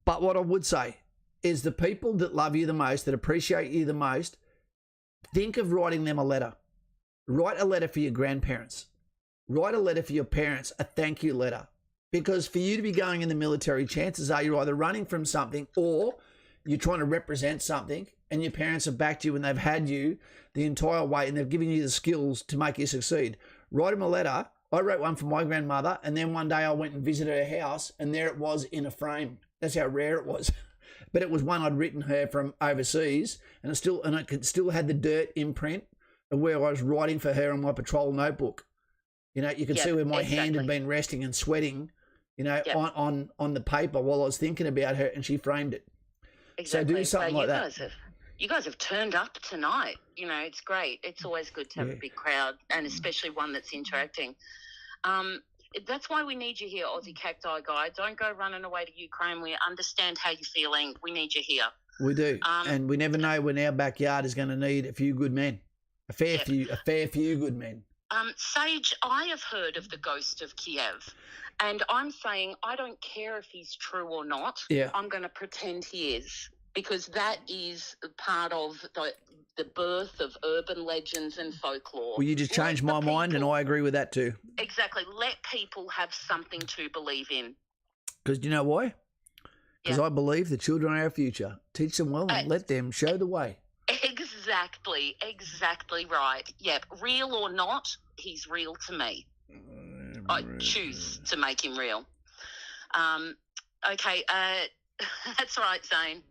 But what I would say is the people that love you the most, that appreciate you the most, think of writing them a letter. Write a letter for your grandparents. Write a letter for your parents, a thank you letter. Because for you to be going in the military, chances are you're either running from something or you're trying to represent something, and your parents have backed you and they've had you the entire way and they've given you the skills to make you succeed. Write them a letter. I wrote one for my grandmother, and then one day I went and visited her house and there it was in a frame. That's how rare it was. But it was one I'd written her from overseas, and it could still had the dirt imprint of where I was writing for her on my patrol notebook. You know, you could see where my hand had been resting and sweating, you know, on the paper while I was thinking about her, and she framed it. Exactly. So do something like that. You guys have turned up tonight. You know, it's great. It's always good to have a big crowd, and especially one that's interacting. That's why we need you here, Aussie Cacti Guy. Don't go running away to Ukraine. We understand how you're feeling. We need you here. We do. And we never know when our backyard is going to need a few good men. A fair few good men. Sage, I have heard of the ghost of Kiev, and I'm saying I don't care if he's true or not. Yeah. I'm going to pretend he is, because that is part of the birth of urban legends and folklore. Well, you just changed my mind, and I agree with that too. Exactly. Let people have something to believe in. Because do you know why? Because Yeah. I believe the children are our future. Teach them well and let them show the way. Exactly right. Yep, real or not, he's real to me. I choose to make him real. Okay, that's right, Zane.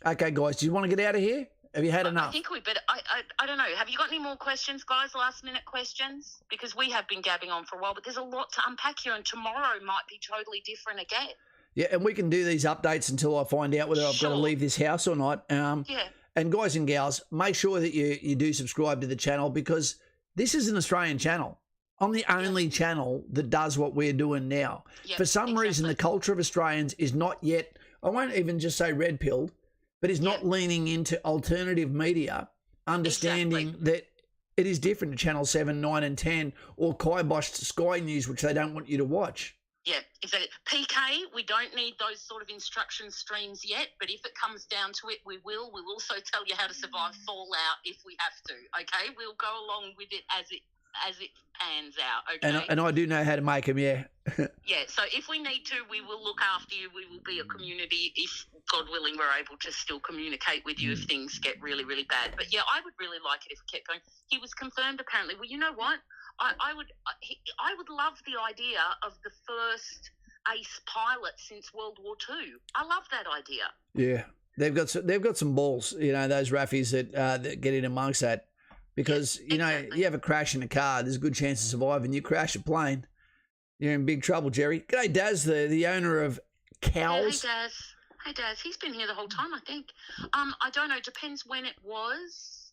Okay, guys, do you want to get out of here? Have you had enough? I think we better. I don't know. Have you got any more questions, guys? Last minute questions? Because we have been gabbing on for a while, but there's a lot to unpack here, and tomorrow might be totally different again. Yeah, and we can do these updates until I find out whether I've got to leave this house or not. Yeah. And guys and gals, make sure that you do subscribe to the channel, because this is an Australian channel. I'm the only channel that does what we're doing now. Yep, For some reason, the culture of Australians is not yet, I won't even just say red-pilled, but is not leaning into alternative media, understanding that it is different to Channel 7, 9 and 10 or kiboshed Sky News, which they don't want you to watch. Yeah, exactly. PK, we don't need those sort of instruction streams yet, but if it comes down to it, we will. We'll also tell you how to survive fallout if we have to, okay? We'll go along with it as it pans out, okay? And I do know how to make them, yeah. Yeah, so if we need to, we will look after you. We will be a community. If, God willing, we're able to still communicate with you if things get really, really bad. But, yeah, I would really like it if it kept going. He was confirmed, apparently. Well, you know what? I would love the idea of the first ace pilot since World War II. I love that idea. Yeah, they've got some balls, you know, those raffies that get in amongst that, because you know you have a crash in a car, there's a good chance of surviving. You crash a plane, you're in big trouble, Jerry. G'day, Daz, the owner of Cows. Yeah, hey Daz, he's been here the whole time, I think. I don't know. Depends when it was.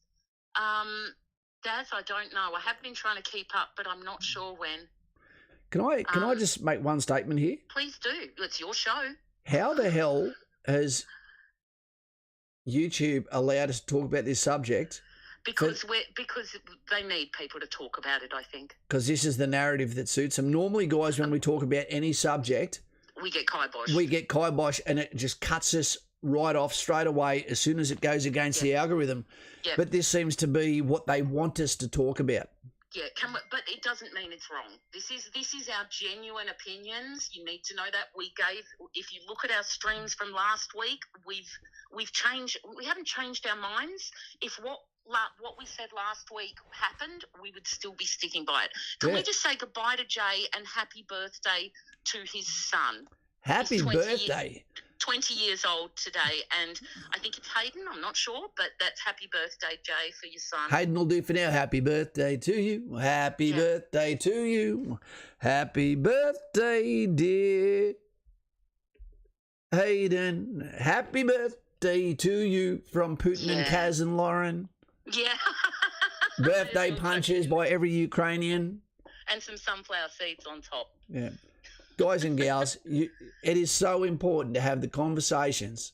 Daz, I don't know. I have been trying to keep up, but I'm not sure when. Can I just make one statement here? Please do. It's your show. How the hell has YouTube allowed us to talk about this subject? Because they need people to talk about it, I think. Because this is the narrative that suits them. Normally, guys, when we talk about any subject, we get kibosh. And it just cuts us right off straight away as soon as it goes against the algorithm. Yep. But this seems to be what they want us to talk about. Yeah, but it doesn't mean it's wrong. This is our genuine opinions. You need to know that if you look at our streams from last week, we've changed. We haven't changed our minds. If what we said last week happened, we would still be sticking by it. Can we just say goodbye to Jay and happy birthday to his son? Happy birthday. 20 years old today, and I think it's Hayden, I'm not sure, but that's happy birthday, Jay, for your son. Hayden will do for now. Happy birthday to you. Happy birthday to you. Happy birthday, dear Hayden. Happy birthday to you from Putin and Kaz and Lauren. Yeah. Birthday punches by every Ukrainian. And some sunflower seeds on top. Yeah. Guys and gals, it is so important to have the conversations,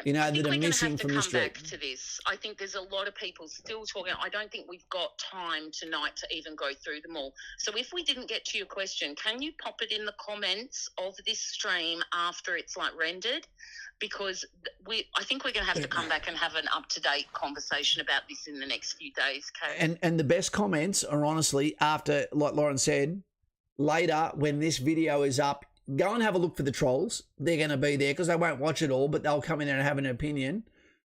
you know, that are missing from the street. I think we're going to have to come back to this. I think there's a lot of people still talking. I don't think we've got time tonight to even go through them all. So if we didn't get to your question, can you pop it in the comments of this stream after it's rendered? Because I think we're going to have to come back and have an up-to-date conversation about this in the next few days, Kate. And the best comments are honestly after, like Lauren said, later, when this video is up, go and have a look for the trolls. They're going to be there because they won't watch it all, but they'll come in there and have an opinion.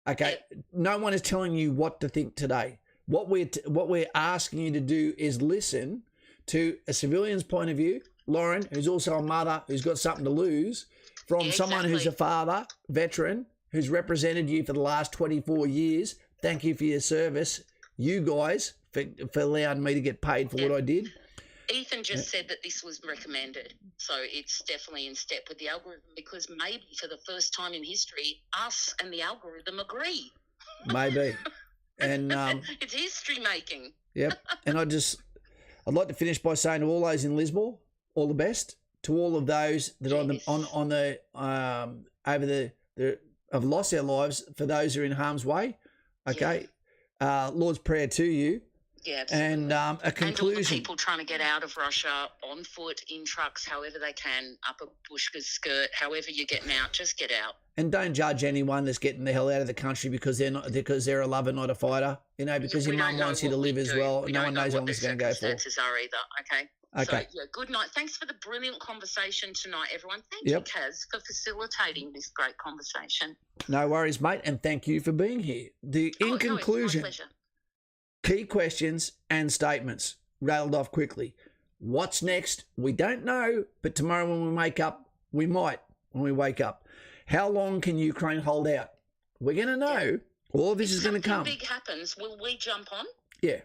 Okay, no one is telling you what to think today. What we're asking you to do is listen to a civilian's point of view. Lauren, who's also a mother, who's got something to lose, from someone who's a father, veteran, who's represented you for the last 24 years. Thank you for your service. You guys for allowing me to get paid for what I did. Ethan just said that this was recommended, so it's definitely in step with the algorithm, because maybe for the first time in history, us and the algorithm agree. Maybe. And it's history making. Yep. And I'd like to finish by saying to all those in Lismore, all the best. To all of those that have lost their lives, for those who are in harm's way. Okay. Lord's prayer to you. Yeah, absolutely. And a And all the conclusion. people trying to get out of Russia on foot, in trucks, however they can, up a bushka's skirt, however you're getting out, just get out. And don't judge anyone that's getting the hell out of the country because they're a lover, not a fighter. You know, because We your mum don't know wants you to what we live as do. well. We No don't one know knows how what long the it's going to go for. circumstances are either. Okay. Okay. So, good night. Thanks for the brilliant conversation tonight, everyone. Thank Yep. you, Kaz, for facilitating this great conversation. No worries, mate, and thank you for being here. In conclusion, it's my pleasure. key questions and statements rattled off quickly. What's next? We don't know, but tomorrow when we wake up, we might when we wake up. How long can Ukraine hold out? We're going to know. All of this is going to come. If something big happens, will we jump on? Yeah.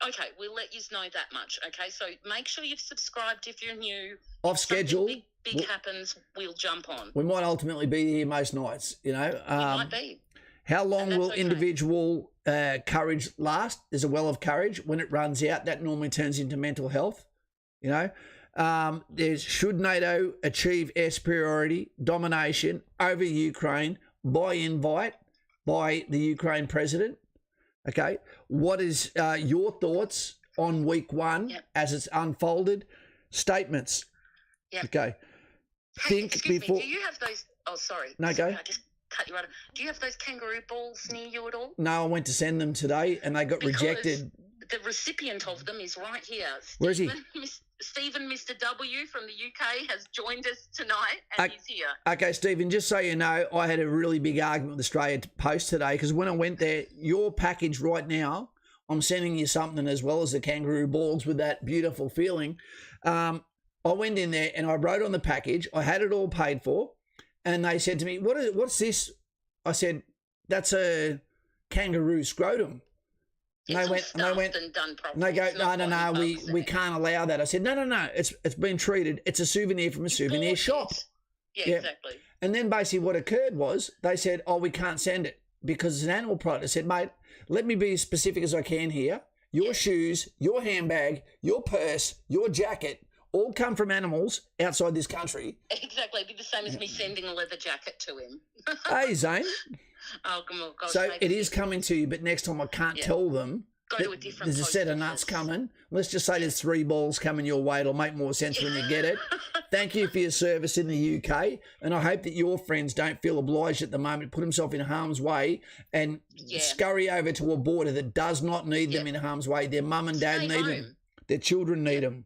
Okay, we'll let you know that much. Okay, so make sure you've subscribed if you're new. Off If something schedule. Big happens, we'll jump on. We might ultimately be here most nights, you know. We might be. How long that's will okay. individual courage last? There's a well of courage. When it runs out, that normally turns into mental health, you know. There's should NATO achieve air superiority, domination over Ukraine by invite by the Ukraine president? Okay. What is your thoughts on week one as it's unfolded? Statements. Yep. Okay. Hey, Think excuse before. me, do you have those? Oh, sorry. No, Sorry, go. I just cut you out. Do you have those kangaroo balls near you at all? No, I went to send them today and they got Because rejected. The recipient of them is right here. Where is he? Stephen, Mr. W from the UK, has joined us tonight, and he's here. Okay, Stephen, just so you know, I had a really big argument with Australia Post today because when I went there, your package right now, I'm sending you something as well as the kangaroo balls with that beautiful feeling. I went in there and I wrote on the package, I had it all paid for, and they said to me, what's this? I said, that's a kangaroo scrotum. And they went, and done properly. and they go, It's not no, what we you we folks can't allow that. I said, no, it's been treated. It's a souvenir from a souvenir shop. Yeah, exactly. And then basically what occurred was they said, oh, we can't send it because it's an animal product. I said, mate, let me be as specific as I can here. Your shoes, your handbag, your purse, your jacket all come from animals outside this country. Exactly. It'd be the same as me sending a leather jacket to him. Hey, Zane. Oh, gosh, So it is coming to you, but next time I can't tell them. Go to a different There's a set of post nuts office. coming. Let's just say there's 3 balls coming your way. It'll make more sense when you get it. Thank you for your service in the UK. And I hope that your friends don't feel obliged at the moment to put themselves in harm's way and scurry over to a border that does not need them in harm's way. Their mum and dad need them. Their children need them.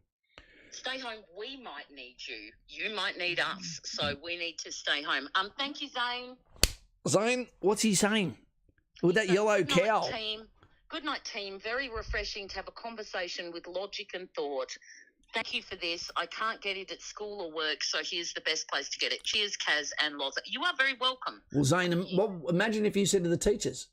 Stay home. We might need you. You might need us. So we need to stay home. Thank you, Zane. Zane, what's he saying? With that yellow Good night, cow. team. Good night, team. Very refreshing to have a conversation with logic and thought. Thank you for this. I can't get it at school or work, so here's the best place to get it. Cheers, Kaz and Loza. You are very welcome. Well, Zane, imagine if you said to the teachers,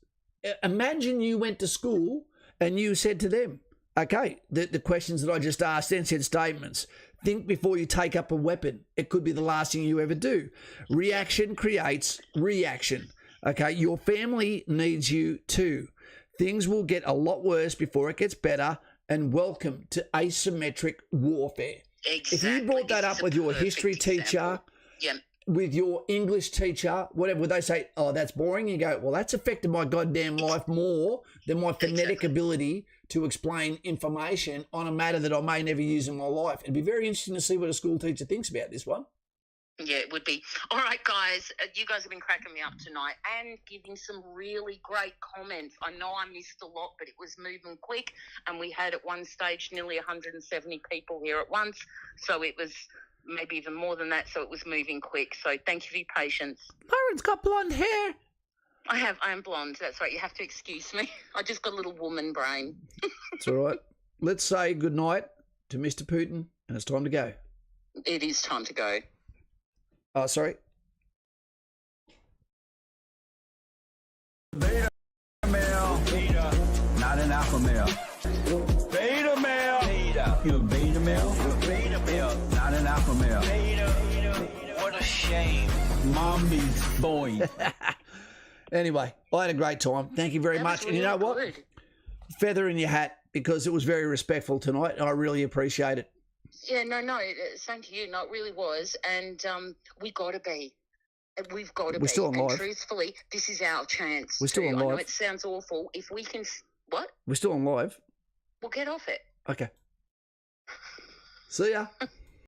imagine you went to school and you said to them, okay, the questions that I just asked then said statements. Think before you take up a weapon. It could be the last thing you ever do. Reaction creates reaction. Okay, your family needs you too. Things will get a lot worse before it gets better, and welcome to asymmetric warfare. Exactly. If you brought that up with your history teacher, with your English teacher, whatever, would they say, oh, that's boring? You go, well, that's affected my goddamn life more than my phonetic ability to explain information on a matter that I may never use in my life. It'd be very interesting to see what a school teacher thinks about this one. Yeah, it would be. All right, guys, you guys have been cracking me up tonight and giving some really great comments. I know I missed a lot, but it was moving quick, and we had at one stage nearly 170 people here at once, so it was maybe even more than that, so it was moving quick. So thank you for your patience. Myron's got blonde hair. I am blonde, that's right. You have to excuse me. I just got a little woman brain. It's all right. Let's say goodnight to Mr. Putin, and it's time to go. It is time to go. Oh, sorry. Beta male, not an alpha male. Beta male, you're a beta male, not an alpha male. What a shame. Mommy's boy. Anyway, I had a great time. Thank you very much. And you know what? Good. Feather in your hat, because it was very respectful tonight, and I really appreciate it. Yeah, no, same to you. No, it really was. And we got to be. We've got to be. We're still on and live. Truthfully, this is our chance. We're still on I know live. it sounds awful. If we can... What? We're still on live. Well, get off it. Okay. See ya.